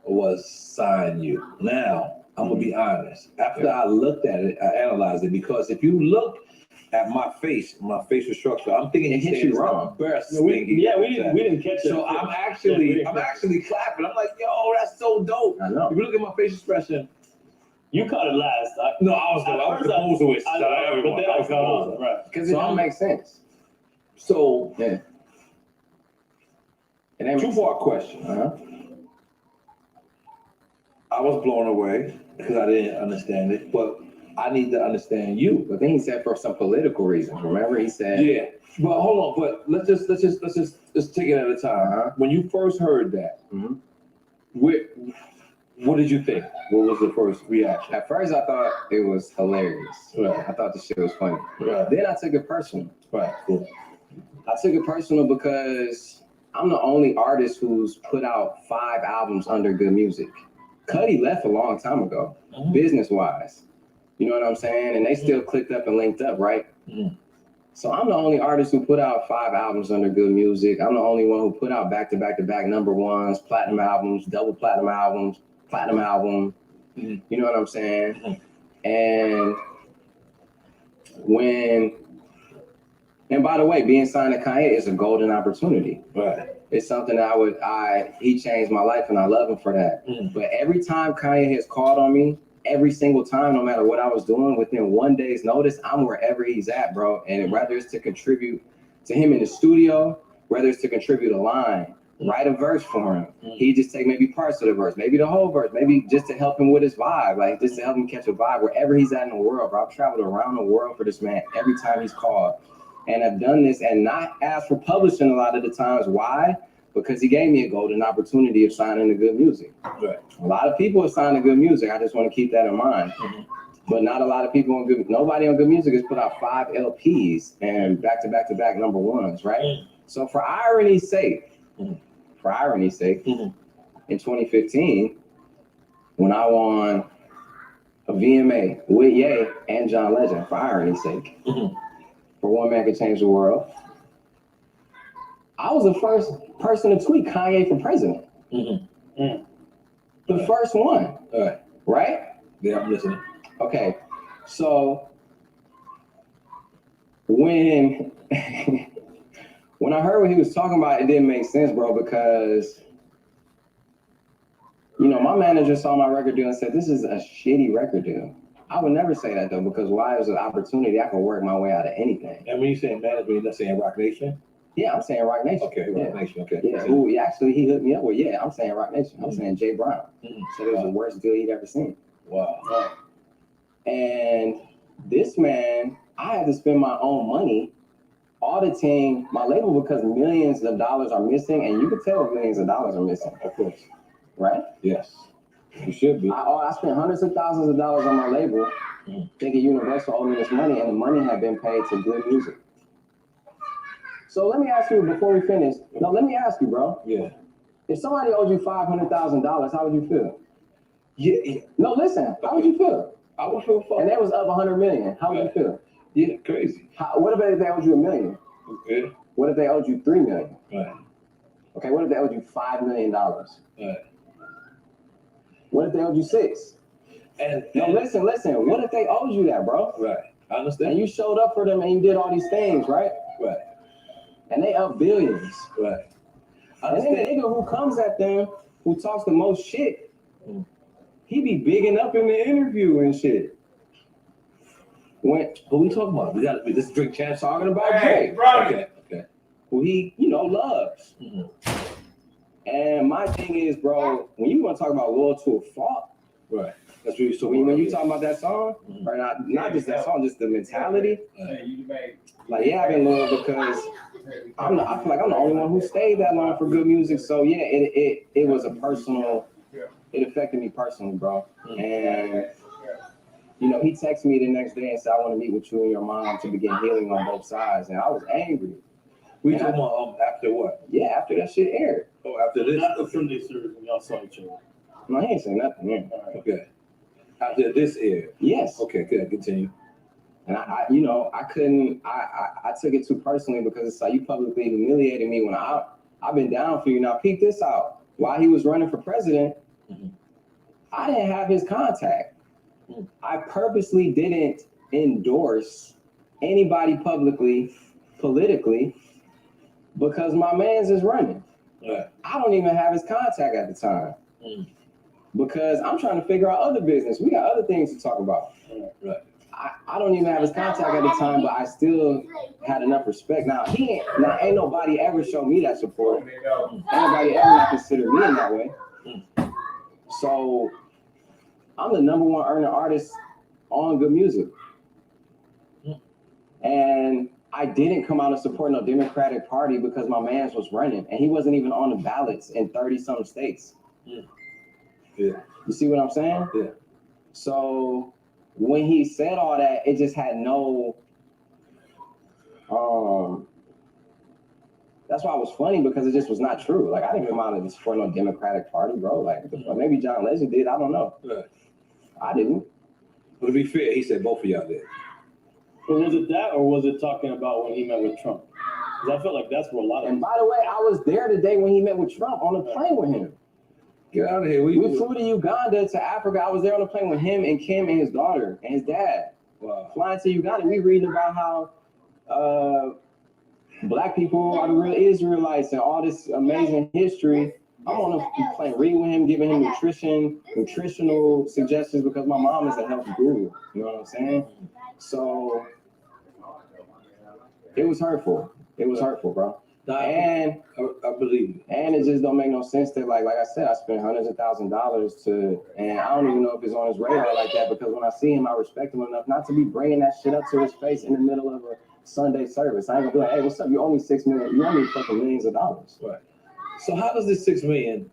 was sign you. Now, I'm gonna be honest. After I looked at it, I analyzed it, because if you look at my facial structure, I'm thinking it hit you wrong. We didn't catch it. So I'm actually clapping. I'm like, yo, that's so dope. I know. If you look at my facial expression, You caught it last. I was the closest. But then I caught on. Right. Because it don't make sense. So, Yeah. two-part question. I was blown away because I didn't understand it, but I need to understand you. But then he said for some political reasons. Remember, he said, Yeah, but hold on. But let's just take it at a time. When you first heard that, what did you think? What was the first reaction? At first I thought it was hilarious. Right. I thought the shit was funny. Right. Then I took it personal. Right. Cool. I took it personal because I'm the only artist who's put out 5 albums under Good Music. Cudi left a long time ago, business-wise. You know what I'm saying? And they still clicked up and linked up, right? So I'm the only artist who put out 5 albums under Good Music. I'm the only one who put out back-to-back-to-back #1s, platinum albums, double platinum albums, platinum album. You know what I'm saying? And by the way, being signed to Kanye is a golden opportunity. Right. It's something that he changed my life and I love him for that. But every time Kanye has called on me, every single time, no matter what I was doing, within 1 day's notice, I'm wherever he's at, bro. And whether it's to contribute to him in the studio, whether it's to contribute a line, write a verse for him. He just take maybe parts of the verse, maybe the whole verse, maybe just to help him with his vibe, like just to help him catch a vibe wherever he's at in the world, bro. I've traveled around the world for this man every time he's called. And I've done this and not asked for publishing a lot of the times. Why? Because he gave me a golden opportunity of signing to Good Music. Right. A lot of people are signing to Good Music. I just want to keep that in mind. But not a lot of people nobody on Good Music has put out 5 LPs and back-to-back-to-back #1s, right? So for irony's sake, in 2015, when I won a VMA with Ye and John Legend, for irony's sake, for One Man Could Change the World, I was the first person to tweet Kanye for president. The first one. Right? Yeah, I'm listening. Okay. So when I heard what he was talking about, it didn't make sense, bro, because my manager saw my record deal and said, this is a shitty record deal. I would never say that though, because why? It was an opportunity. I could work my way out of anything. And when you say management, you're not saying Rock Nation? Yeah, I'm saying Rock Nation. Okay, Rock Nation. Okay. Yeah. Actually, he hooked me up with. Yeah, I'm saying Rock Nation. I'm saying Jay Brown. So it was the worst deal he'd ever seen. Wow. And this man, I had to spend my own money auditing my label because millions of dollars are missing, and you can tell millions of dollars are missing. Of course. Right? Yes. You should be. I spent hundreds of thousands of dollars on my label, thinking Universal owed me this money, and the money had been paid to Good Music. So let me ask you before we finish. No, let me ask you, bro. Yeah. If somebody owed you $500,000, how would you feel? Yeah. No, listen. How would you feel? I would feel fucked. And that was up 100 million. How would you feel? Yeah, crazy. What if they owed you $1 million? Okay. What if they owed you $3 million? Right. Okay. What if they owed you $5 million? Right. What if they owed you 6? And listen. What if they owed you that, bro? Right. I understand. And you showed up for them and you did all these things, right? Right. And they up billions. Right. And then the nigga who comes at them, who talks the most shit, he be bigging up in the interview and shit. What we talking about? We got this Drink Champs talking about Hey, Drake. Okay. Who he, loves. And my thing is, bro, when you want to talk about loyal to a fault, Right. That's what you're talking when about. you talking about that song, or not just that song, just the mentality. Like, yeah, I've been loyal because I feel like I'm the only one who stayed that long for good music. So yeah, it was a personal. It affected me personally, bro. And you know, he texted me the next day and said, "I want to meet with you and your mom to begin healing on both sides." And I was angry. We talking about after what? Yeah, after that shit aired. Oh, after this? Not the Sunday service when y'all saw each other. No, he ain't saying nothing. Yeah. Okay. After this aired? Yes. Okay, good. Continue. And I couldn't. I took it too personally because it's like you publicly humiliated me when I've been down for you. Now peep this out. While he was running for president, I didn't have his contact. I purposely didn't endorse anybody publicly, politically, because my man's is running. Right. I don't even have his contact at the time. Because I'm trying to figure out other business. We got other things to talk about. Right. I don't even have his contact at the time, but I still had enough respect. Now ain't nobody ever showed me that support. Ain't nobody ever not considered me in that way. So I'm the #1 earning artist on good music. And I didn't come out and support no Democratic Party because my man's was running, and he wasn't even on the ballots in 30-some states. Yeah. You see what I'm saying? Yeah. So when he said all that, it just had no. That's why it was funny, because it just was not true. Like, I didn't come out and support no Democratic Party, bro. Like, maybe John Legend did. I don't know. Right. I didn't. But to be fair, he said both of y'all did. But was it that, or was it talking about when he met with Trump? Because I feel like that's where a lot of. And by the way, I was there the day when he met with Trump on the plane with him. Get out of here. We flew to Uganda, to Africa. I was there on the plane with him and Kim and his daughter and his dad. Wow. Flying to Uganda, we reading about how Black people are the real Israelites and all this amazing history. I'm on the plane reading with him, giving him nutritional suggestions, because my mom is a health guru. You know what I'm saying? So it was hurtful. It was hurtful, bro. And I believe you. And it just don't make no sense that, like I said, I spent hundreds of thousands of dollars and I don't even know if it's on his radar like that, because when I see him, I respect him enough not to be bringing that shit up to his face in the middle of a Sunday service. I ain't gonna be like, hey, what's up? You owe me $6 million. You owe me fucking millions of dollars. Right. So how does this $6 million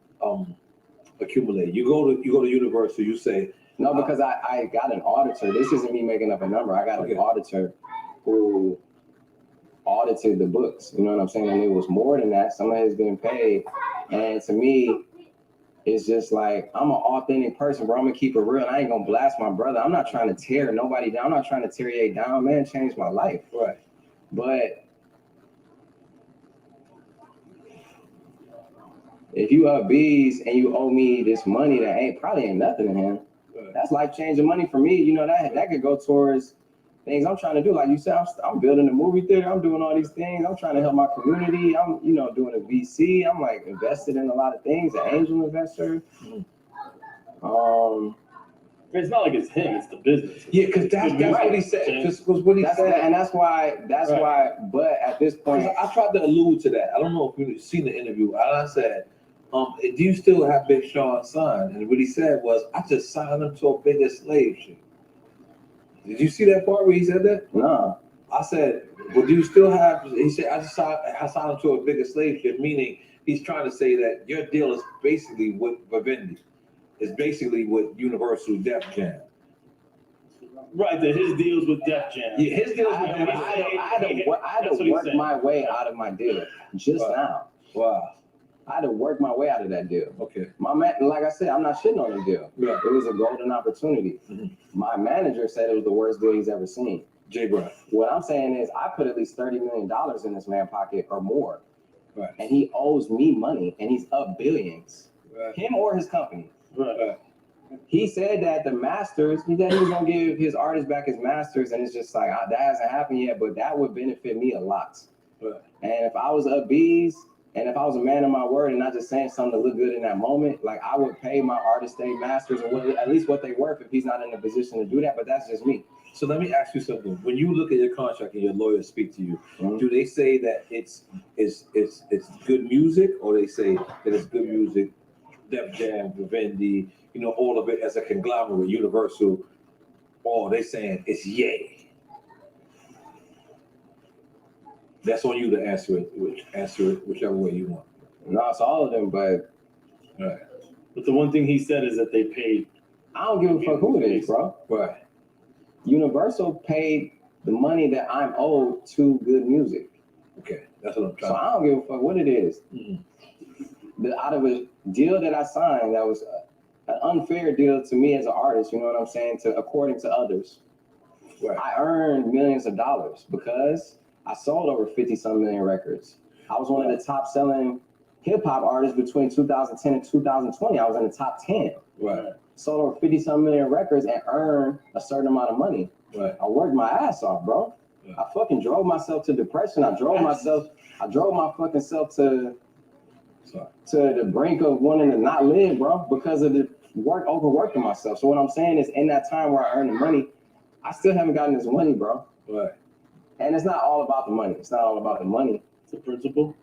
accumulate? You go to Universal, you say. No, because I got an auditor. This isn't me making up a number. I got an auditor who audited the books. You know what I'm saying? And it was more than that. Some of it has been paid. And to me, it's just like, I'm an authentic person, bro. I'm gonna keep it real. I ain't gonna blast my brother. I'm not trying to tear nobody down. I'm not trying to tear you down. Man, changed my life. Right. But if you have bees and you owe me this money that probably ain't nothing to him, that's life-changing money for me. You know, that could go towards things I'm trying to do. Like you said, I'm building a movie theater. I'm doing all these things. I'm trying to help my community. I'm, doing a VC. I'm like invested in a lot of things, an angel investor. It's not like it's him, it's the business. Yeah, because that's what he said. Because what he said. And that's why, but at this point. I tried to allude to that. I don't know if you've seen the interview. I said, do you still have Big Sean signed? And what he said was, I just signed him to a bigger slave ship. Did you see that part where he said that? No. I said, well, do you still have, he said, I signed him to a bigger slave ship, meaning he's trying to say that your deal is basically with Vivendi. It's basically with Universal Def Jam. Right, that his deals with Def Jam. Yeah, his deals with Def Jam. I had to work my way out of my deal just now. Wow. I had to work my way out of that deal. Okay. My man, like I said, I'm not shitting on the deal. Yeah. It was a golden opportunity. Mm-hmm. My manager said it was the worst deal he's ever seen. Jay Brown. What I'm saying is, I put at least $30 million in this man's pocket or more. Right. And he owes me money, and he's up billions. Right. Him or his company. Right. He said that the masters, he said he was gonna give his artists back his masters, and it's just like, that hasn't happened yet, but that would benefit me a lot. Right. And if I was up bees, and if I was a man of my word and not just saying something to look good in that moment, like, I would pay my artists their masters, or at least what they worth, if he's not in a position to do that. But that's just me. So let me ask you something. When you look at your contract and your lawyers speak to you, Mm-hmm. do they say that it's good music, or they say that it's good music Def Jam, Vivendi, you know, all of it as a conglomerate, Universal, they saying it's yay. That's on you to answer it whichever way you want. No, it's all of them, but Right. But the one thing he said is that they paid. I don't give a fuck who it is, bro. Right. Universal paid the money that I'm owed to Good Music. Okay, that's what I'm trying. So I don't give a fuck what it is. Out of a deal that I signed, that was an unfair deal to me as an artist. You know what I'm saying? According to others, Right. I earned millions of dollars because I sold over 50-some million records. I was one of the top selling hip hop artists between 2010 and 2020. I was in the top 10. Right. Sold over 50-some million records and earned a certain amount of money. Right. I worked my ass off, bro. Yeah. I fucking drove myself to depression. I drove my fucking self to the brink of wanting to not live, bro, because of the overworking myself. So what I'm saying is, in that time where I earned the money, I still haven't gotten this money, bro. Right. And it's not all about the money. It's not all about the money. It's a principle.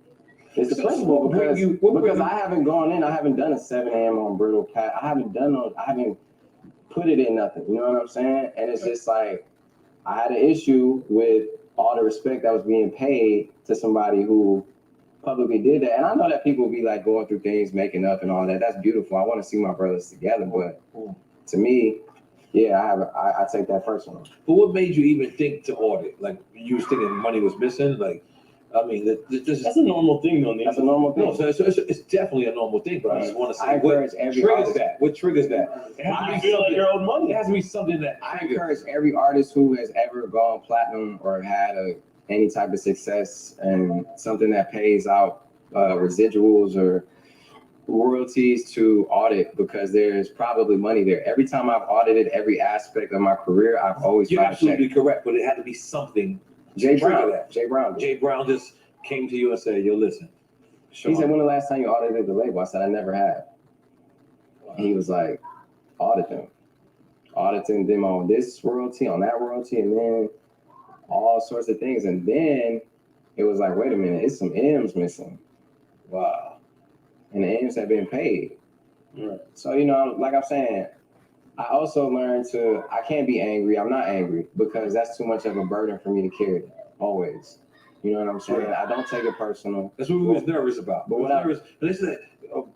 It's the principle because I haven't gone in. I haven't done a 7 a.m. on Brittle Pat. I haven't put it in nothing. You know what I'm saying? And it's just like, I had an issue with all the respect that was being paid to somebody who publicly did that. And I know that people will be like going through things, making up and all that. That's beautiful. I want to see my brothers together. But to me, yeah, I take that personal. But what made you even think to audit? Like, you was thinking money was missing? Like, I mean, that's a normal thing, though. That's a normal thing. No, so it's definitely a normal thing, but I just want to say, I encourage every triggers artist. that? What triggers that? It has to be feel like your own money. It has to be something that I encourage every artist who has ever gone platinum or had any type of success and something that pays out residuals or royalties to audit, because there's probably money there. Every time I've audited every aspect of my career, I've always You're tried to check. absolutely correct, but it had to be something. Jay Brown. Brown. Jay Brown just came to you and said, "Yo, listen." He said, "When the last time you audited the label?" I said, "I never have." And he was like, "Audit them. Auditing them on this royalty, on that royalty, and then all sorts of things." And then it was like, wait a minute, it's some M's missing. Wow. And the M's have been paid. Right. So, you know, like I'm saying, I also learned I can't be angry. I'm not angry because that's too much of a burden for me to carry always. You know what I'm saying? I don't take it personal. That's what we was nervous about. But we was nervous. But they said,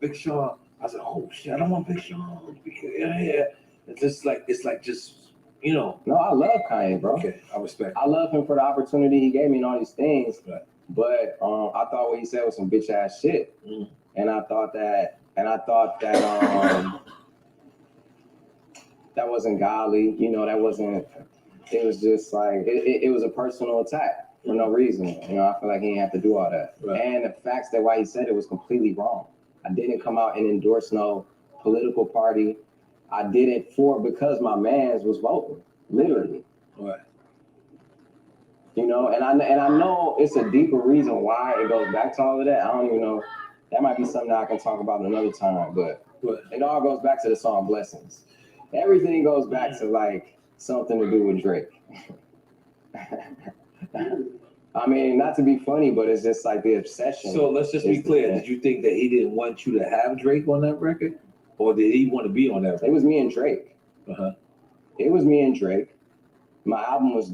Big Sean. I said, oh shit, I don't want Big Sean. Yeah. It's like just, you know. No, I love Kanye, bro. Okay, I respect. I love him for the opportunity he gave me and all these things. Right. But I thought what he said was some bitch ass shit. And I thought that that wasn't godly. You know, that wasn't. It was just like it was a personal attack for no reason. You know, I feel like he didn't have to do all that. Right. And the facts that why he said it was completely wrong. I didn't come out and endorse no political party. I did it because my mans was voting, literally. Right. You know, and I know it's a deeper reason why it goes back to all of that. I don't even know. That might be something that I can talk about another time, but it all goes back to the song Blessings. Everything goes back to like something to do with Drake. I mean, not to be funny, but it's just like the obsession. So let's just be clear. Did you think that he didn't want you to have Drake on that record? Or did he want to be on that record? It was me and Drake. Uh-huh. It was me and Drake. My album was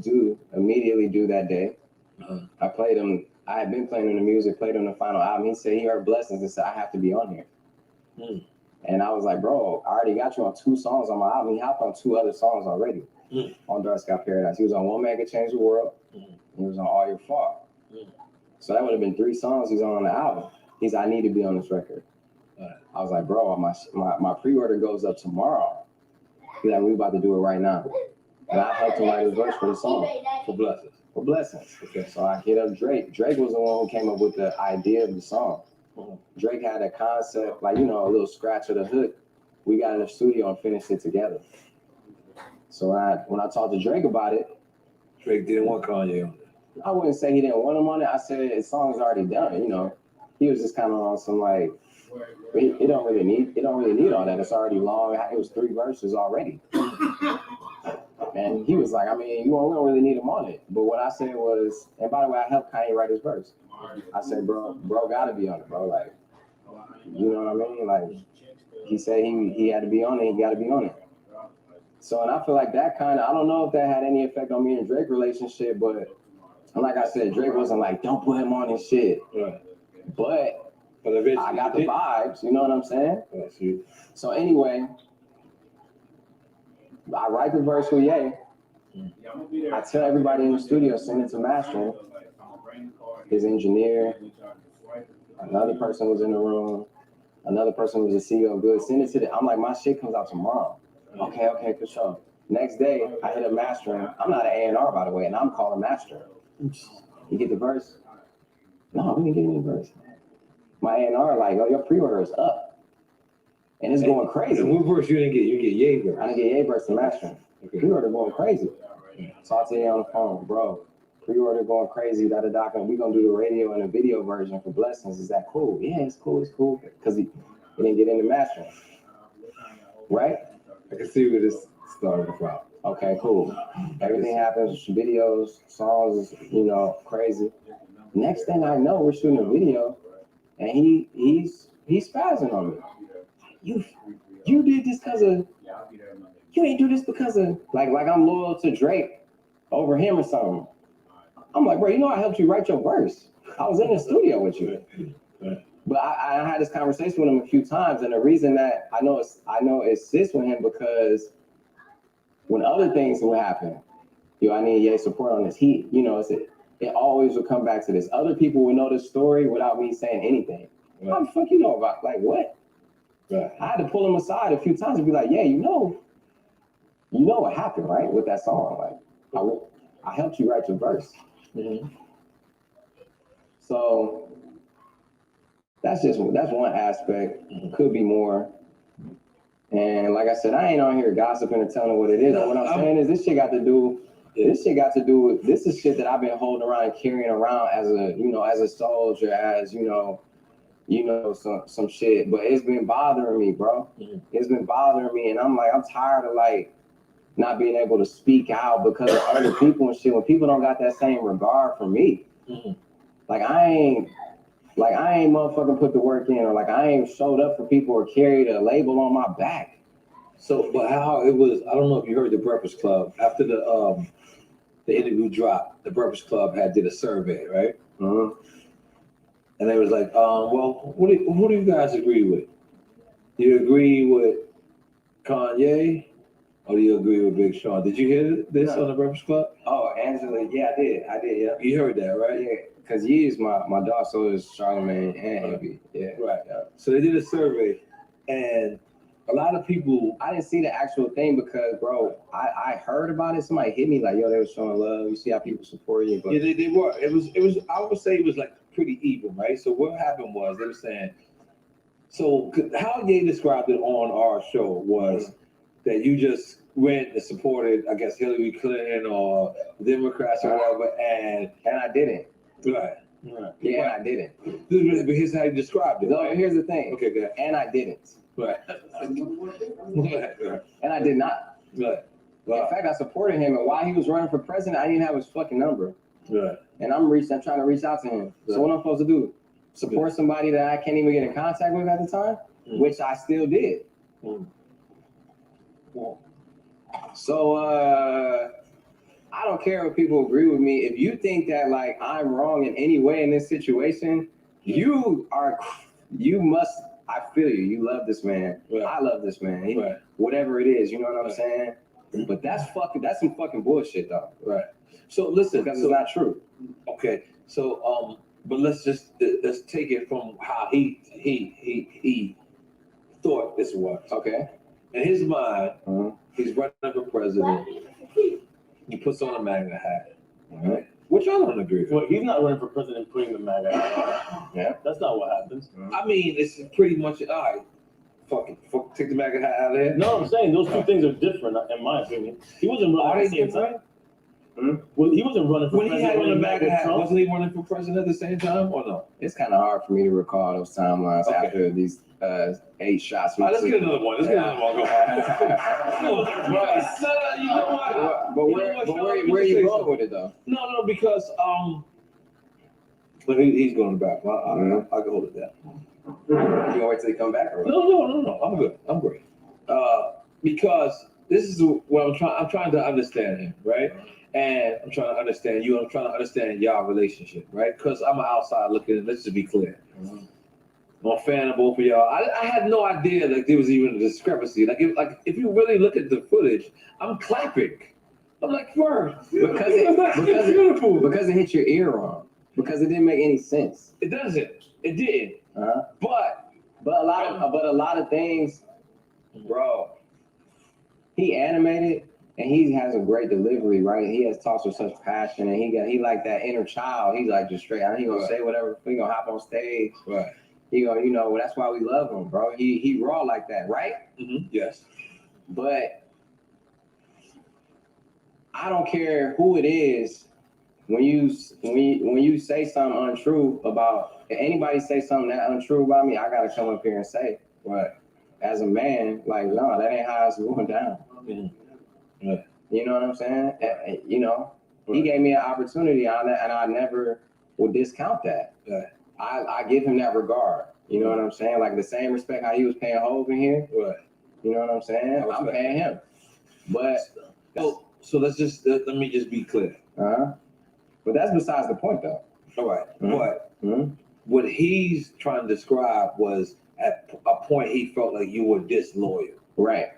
immediately due that day. Uh-huh. I played him. I had been playing him the music, played him the final album. He said he heard Blessings and said, I have to be on here. And I was like, bro, I already got you on 2 songs on my album. He hopped on 2 other songs already on Dark Sky Paradise. He was on One Man Can Change the World. And he was on All Your Fault. So that would have been 3 songs he's on the album. He's I need to be on this record. I was like, bro, my pre-order goes up tomorrow. He's like, we about to do it right now. And I helped him write his verse for the song. For Blessings. For Blessings. Okay. So I hit up Drake. Drake was the one who came up with the idea of the song. Drake had a concept, like, you know, a little scratch of the hook. We got in the studio and finished it together. So when I talked to Drake about it, Drake didn't want Kanye on it. I wouldn't say he didn't want him on it. I said his song's already done, you know. He was just kind of on some like, it don't really need all that. It's already long. It was 3 verses already. And he was like, I mean, we don't really need him on it. But what I said was, and by the way, I helped Kanye write his verse. I said, bro gotta be on it, bro. Like, you know what I mean? Like, he said he had to be on it. He got to be on it. So, and I feel like that kind of, I don't know if that had any effect on me and Drake relationship, but like I said, Drake wasn't like, don't put him on his shit. Right. But I got the vibes, you know what I'm saying? That's you. So anyway, I write the verse with Ye. I tell everybody in the studio, send it to mastering. His engineer, another person was in the room, another person was the CEO of Good. Send it to the, I'm like, my shit comes out tomorrow. Okay, for sure. Next day, I hit up mastering. I'm not an A&R, by the way, and I'm calling mastering. You get the verse? No, we didn't get any verse. My A&R like, yo, your pre-order is up. And it's going crazy. And what verse you didn't get? You get Ye verse. I didn't get Ye verse to mastering. Pre-order going crazy. Talk to you on the phone, bro. Pre-order going crazy, we gonna do the radio and a video version for Blessings. Is that cool? Yeah, it's cool. Because he didn't get into mastering. Right? I can see where this started from. Okay, cool. Everything happens, videos, songs, crazy. Next thing I know, we're shooting a video, and he's spazzing on me. You did this because of, you ain't do this because of, like I'm loyal to Drake over him or something. I'm like, bro, I helped you write your verse. I was in the studio with you. But I had this conversation with him a few times, and the reason that I know it sits with him because when other things would happen, I need Ye support on this. It always would come back to this. Other people would know this story without me saying anything. Right. How the fuck you know about, like, what? Right. I had to pull him aside a few times and be like, yeah, you know what happened, right, with that song. Like, I helped you write your verse. Mm-hmm. So that's one aspect. Could be more. And like I said, I ain't on here gossiping and telling what it is. But what I'm saying is this shit got to do with, this is shit that I've been holding around and carrying around as a soldier, as some shit. But it's been bothering me, bro. Mm-hmm. It's been bothering me, and I'm tired of like not being able to speak out because of other people and shit. When people don't got that same regard for me, mm-hmm. Like I ain't motherfucking put the work in, or like I ain't showed up for people or carried a label on my back. So, but how it was, I don't know if you heard the Breakfast Club after the interview dropped. The Breakfast Club did a survey, right? Mm-hmm. And they was like, well, who do you guys agree with? Do you agree with Kanye, or do you agree with Big Sean? Did you hear this on the Breakfast Club? Oh, Angela, yeah, I did, yeah. You heard that, right? Yeah. Because Ye is my dog, so is Charlamagne and Envy. Yeah. Right. Yeah. So they did a survey, and a lot of people. I didn't see the actual thing because, bro, I heard about it. Somebody hit me like, yo, they were showing love. You see how people support you. But... Yeah, they were. It was. I would say it was like pretty even, right? So what happened was they were saying. So how Ye described it on our show was that you just went and supported, I guess, Hillary Clinton or Democrats or whatever, and I didn't. Right. Yeah, and I didn't. But here's how you described it. No, here's the thing. Okay, good. And I didn't. Right. And I did not. Right. In fact, I supported him, and while he was running for president, I didn't have his fucking number. Right. And I'm trying to reach out to him. Right. So what I'm supposed to do? Support somebody that I can't even get in contact with at the time, which I still did. So I don't care if people agree with me. If you think that like I'm wrong in any way in this situation, you must. I feel you. You love this man. Right. I love this man. Whatever it is, you know what I'm saying. But that's some fucking bullshit though. Right. So listen, because it's not true. Okay. So but let's take it from how he thought this was. Okay. In his mind, he's running for president. He puts on a MAGA hat, right? Which I don't agree with. Well, he's not running for president putting the MAGA hat on. Yeah. That's not what happens. I mean, it's pretty much, all right, fuck, take the MAGA hat out of there. No, I'm saying those two things are different, in my opinion. He wasn't running at the same time. Well, he wasn't running for when president. He had on the MAGA hat, wasn't he running for president at the same time, or no? It's kind of hard for me to recall those timelines after these 8 shots. Let's get another one. Go. But where you going with it though? No, because he's going back. I can hold it down. You gonna wait till he come back or what? No. I'm good. I'm great. Because this is what I'm trying to understand him, right? And I'm trying to understand you. I'm trying to understand y'all relationship, right? Because I'm an outside looking in. Let's just be clear. I'm a fan of both of y'all. I had no idea like there was even a discrepancy. Like if you really look at the footage, I'm clapping. I'm like, word. Because it hit your ear wrong. Because it didn't make any sense. It doesn't. It didn't. But a lot of things, bro. He animated and he has a great delivery, right? He has talks with such passion and he like that inner child. He's like just straight out. He gonna say whatever. He gonna hop on stage. Right. He gonna, that's why we love him, bro. He raw like that, right? Mm-hmm. Yes. But I don't care who it is. When you say something untrue about, if anybody say something that untrue about me, I gotta come up here and say, right. As a man, like, no, that ain't how it's going down. Mm-hmm. Right. You know what I'm saying? He gave me an opportunity on that, and I never will discount that. Right. I give him that regard. You know what I'm saying? Like the same respect how he was paying Hov in here. Right. You know what I'm saying? I'm paying him. But so let me just be clear. But that's besides the point, though. All right. But what he's trying to describe was at a point he felt like you were disloyal. Right.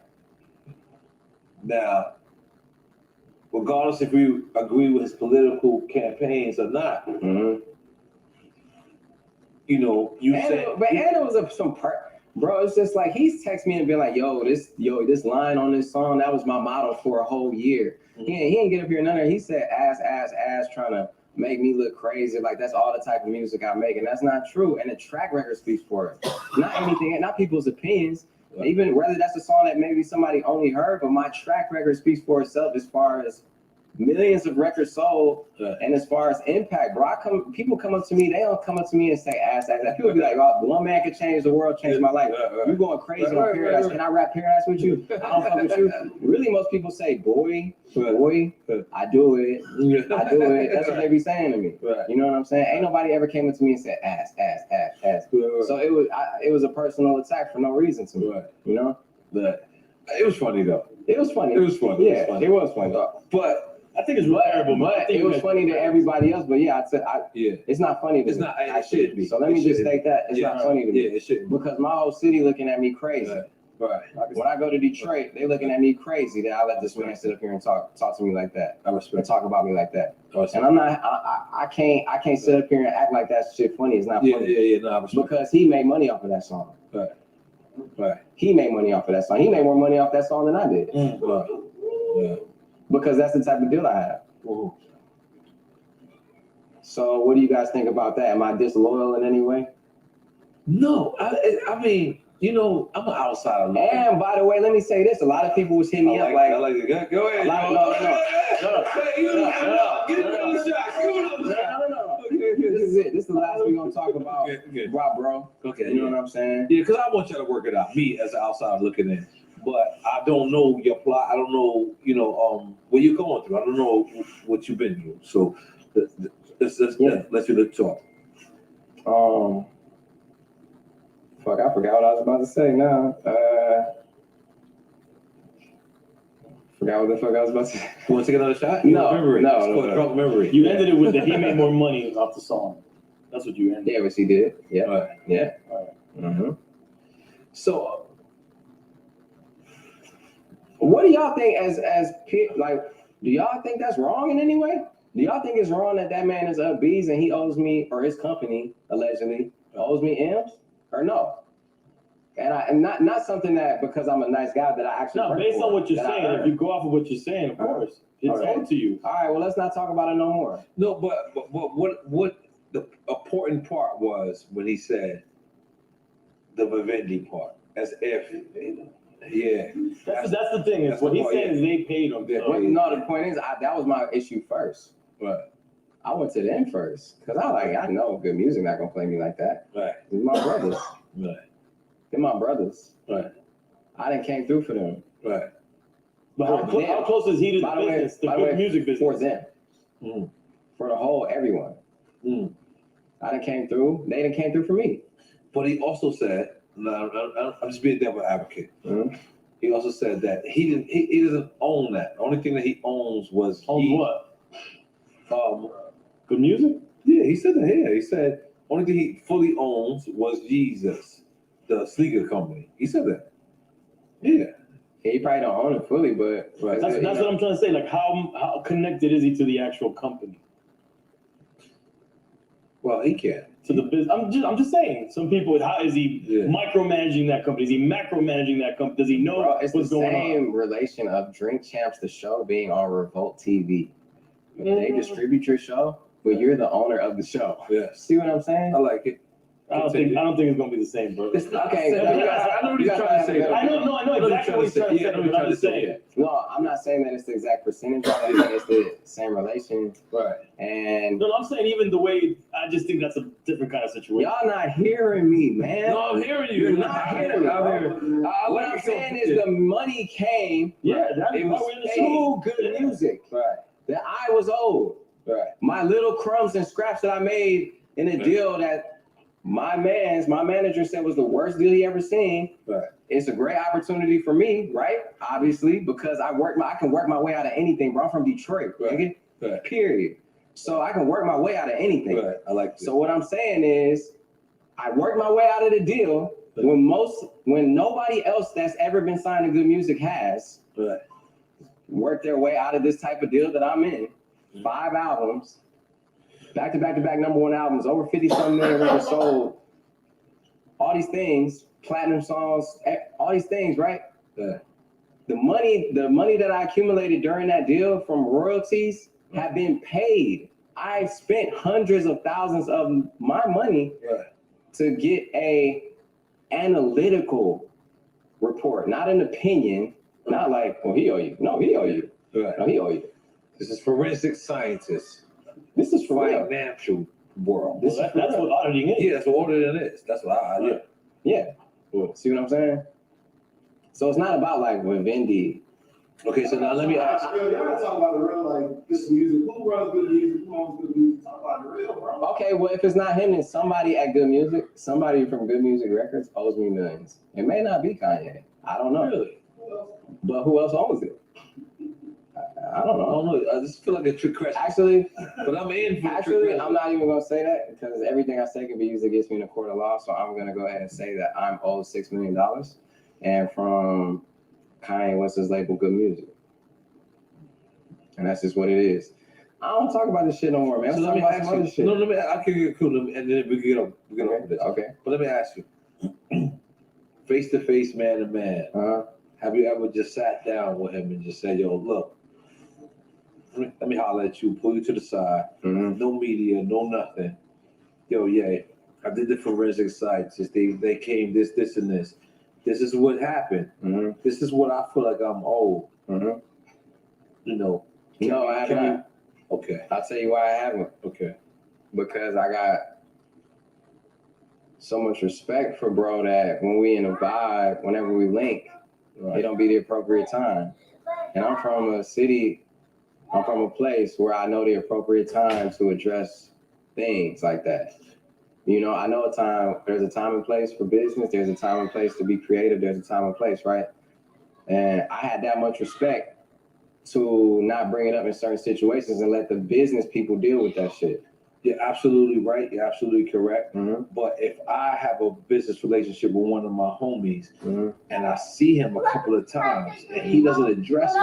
Now, regardless if you agree with his political campaigns or not, you know, it was some part, bro. It's just like he's texting me and been like, this line on this song, that was my motto for a whole year. He ain't get up here none of that. He said ass, trying to make me look crazy. Like that's all the type of music I make, and that's not true. And the track record speaks for it. Not anything, not people's opinions. Even whether that's a song that maybe somebody only heard, but my track record speaks for itself as far as millions of records sold, and as far as impact, bro. People come up to me, they don't come up to me and say ass. People be like, oh, one man could change the world, change my life. You going crazy on Paradise. Can I rap Paradise with you? I don't fuck with you. Really, most people say, boy, I do it. That's what they be saying to me. You know what I'm saying? Ain't nobody ever came up to me and said ass. So it was a personal attack for no reason to me. You know? But it was funny though. It was funny. Yeah, it was funny. But I think it's terrible, but it was funny to everybody else. But it's not funny to me. It's not. It should be. So let me just state that it's not funny to me. Yeah, it should. Because my whole city looking at me crazy. Right. When I go to Detroit, they looking at me crazy that I let this man sit up here and talk to me like that. I respect. And talk about me like that. And I'm not. I can't sit up here and act like that shit funny. It's not funny. Yeah. No, I respect. Because he made money off of that song. Right. He made money off of that song. He made more money off that song than I did. Yeah. Because that's the type of deal I have. So what do you guys think about that? Am I disloyal in any way? No, I mean, you know, I'm an outsider. And by the way, let me say this: a lot of people was hitting me up like, I like it. Go ahead. No. This is it. This is the last we're gonna talk about, bro. Okay. You know what I'm saying? Yeah, because I want you to work it out. Me as an outsider looking in. But I don't know your plot. I don't know, what you're going through. I don't know what you've been through. So let's talk. Fuck, I forgot what I was about to say now. Forgot what the fuck I was about to say. You want to take another shot? No. Drunk memory. You ended it with he made more money off the song. That's what you ended. Yeah, which he did. Yeah. Right. Yeah. Right. So, what do y'all think do y'all think that's wrong in any way? Do y'all think it's wrong that man is up B's and he owes me, or his company allegedly owes me M's, or no? And not something that because I'm a nice guy that I actually based on what you're saying. If you go off of what you're saying, of course, it's owed to you. All right, well, let's not talk about it no more. No, but what the important part was when he said the Vivendi part, as if. Yeah, that's the thing. Is what he's saying is they paid him. No, the point is that was my issue first. Right. I went to them first because I know good music not gonna play me like that. Right. They're my brothers. Right. They're my brothers. Right. I didn't came through for them. Right. But how close is he to the business, the good music business? For them. For the whole everyone. I done came through. They done came through for me. But he also said, I'm just being devil advocate. Mm-hmm. He also said that he doesn't own that. The only thing that he owns was what? Good music? Yeah, he said that here. He said only thing he fully owns was Jesus, the sneaker company. He said that. Yeah. He probably don't own it fully, but That's what I'm trying to say. Like, how connected is he to the actual company? Well, he can. To the business. I'm just saying. Some people, how is he micromanaging that company? Is he macromanaging that company? Does he know it's what's the going on? same relation of Drink Champs, the show, being on Revolt TV. They distribute your show, but you're the owner of the show. Yeah. See what I'm saying? I like it. I don't think it's gonna be the same, bro. Okay, I know what he's trying to say. I know exactly what he's trying to say. But I'm just saying. No, I'm not saying that it's the exact percentage. I'm saying it's the same relation. Right. And no, I'm saying even the way. I just think that's a different kind of situation. y'all not hearing me, man. No, I'm hearing you. You're not hearing me. What I'm saying is the money came. Yeah, it was too good music. Right. That I was owed. Right. My little crumbs and scraps that I made in a deal that my manager said was the worst deal he ever seen. Right. It's a great opportunity for me, right? Obviously, because I can work my way out of anything, bro. I'm from Detroit, nigga. Right. Period. So I can work my way out of anything. Right. I like that. So what I'm saying is, I worked my way out of the deal when nobody else that's ever been signed to Good Music has worked their way out of this type of deal that I'm in. 5 albums. Back to back #1 albums, over 50-something million records sold. All these things, platinum songs, all these things, right? Yeah. The money that I accumulated during that deal from royalties have been paid. I spent hundreds of thousands of my money to get a analytical report, not an opinion, not like, well, he owe you. No, he owe you. Right. No, he owe you. This is forensic scientists. This is for real. Financial world. Well, that's what auditing is. Yeah, that's what auditing is. That's what I do. Yeah. See what I'm saying? So it's not about like what Vin did. Okay, so now let me ask. Y'all gotta talk about the real, like, this music. Who runs good music? Who owns good music? Talk about the real, bro. Okay, well, if it's not him, then somebody at Good Music, somebody from Good Music Records owes me millions. It may not be Kanye. I don't know. Really? But who else owns it? I don't know. I just feel like a trick question. Actually, But I'm in for Actually, I'm not even gonna say that because everything I say can be used against me in a court of law. So I'm gonna go ahead and say that I'm owed $6 million, and from Kanye West's label, Good Music, and that's just what it is. I don't talk about this shit no more, man. So Let's let me talk about ask some you. other shit. No, let me. I can get cool, and then we get up with this. Okay. But let me ask you, face to face, man to man. Have you ever just sat down with him and just said, "Yo, look, let me holler at you, pull you to the side, no media, no nothing. Yo, yeah, I did the forensic sites. They came this, and this. This is what happened. This is what I feel like I'm owed. You know. No, I haven't. Okay. I'll tell you why I haven't. Okay. Because I got so much respect for bro that when we in a vibe, whenever we link, it don't be the appropriate time. And I'm from a place where I know the appropriate time to address things like that. You know, I know there's a time and place for business, there's a time and place to be creative, there's a time and place, right? And I had that much respect to not bring it up in certain situations and let the business people deal with that shit. You're absolutely right. You're absolutely correct. But if I have a business relationship with one of my homies and I see him a couple of times and he doesn't address me,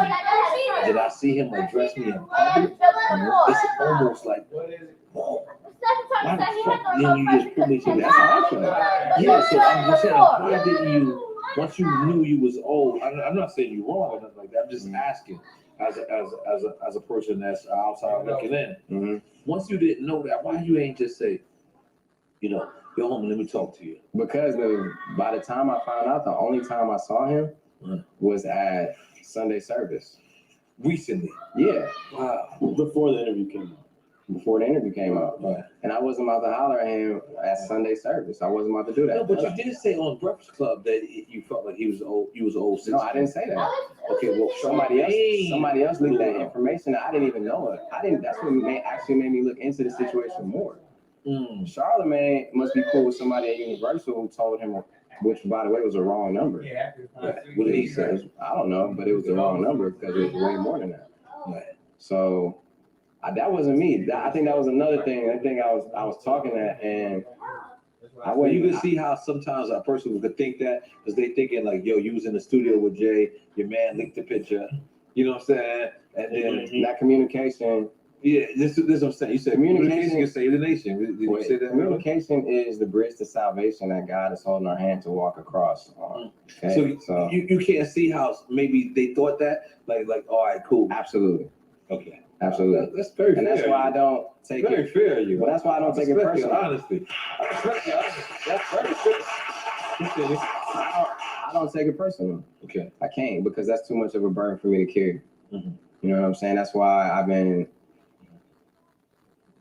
and I see him address me in public, it's almost like, whoa, why the fuck didn't you just put me to that? Yeah, so I'm just saying, why didn't you, once you knew you was old, I'm not saying you're wrong or nothing like that, I'm just asking as a person that's outside looking in. Once you didn't know that, why you ain't just say, you know, yo, homie, let me talk to you? Because by the time I found out, the only time I saw him was at Sunday service. Recently? Yeah. Wow. Before the interview came out. Before the interview came out. Right. And I wasn't about to holler at him at Sunday service. I wasn't about to do that. No, but you did say on Breakfast Club that you felt like he was old. You was old. No, I didn't say that. Okay, well, somebody else leaked that information. I didn't even know it. That's what actually made me look into the situation more. Charlemagne must be cool with somebody at Universal who told him, which by the way was a wrong number. Yeah. What did he say? I don't know, but it was the wrong number because it was way more than that. So that wasn't me. I think that was another thing. I think I was talking that, and you can see how sometimes a person could think that because they thinking like, yo, you was in the studio with Jay, your man leaked the picture. You know what I'm saying? And then that communication. Yeah, this is what I'm saying. You said communication can save the nation. Did you say that? Communication is the bridge to salvation that God is holding our hand to walk across. Okay? So you can't see how maybe they thought that like all right, cool. Absolutely. Okay. Absolutely. That's very fair. And that's why I don't take it. Very fair, you. But that's why I don't take it personally. Honestly. That's very fair. I don't take it personally. Okay. I can't because that's too much of a burden for me to carry. You know what I'm saying? That's why I've been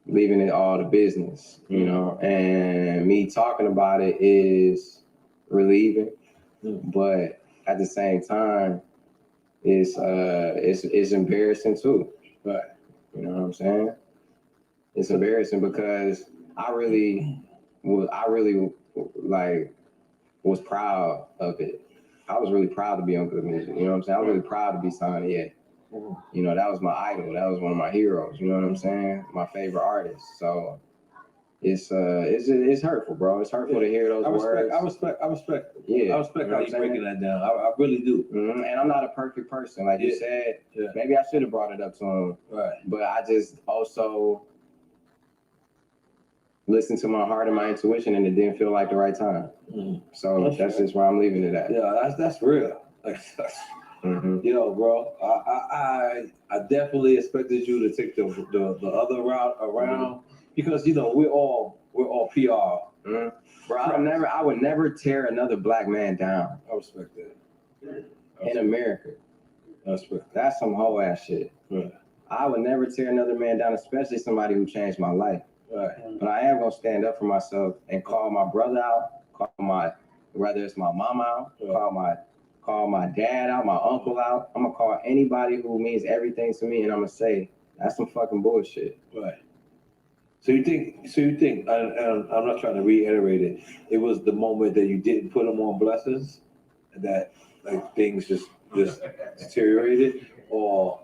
leaving it all to business, you know, and me talking about it is relieving, but at the same time, it's embarrassing too. But you know what I'm saying? It's embarrassing because I really was proud of it. I was really proud to be on Good Music. You know what I'm saying? I was really proud to be signed. Yeah. You know, that was my idol. That was one of my heroes. You know what I'm saying? My favorite artist. So it's hurtful, bro. It's hurtful to hear those words. I respect. Yeah, I respect how you're breaking that down. I really do. And I'm not a perfect person, like you said. Yeah. Maybe I should have brought it up to him. Right. But I just also listened to my heart and my intuition, and it didn't feel like the right time. So that's just where I'm leaving it at. Yeah, that's real. Yo, bro, I definitely expected you to take the other route around because you know we're all PR. Bro, I would never tear another black man down. I respect that. In America, I respect that. That's some whole ass shit. Right. I would never tear another man down, especially somebody who changed my life. Right. But I am gonna stand up for myself and call my brother out, whether it's my mom out, call my dad out, my uncle out. I'm gonna call anybody who means everything to me, and I'm gonna say that's some fucking bullshit. Right. So you think, and I'm not trying to reiterate it. It was the moment that you didn't put them on blessings, that like things just deteriorated, or.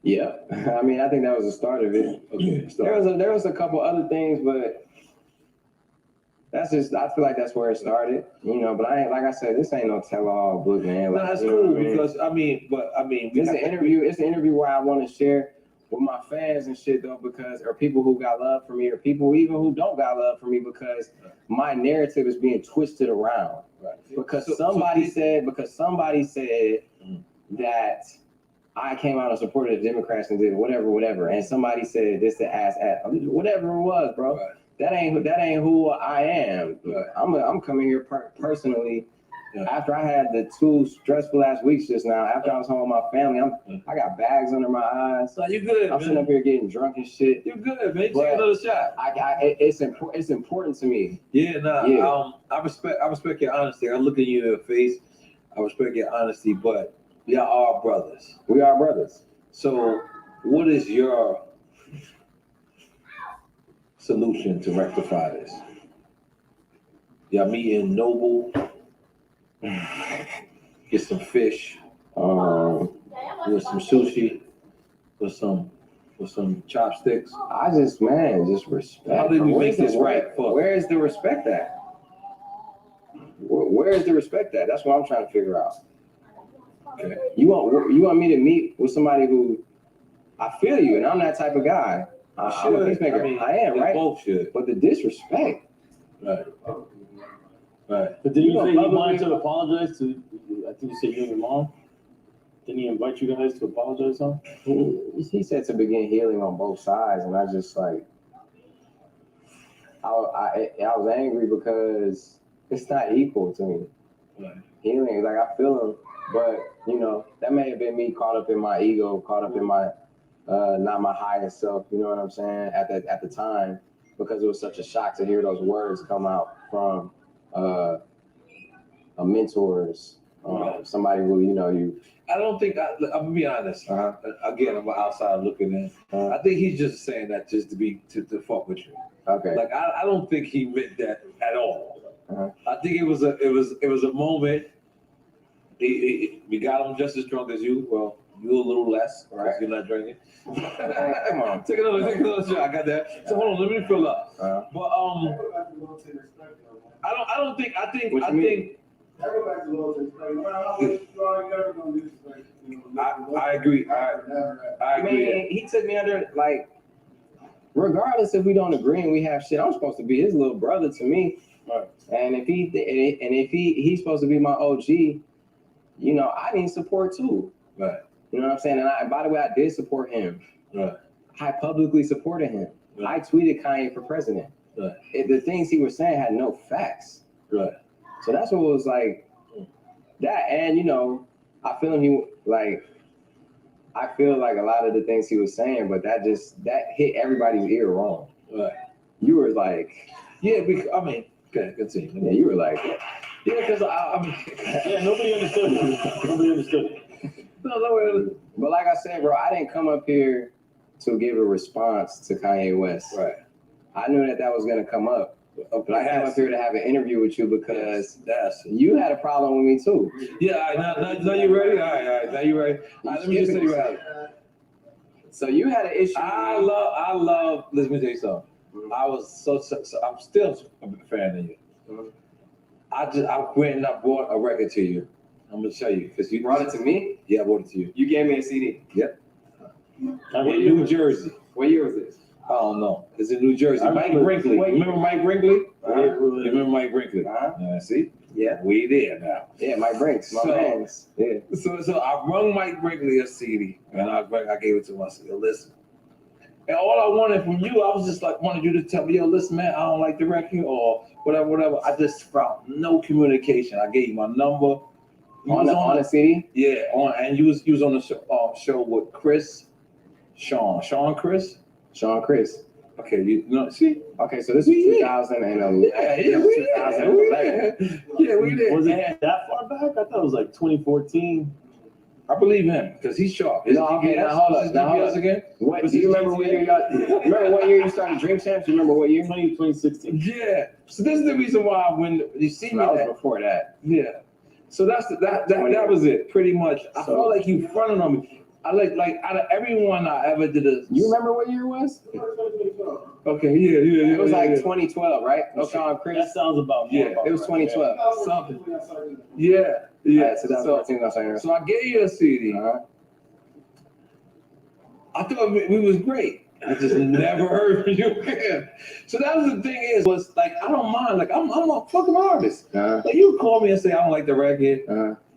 Yeah, I mean, I think that was the start of it. Okay. There was a couple other things, but that's just, I feel like that's where it started, you know. But I ain't, like I said, this ain't no tell-all book, man. No, that's cool because I mean, it's an interview. It's an interview where I want to share with my fans and shit though, or people who got love for me, or people even who don't got love for me, because my narrative is being twisted around. Right. Because somebody said that I came out and supported the Democrats and did whatever, and somebody said this to ass at whatever it was, bro. Right. That ain't who I am. Right. I'm coming here personally. Yeah. After I had the 2 stressful ass weeks just now, after I was home with my family, I got bags under my eyes. So you good? I'm sitting up here getting drunk and shit. You good, man? Take another shot. It's important to me. Yeah, I respect your honesty. I look at you in your face. I respect your honesty, but y'all are brothers. We are brothers. So, what is your solution to rectify this? Y'all meeting Noble, get some fish, with some sushi, with some chopsticks. I just respect. How did we make this right? Where is the respect at? Where is the respect at? That's what I'm trying to figure out. Okay. You want me to meet with somebody who I feel you, and I'm that type of guy. I'm a peacemaker. I am, right? Both should. But the disrespect. Right. Right. But did you say you wanted to apologize to? I think you said you and your mom. Didn't he invite you guys to apologize on? He said to begin healing on both sides, and I just like I was angry because it's not equal to me. Right. Healing, like I feel him, but you know that may have been me caught up in my ego, caught up in my not my highest self. You know what I'm saying? At the time, because it was such a shock to hear those words come out from a mentor's Somebody who you. I don't think I'm gonna be honest. Again, I'm outside looking in. I think he's just saying that just to fuck with you. Okay. Like I don't think he meant that at all. I think it was a moment. We got him just as drunk as you. Well, you a little less, right? You're not drinking. Come on, take another shot. I got that. So hold on, let me fill up. But I don't think. I think. I agree. I agree. Man, he took me under like. Regardless if we don't agree and we have shit, I'm supposed to be his little brother to me. Right. And if he's supposed to be my OG, I need support too. Right. You know what I'm saying? And by the way, I did support him. Right. I publicly supported him. Right. I tweeted Kanye for president. Right. The things he was saying had no facts. Right. So that's what was like that. And I feel like a lot of the things he was saying, but that hit everybody's ear wrong. Right. You were like, okay, continue. Yeah, you were like, because nobody understood it. Nobody understood it. No. But like I said, bro, I didn't come up here to give a response to Kanye West. Right. I knew that was going to come up. But I came up here to have an interview with you because you had a problem with me too. Yeah, now you ready? All right, now you ready? Let me just tell you what happened. So you had an issue. I love. Let me tell you something. I was so I'm still a fan of you. I went and I bought a record to you. I'm gonna show you because you brought it to me. Yeah, I bought it to you. You gave me a CD. Yep. In New Jersey. What year was this? I don't know. It's in New Jersey. Mike Brinkley. Remember Mike Brinkley? You remember Mike Brinkley? See? Yeah. We there now. Yeah, Mike Brinks. My hands. Yeah. So I rung Mike Brinkley a CD and I gave it to him. I said, listen. And all I wanted from you, I was just like, wanted you to tell me, listen, man, I don't like the record or whatever. I just found no communication. I gave you my number. On the CD? Yeah, and you was on the show with Sean Chris. Okay, see? Okay, so this is 2011. Yeah, we did. Was it that far back? I thought it was like 2014. I believe him because he's sharp. Now hold up. Again? What do you remember? Remember what year you started Dream Champs? You remember what year? 2016. Yeah. So this is the reason why when you see me, that was before that. Yeah. So that was it, pretty much. I felt like you fronted on me. I like out of everyone I ever did a. You remember what year it was? Okay, yeah. It was like 2012, right? Okay. Sean Chris. That sounds about it was 2012. Something. Yeah. Right, so that's 14. So I gave you a CD. I thought we was great. I just never heard from you again. So that was the thing was like I don't mind. Like I'm a fucking artist. Like you call me and say I don't like the record.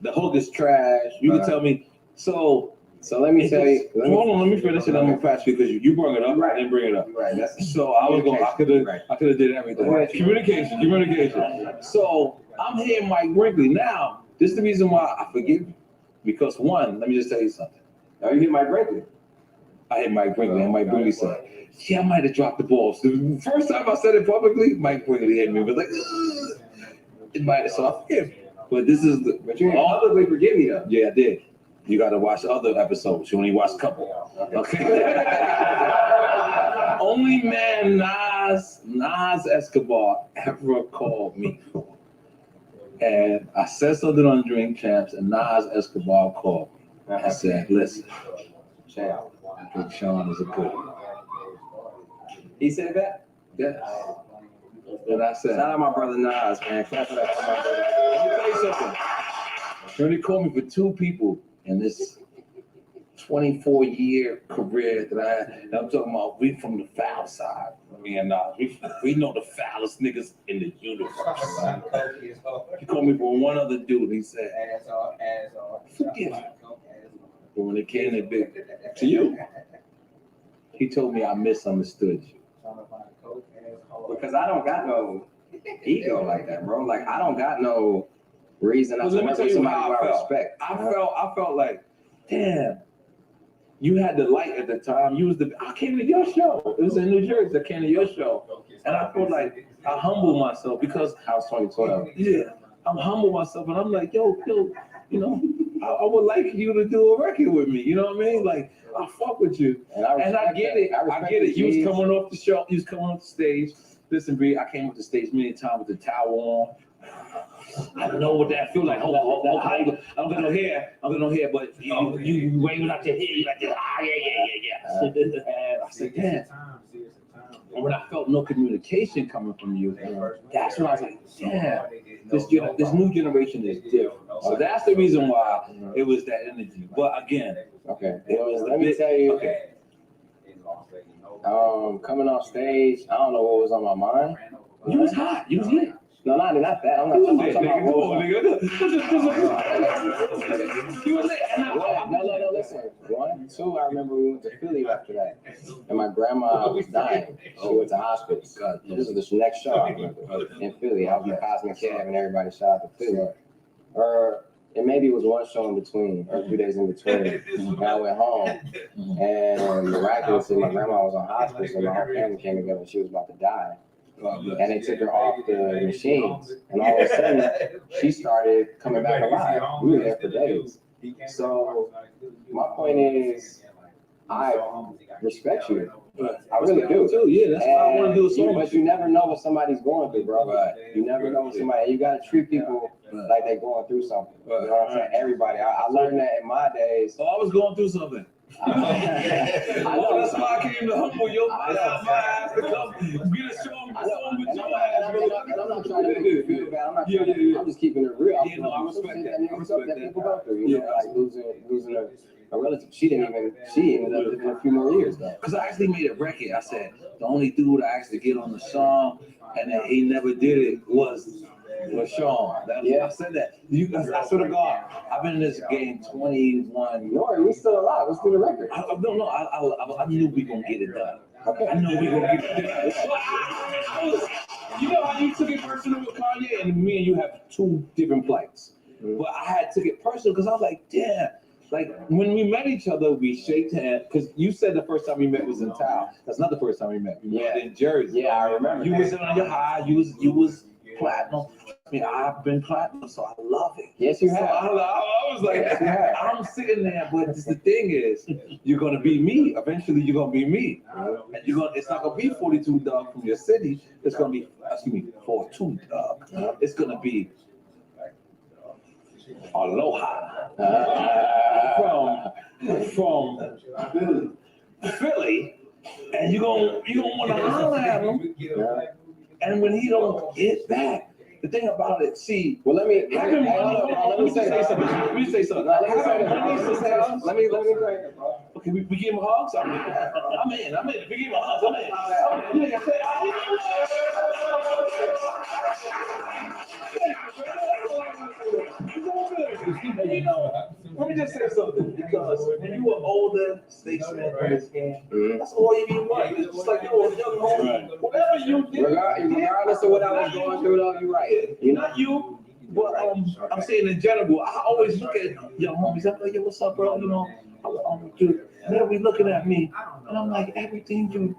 The hook is trash. You can tell me. So let me tell you. Hold on, let me finish it. I'm gonna pass you because you brought it up. I didn't bring it up. Right. So I was going. I could have did everything. Right. Communication. So I'm hearing Mike Brinkley now. This is the reason why I forgive you. Because one, let me just tell you something. Now you hit Mike Brinkley. I hit Mike Brinkley, and Mike Brinkley said, "Yeah, I might have dropped the ball." So the first time I said it publicly, Mike Brinkley hit me. It was like, ugh. It might have. So I forgive you. But this is the. But you didn't publicly forgive me though. Yeah, I did. You got to watch other episodes. You only watched a couple. Okay. Only man Nas Escobar ever called me. And I said something on Dream Champs, and Nas Escobar called me. I said, listen, I think Sean is a good one. He said that? Yes. And I said, shout out my brother Nas, man. Clap for that for my brother. Let me tell you something. He only called me for two people in this 24-year career that I had. And I'm talking about we from the foul side. Me and we know the foulest niggas in the universe. He called me for one other dude. He said, forgive me. But when it came to you, he told me I misunderstood you. Because I don't got no ego like that, bro. Like I don't got no reason not to work with somebody who I respect. I felt like, damn, you had the light at the time. I came to your show. It was in New Jersey. I came to your show. And I felt like I humbled myself because I was 2012. Yeah. I'm humble myself and I'm like, yo, you know, I would like you to do a record with me. You know what I mean? Like, I fuck with you. And I get it. I get it. You was coming off the show. You was coming off the stage. Listen, B, I came off the stage many times with the towel on. I know what that feel like. Hold on. I'm gonna hear, but you waving out your head, you like, yeah. And I said, damn. And when I felt no communication coming from you, that's when I was like, damn, this new generation is different. So that's the reason why it was that energy. But again, okay, let me tell you. Okay. Coming off stage, I don't know what was on my mind. You was hot. You was lit. No, not that. I'm not talking about You was lit. No, listen. 1, 2, I remember we went to Philly after that. And my grandma was dying. She went to hospice. This is the next show I remember. In Philly. I was in Cosmic Cab and everybody shout out to Philly. And maybe it was one show in between, or 2 days in between. And I went home, and miraculously, my grandma was on hospice, and my whole family came together, and she was about to die. And they took her off the machines, and all of a sudden, she started coming back alive. We were there for days. So my point is, I respect you. I really do. Too. Yeah, that's why I want to do a song. But you never know what somebody's going through, bro. Right. You never know what somebody. You gotta treat people like they're going through something. You know what I'm saying? Everybody. I learned that in my days. So I was going through something. I know. That's why I came to humble your ass to come get a song with your ass. I'm not trying to make you feel bad. I'm just keeping it real. Yeah, no, I respect that. I respect that. People go through, you know, like losing a relative. She ended up living a few more years though. Because I actually made a record. I said the only dude I asked to get on the song and then he never did it was Sean. I said that. I swear to God, I've been in this game 21. No, we still alive. Let's do the record. I knew we gonna get it done. Okay. I know we gonna get it done. You know how you took it personal with Kanye, and me and you have 2 different plights. Mm-hmm. But I took it personal because I was like, damn. Like when we met each other, we shake hands. Because you said the first time we met was in town. That's not the first time we met. We met in Jersey. Yeah, I remember. You was on your high. You was platinum. I mean, I've been platinum, so I love it. Yes, you have. So I was like, yes, I'm sitting there, but the thing is, you're gonna be me. Eventually, you're gonna be me, and it's not gonna be 42 Doug from your city. It's gonna be 42 Doug. It's gonna be Aloha from Philly, and you're gonna want to holler at him. And when he don't get back, the thing about it, see, well, let me say something. Let me say something. Let me Okay, we give him hugs. I'm in. If we give him hugs, I'm in. You know, let me just say something, because when you were older, statesman in this game, that's all you need money. It's just like you were a young homie. Whatever you did, regardless of what I was going through, though, you're right. Not you, but I'm saying in general, I always look at young homies. I'm like, yo, what's up, bro? You know, dude, they'll be looking at me, and I'm like, everything you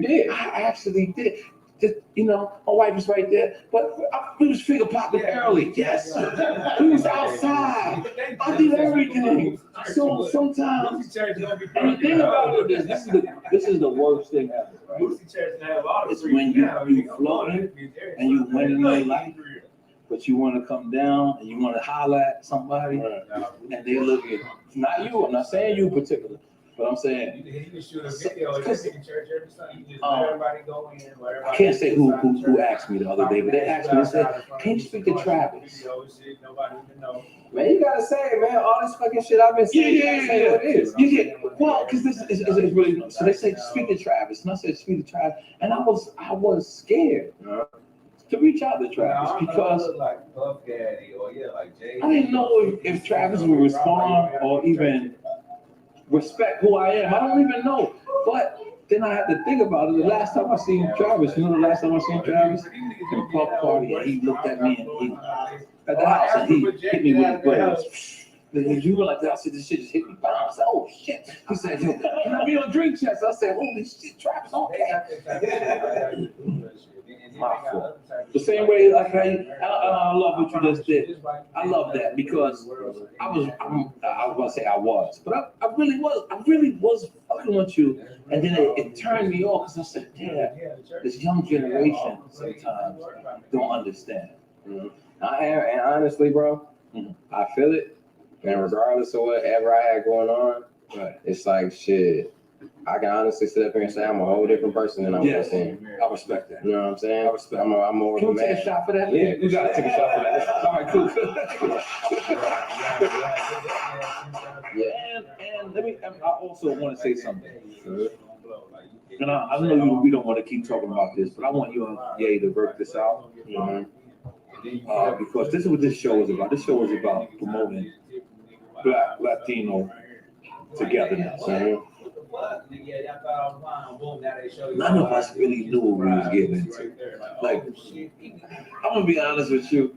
did, I actually did. Just, you know, my wife was right there, but we was figure popping early. Yes, we was outside. I did everything. So sometimes, and the thing about it is, this is the worst thing ever, right? It's when you floating and you winning your life, but you want to come down and you want to holler at somebody, and they look at not you. I'm not saying you in particular. But I'm saying, I can't say who asked me the other day, but they asked me, they said, can you speak to Travis? Man, you gotta say it, man. All this fucking shit I've been saying, say what it is. Yeah. Well, because this is really, so they say, speak to Travis. And I said, speak to Travis. And I was scared to reach out to Travis because I didn't know if Travis would respond or even respect who I am. I don't even know. But then I had to think about it. The last time I seen Travis, in Puff Party, and he looked at me and he at the house and he hit me with his braids. You were like that. I said, this shit just hit me. I said, oh shit. He said, yo, can I be on drink chats? I said, holy shit, Travis, okay. My fault. The same way, like I love what you just did. I love that because I was gonna say I was, but I really was fucking with you, and then it turned me off because I said, "Damn, this young generation sometimes don't understand." Mm-hmm. And honestly, bro, I feel it, and regardless of whatever I had going on, it's like shit. I can honestly sit up here and say I'm a whole different person than I was then. I respect that. You know what I'm saying? I respect. I'm more Can of a we take man. a shot for that? Yeah, we gotta take a shot for that. All right, cool. And let me. I also want to say something. And I know we don't want to keep talking about this, but I want you and Ye to work this out. Because this is what this show is about. This show is about promoting Black Latino togetherness. None of us really knew what we was getting into. Like, I'm gonna be honest with you.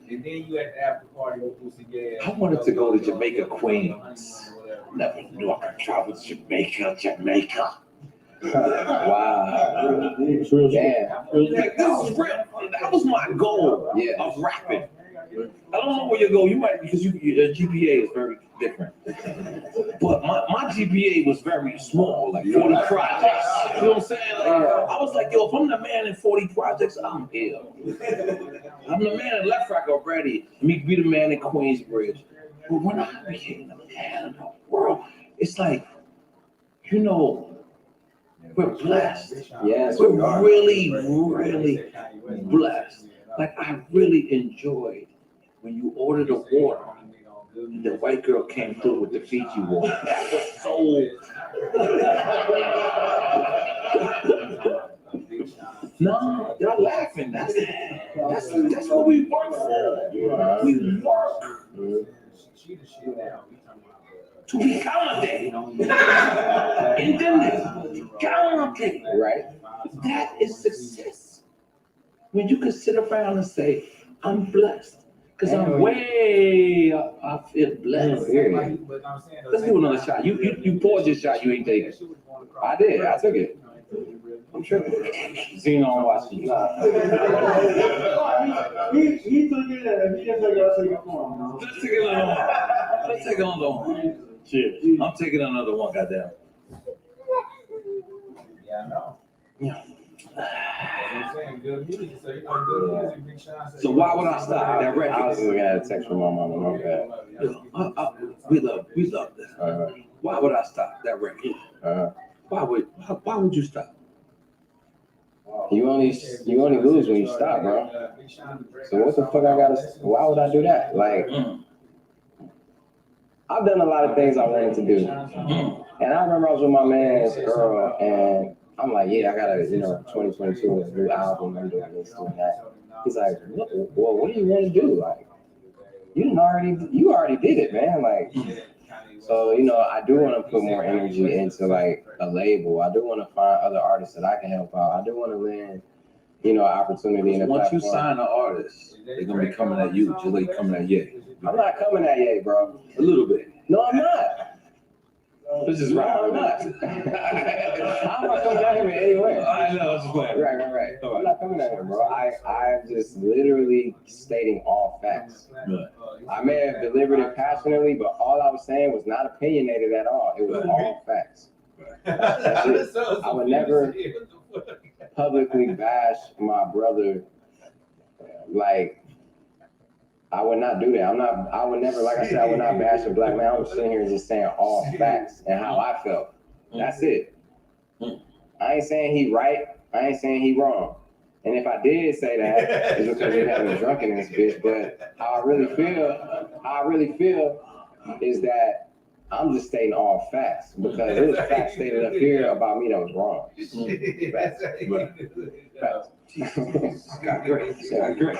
I wanted to go to Jamaica, Queens. Never knew I could travel to Jamaica. Wow. Yeah. Like, this is real. That was my goal of rapping. I don't know where you go. You might, because your GPA is very different. But my GPA was very small, like 40 projects. You know what I'm saying? Like, I was like, yo, if I'm the man in 40 projects, I'm ill. I'm the man in Left Rack already. Let me be the man in Queensbridge. But when I became the man in the world, it's like, you know, we're blessed. Yes, we're really, really blessed. Like, I really enjoyed when you ordered the water and the white girl came through with the Fiji water. That was so. No, y'all laughing. That's what we work for. We work to be accommodated. Accommodated. Right. That is success. When you can sit around and say, I'm blessed. Because I'm way up, I feel blessed. Let's do another shot. You poured your shot, you ain't take it. I did, I took it. I'm sure. Xenon watching you. He took it, he just like I took it for him. Let's take another one. Let's take another one. Cheers. I'm taking another one, goddamn. Yeah, I know. Yeah. I'm saying good music, so you know good music. So why would I stop that record? I was just looking at a text from my mama. My bad. We love this. Why would I stop that record? Why would you stop? You only lose when you stop, bro. So what the fuck I gotta? Why would I do that? Like, I've done a lot of things I wanted to do, and I remember I was with my man's girl, and I'm like, yeah, I gotta, 2022 is a new album, I'm doing this, doing that. He's like, well, what do you want to do? Like, you already did it, man. Like, so, I do want to put more energy into like a label. I do want to find other artists that I can help out. I do want to lend, opportunity in a Once platform. you sign an artist, they're gonna be coming at you, just like coming at Ye. I'm not coming at Ye, bro. A little bit. No, I'm not. This is No, right. I'm not. I'm not coming at him in any way. I know, it's just playing. Right. I'm not coming at him, bro. I'm just literally stating all facts. Right. I may have delivered it passionately, but all I was saying was not opinionated at all. It was all facts. That's it. I would never publicly bash my brother. Like, I would not do that. I would never, like I said, I would not bash a black man. I was sitting here just saying all facts and how I felt. That's it. I ain't saying he right. I ain't saying he wrong. And if I did say that, it's because you had me drunk in this bitch. But how I really feel is that I'm just stating all facts because it was facts stated up here about me that was wrong. Facts. Got great. Got great.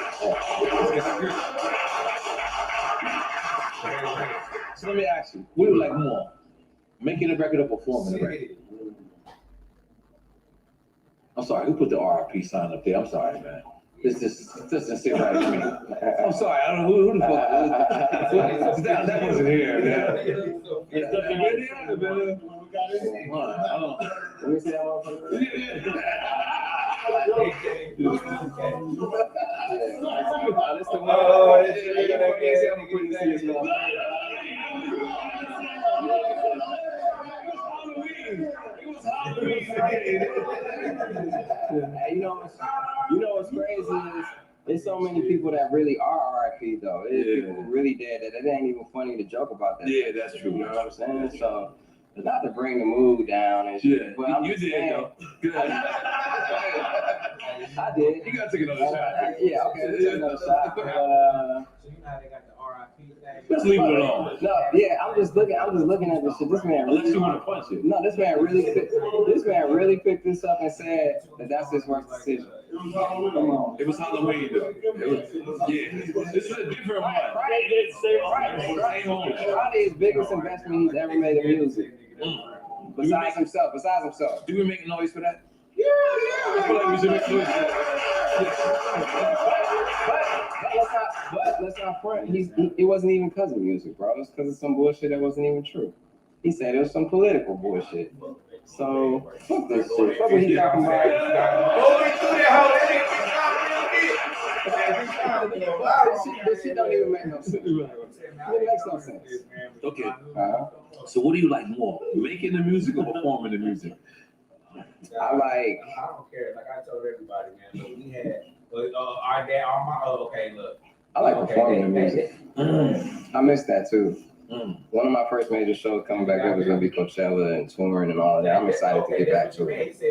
So let me ask you, what do you like more? Making a record or performing a record? I'm sorry, who put the RIP sign up there? I'm sorry, man. This doesn't sit right with me. I'm sorry, I don't know who the fuck. That wasn't here, man. Let me see that motherfucker. You know what's crazy is there's so many people that really are RIP though. There's people who really dead that it ain't even funny to joke about that. Yeah, that's true. You know what I'm saying? So not to bring the mood down and shit, but I'm you just did saying. though. Good. I did. You gotta take another shot. Yeah, okay, let's take another shot. So you know how they got the RIP thing? Let's leave it alone. No, yeah, I'm just looking at this shit. This man Unless you want to punch it. No, this man really picked this up and said that that's his worst decision. It was Halloween though. This is a different one. Probably his biggest investment he's ever made in music. Besides himself. Do we make noise for that? Yeah. I feel like we should make noise for that. But let's not front. It wasn't even because of music, bro. It was because of some bullshit that wasn't even true. He said it was some political bullshit. So fuck this shit. Fuck what he talking about. This shit don't even make no sense. It makes no sense. Okay. So what do you like more? Making the music or performing the music? I don't care. Like I told everybody, man. Look, we had our dad, look. I like performing the music. I miss that too. One of my first major shows coming back up is gonna be Coachella and touring and all of that. I'm excited to get back to it. So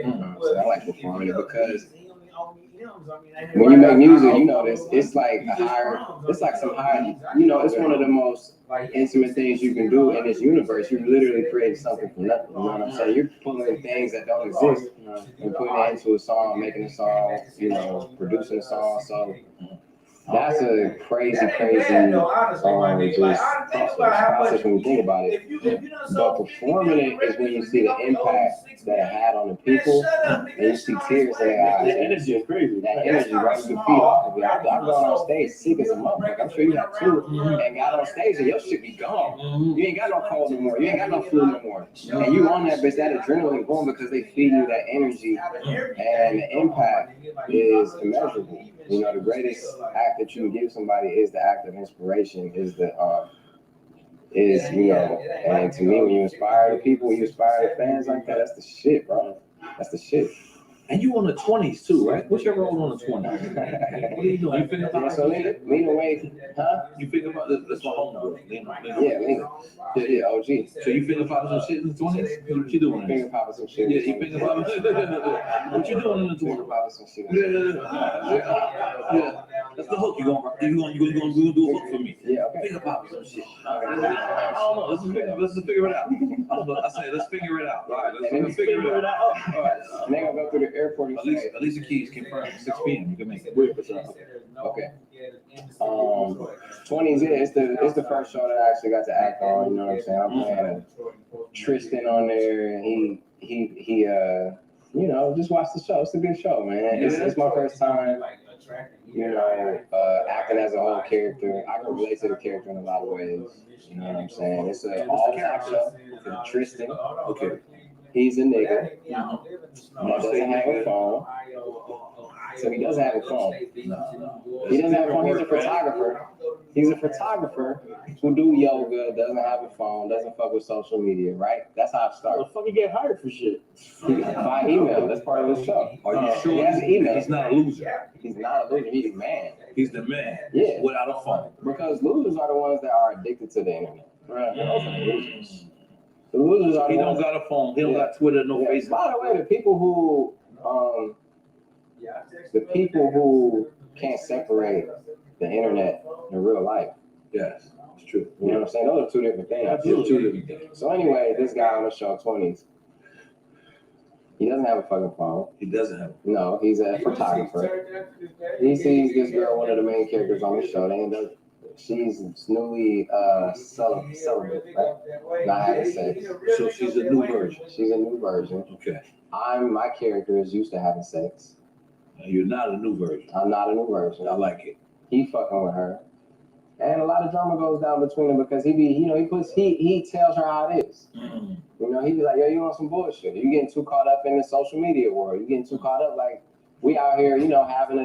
I like performing it because when you make music, you know this. It's like some higher. You know, it's one of the most intimate things you can do in this universe. You're literally creating something from nothing. You know what I'm saying? You're pulling things that don't exist and putting it into a song, making a song. You know, producing a song. So. That's a crazy process when you think about it. But performing it is when you see the impact that it had on the people, and you see tears in their eyes. That energy is crazy. That energy, right? You can feed off of it. I've gone on stage sick as a motherfucker. I'm sure you have too. And got on stage and your shit be gone. You ain't got no cold no more. You ain't got no flu no more. And you on that bitch, that adrenaline going because they feed you that energy, and the impact is immeasurable. You know, the greatest act that you can give somebody is the act of inspiration, is you know, and to me, when you inspire the people, you inspire the fans like that, that's the shit, bro. That's the shit. And you on the 20s too, right? What's your role on the 20s? What are you doing? You think about Lena Wade, huh? You think about that's my homegirl. Lena. Yeah, OG. So you think about some shit in the 20s? What you doing? Finger popping some shit. Yeah, you think about what you doing in the 20s? Finger popping some shit. Yeah. That's the hook. You gonna do a hook for me? Yeah, okay. Finger popping some shit. I don't know. Let's just figure it out. I say let's figure it out. All right, let's figure it out. All right. And they're gonna go through the airport. Alicia Keys confirmed 6 p.m. You can make it. Okay. 20s, it's the first show that I actually got to act on. You know what I'm saying? I'm playing Tristan on there, and he you know, just watch the show. It's a good show, man. It's my first time, you know, acting as a whole character. I can relate to the character in a lot of ways. You know what I'm saying? It's an all-black show. Tristan. Okay. He's a nigga that doesn't have a phone. So he doesn't have a phone. He doesn't have a phone. He's a photographer. He's a photographer who do yoga, doesn't have a phone, doesn't fuck with social media, right? That's how it starts. Well, fucking get hired for shit. By email. That's part of the show. Are you sure? He has an email. He's not a loser. He's not a loser. He's a man. He's the man. Yeah. Without a phone. Because losers are the ones that are addicted to the internet. Right. Those are the losers. The losers are the He ones. don't got a phone. He don't got Twitter, no Facebook. By the way, the people who can't separate the internet and real life. Yes, it's true. You know what I'm saying? Those are two different things. Absolutely. Two different things. So anyway, this guy on the show, 20s, he doesn't have a fucking phone. He doesn't have. No, he's a photographer. He sees this girl, one of the main characters on the show. They end up, she's newly celibate, right? Not having sex. So she's a new version. She's a new version. Okay. My character is used to having sex. You're not a new version. I'm not a new version. I like it. He fucking with her. And a lot of drama goes down between them because he tells her how it is. Mm. You know, he be like, yo, you on some bullshit. You getting too caught up in the social media world. You getting too caught up, like, we out here, you know, having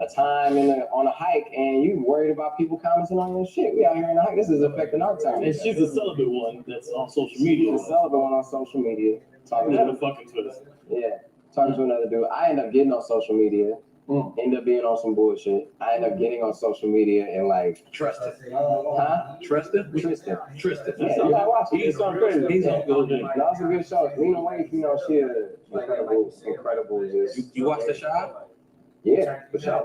a time on a hike and you worried about people commenting on your shit. We out here in the hike. This is affecting our time. And she's the celibate one that's on social media. The celibate one on social media. Talking to the fucking Twitter. Yeah. Talking to another dude. I end up getting on social media. End up being on some bullshit. I end up getting on social media and like Tristan. Huh? Tristan. Yeah, you gotta watch it. He's on good. He's on good. That's a good show. Lena Waithe, you know, she incredible. Just you watch The Shy? Yeah, for sure.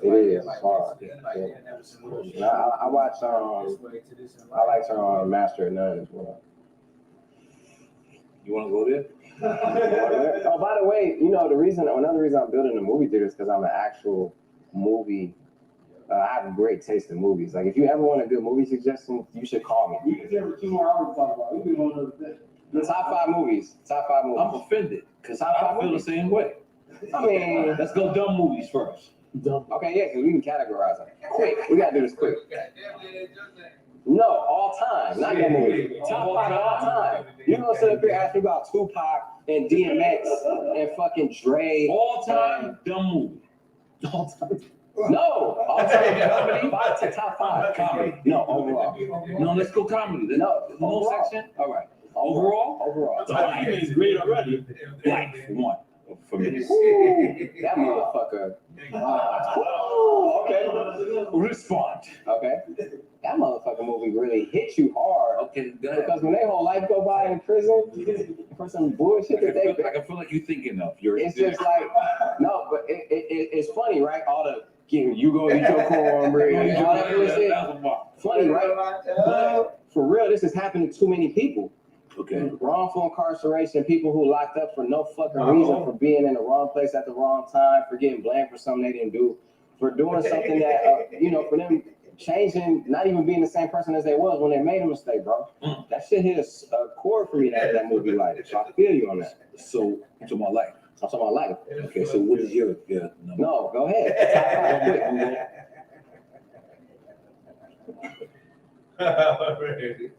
It is hard. Yeah. I watch I like her on Master of None as well. You want to go there? Oh, by the way, you know another reason I'm building a movie theater is because I'm an actual movie. I have a great taste in movies. Like, if you ever want a good movie suggestion, you should call me. We can take 2 more hours to talk about it. We can go another day. The top 5 movies. I'm offended because I feel the same way. I mean, let's go dumb movies first. Okay, yeah, because we can categorize them. Quick, we gotta do this quick. No, all time, not your movie. Top 5 all time. You're gonna sit up here asking about Tupac and DMX and fucking Dre. All time dumb movie. All time. No, all time comedy. Top 5 comedy. No, overall. No, let's go comedy. No section. All right. Overall. He is great already. Black one for me. That motherfucker. Okay. Respond. Okay. That motherfucking movie really hit you hard. Okay, go ahead. Because when their whole life go by in prison for some bullshit that they. I can feel like you're thinking of. It's just like no, but it's funny, right? All the you go eat your cornbread and all that bullshit. Funny, right? But for real, this is happening to too many people. Okay. Wrongful incarceration, people who locked up for no fucking reason, for being in the wrong place at the wrong time, for getting blamed for something they didn't do, for doing something that, for them changing, not even being the same person as they was when they made a mistake, bro. That shit hit a chord for me to have that movie like. So I feel you on that. So, to my life. I'm talking about life. Okay, so what is your number? No, go ahead. Top 5 quick.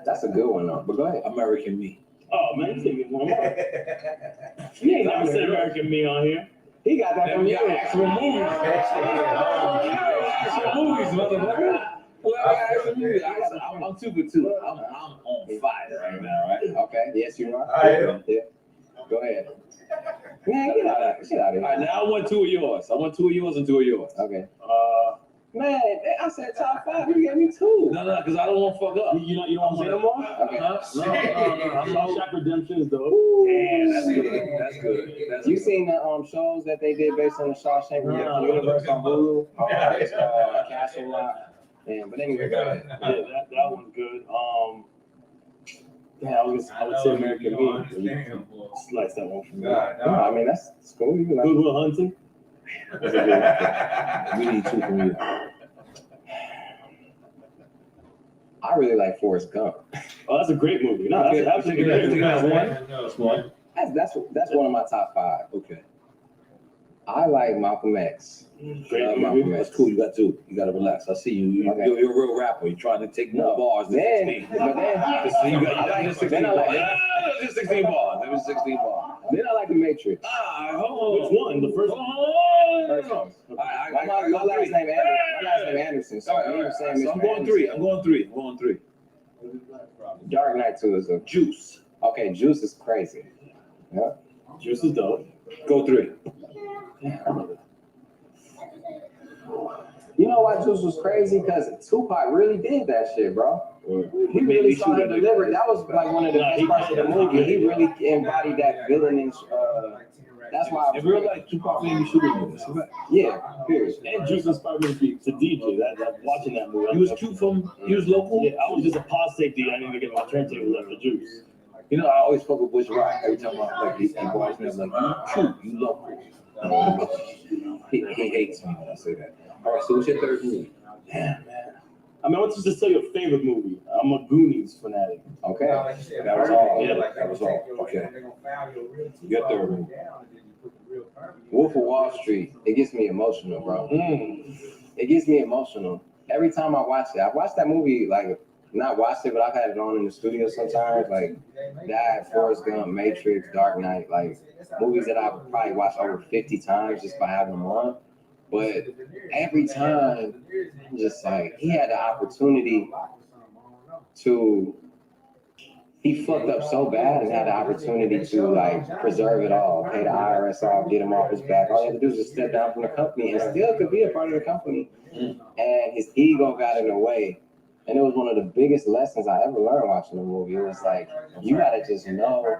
That's a good one though. But go ahead. American Me. Oh man, you taking one more. You ain't never said American Me on here. He got that from you. Actual movies. Actual movies, motherfucker. I'm 2 for 2. I'm on fire right now, right? Okay. Yes, you are. I am. Yeah. Go ahead. Man, get out of here. All right, now I want 2 of yours. I want 2 of yours and 2 of yours. Okay. Man, I said top 5. You gave me 2. No, because I don't want to fuck up. You don't want to say no more? Okay. No. Shawshank Redemption is dope. Damn, that's good. You seen the shows that they did based on the Shawshank Redemption universe on Hulu? It's Castle Rock. But anyway, go ahead. Yeah, that one's good. I would say American Me. Slice that one for me. I mean, that's cool. You Good Will Hunting. We need 2 from you. I really like Forrest Gump. Oh, that's a great movie. No, that's absolutely great. That's one. That's one of my top 5. Okay. I like Malcolm X. Great Malcolm movie. X. That's cool. You got 2. You got to relax. I see you. Okay. You're a real rapper. You're trying to take more bars than 16. But then, You got just 16 bars. Just 16 bars. It was 16 bars. Then I like The Matrix. Which one? The first one? My last name Anderson. So I'm going 3. Dark Knight 2 is a Juice. Okay, Juice is crazy. Yeah. Juice is dope. Go 3. You know why Juice was crazy? Because Tupac really did that shit, bro. He really saw him deliver. That was like one of the best parts of the movie. He really embodied that villain. That's why. In real life, Tupac made me shoot him. Yeah, period. And Juice inspired me to DJ. That watching that movie. He was local? Yeah, I was just a pod safety. I need to get my turntable after Juice. You know, I always fuck with Bush Rock. Every time I like, he boys me, I'm like, you local. He hates me when I say that. All right, so what's your 3rd movie? Damn, man. I mean, I want you to just tell your favorite movie. I'm a Goonies fanatic. Okay. That was all. Yeah, that was all. Okay. Your 3rd movie. Wolf of Wall Street. It gets me emotional, bro. It gets me emotional. Every time I watch it. I watched that movie like not watched it, but I've had it on in the studio sometimes. Like that, Forrest Gump, Matrix, Dark Knight, like movies that I've probably watched over 50 times just by having them on. But every time, I'm just like, he had the opportunity to. He fucked up so bad and had the opportunity to like preserve it all, pay the IRS off, get him off his back. All he had to do was just step down from the company and still could be a part of the company. And his ego got in the way. And it was one of the biggest lessons I ever learned watching the movie. It was like, you gotta just know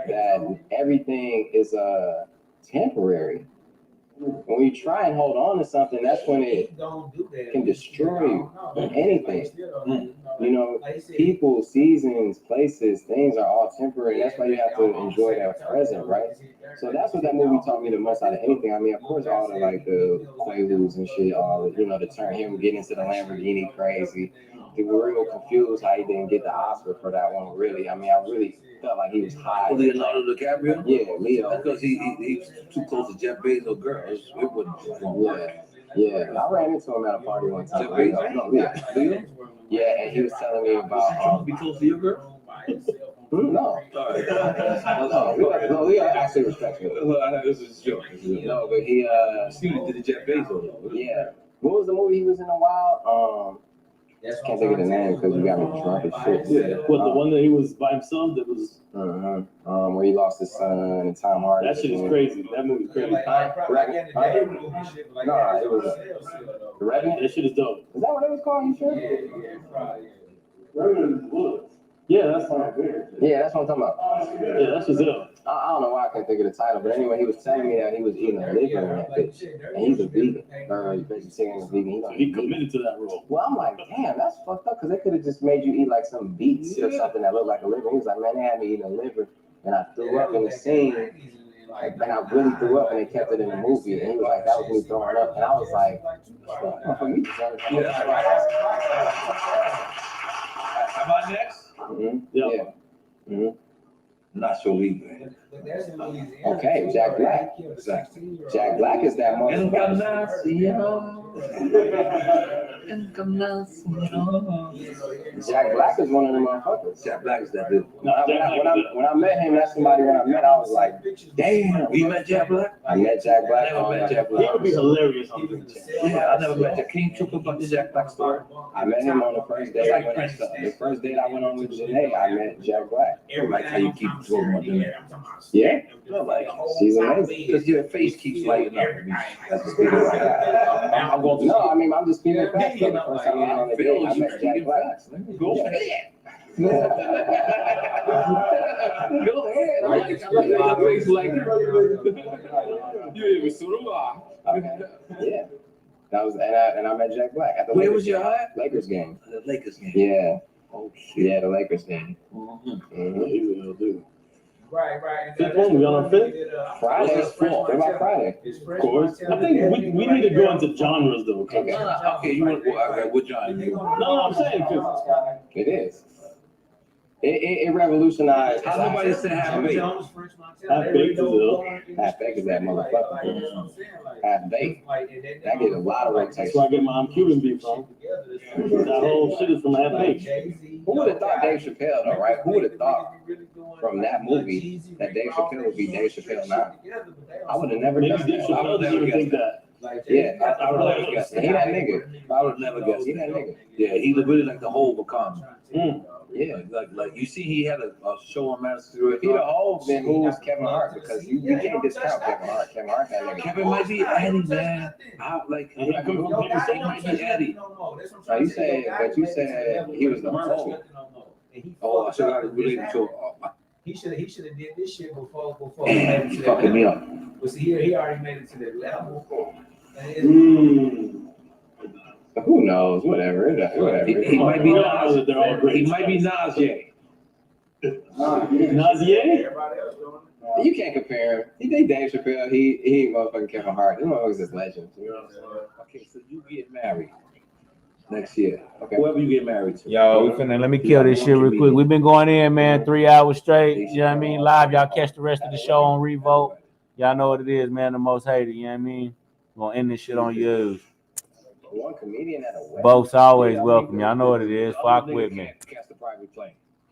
that everything is temporary. When you try and hold on to something, that's when it can destroy you. Anything. You know, people, seasons, places, things are all temporary. That's why you have to enjoy that present, right? So that's what that movie taught me the most out of anything. I mean, of course, all the like the Quaaludes and shit, all the, you know, the turn him getting into the Lamborghini crazy. They were real confused how he didn't get the Oscar for that one, really. I mean, I really felt like he was high. Leonardo DiCaprio? Yeah, Leo. Because he's too close to Jeff Bezos' girls. It wouldn't work. Yeah. I ran into him at a party one time. Jeff Bezos? Leo? Yeah, and he was telling me about... Be close to your girl? No. No, we are actually respectful. This is a joke. No, but he... See what he did to Jeff Bezos. Yeah. What was the movie he was in a while? Can't think of the name because you got me drunk as shit. Yeah. What, the one that he was by himself that was... Where he lost his son and Tom Hardy. That shit is crazy. That movie's crazy. No, it was The Revenant? That shit is dope. Is that what it was called? You sure? Yeah, probably. Revenant Woods. Yeah, that's fine. Yeah, that's what I'm talking about. Yeah, that's what's up. I don't know why I can't think of the title, but anyway, he was telling me that he was eating a liver in that bitch. And he's a vegan. Or vegetarian and vegan. He committed to that role. Well, I'm like, damn, that's fucked up, because they could have just made you eat like some beets or something that looked like a liver. He was like, man, they had me eating a liver, and I threw up in the scene, and I really threw up, and they kept it in the movie. And he was like, that was me throwing up. And I was like, Am I next? Yeah. Not so legal. Okay, Jack Black. Exactly. Jack Black is that motherfucker. Jack Black is one of them motherfuckers. Jack Black is that dude. When I met him, that's somebody when I met, I was like, damn. You met Jack Black? I met Jack Black. I never met Jack Black. He would be hilarious on this. Yeah, I never met Jack. Can you talk about the Jack Black story? I met him on the first day. The first date I went on with Janae, I met Jack Black. I like how you keep talking about them. Yeah, I like she's amazing. because your face keeps lighting up. That's just speaking I'm going to. No, I mean, I'm just speaking facts. The first time I went on the date, I met Jack Black. Go ahead. Go ahead. My face like you even so do I. Okay. Yeah. That was and I met Jack Black at the Where Lakers was your game. eye? Lakers game. The Lakers game. Yeah. Oh shit. Yeah, the Lakers game. Right. Fifth one, we on our fifth? Friday is full. What about Friday? Of course. I think we need to go into genres though. Okay. Okay, you want what genre? No, I'm saying because It is. It revolutionized. How nobody said half baked? Half baked is ill. Half baked is that motherfucker. Half baked. That gives a lot of rotation. That's where I get my Cuban beef from. That whole shit is from half baked. Who would have thought Dave Chappelle though, right? Who would have thought from that movie that Dave Chappelle would be Dave Chappelle now? I would have never Maybe guessed Dave that. Chappelle didn't even think that. Yeah, I would have never guessed. he that nigga. I would have never guessed. He that nigga. Yeah, he really like the whole become. Yeah. Like you see, he had a show on Madison Square If he the whole, then who's Kevin Hart? Because you can't discount Kevin Hart. Kevin Hart that nigga. Kevin might be Eddie, man. He might be Eddie. No, you said he was the whole. Oh, I should have related to. He should have did this shit before Damn, he fucking me up. But see, he already made it to that level. Who knows? Whatever. He might be Nas. He might be Nazier. Nazier? You can't compare him. He did Dave Chappelle. He ain't motherfucking Kevin Hart. Them motherfuckers is legends. You know what I'm saying? Okay, so you get married next year. Okay. Whoever you get married to. Yo, let me kill this shit real quick. We've been going in, man, 3 hours straight. You know what I mean? Live. Y'all catch the rest of the show on Revolt. Y'all know what it is, man. The most hated. You know what I mean? We're gonna end this shit on you. One comedian at a wedding. Both's always Yeah, I welcome. mean, Y'all know what it is. the Fuck other with nigga me. can't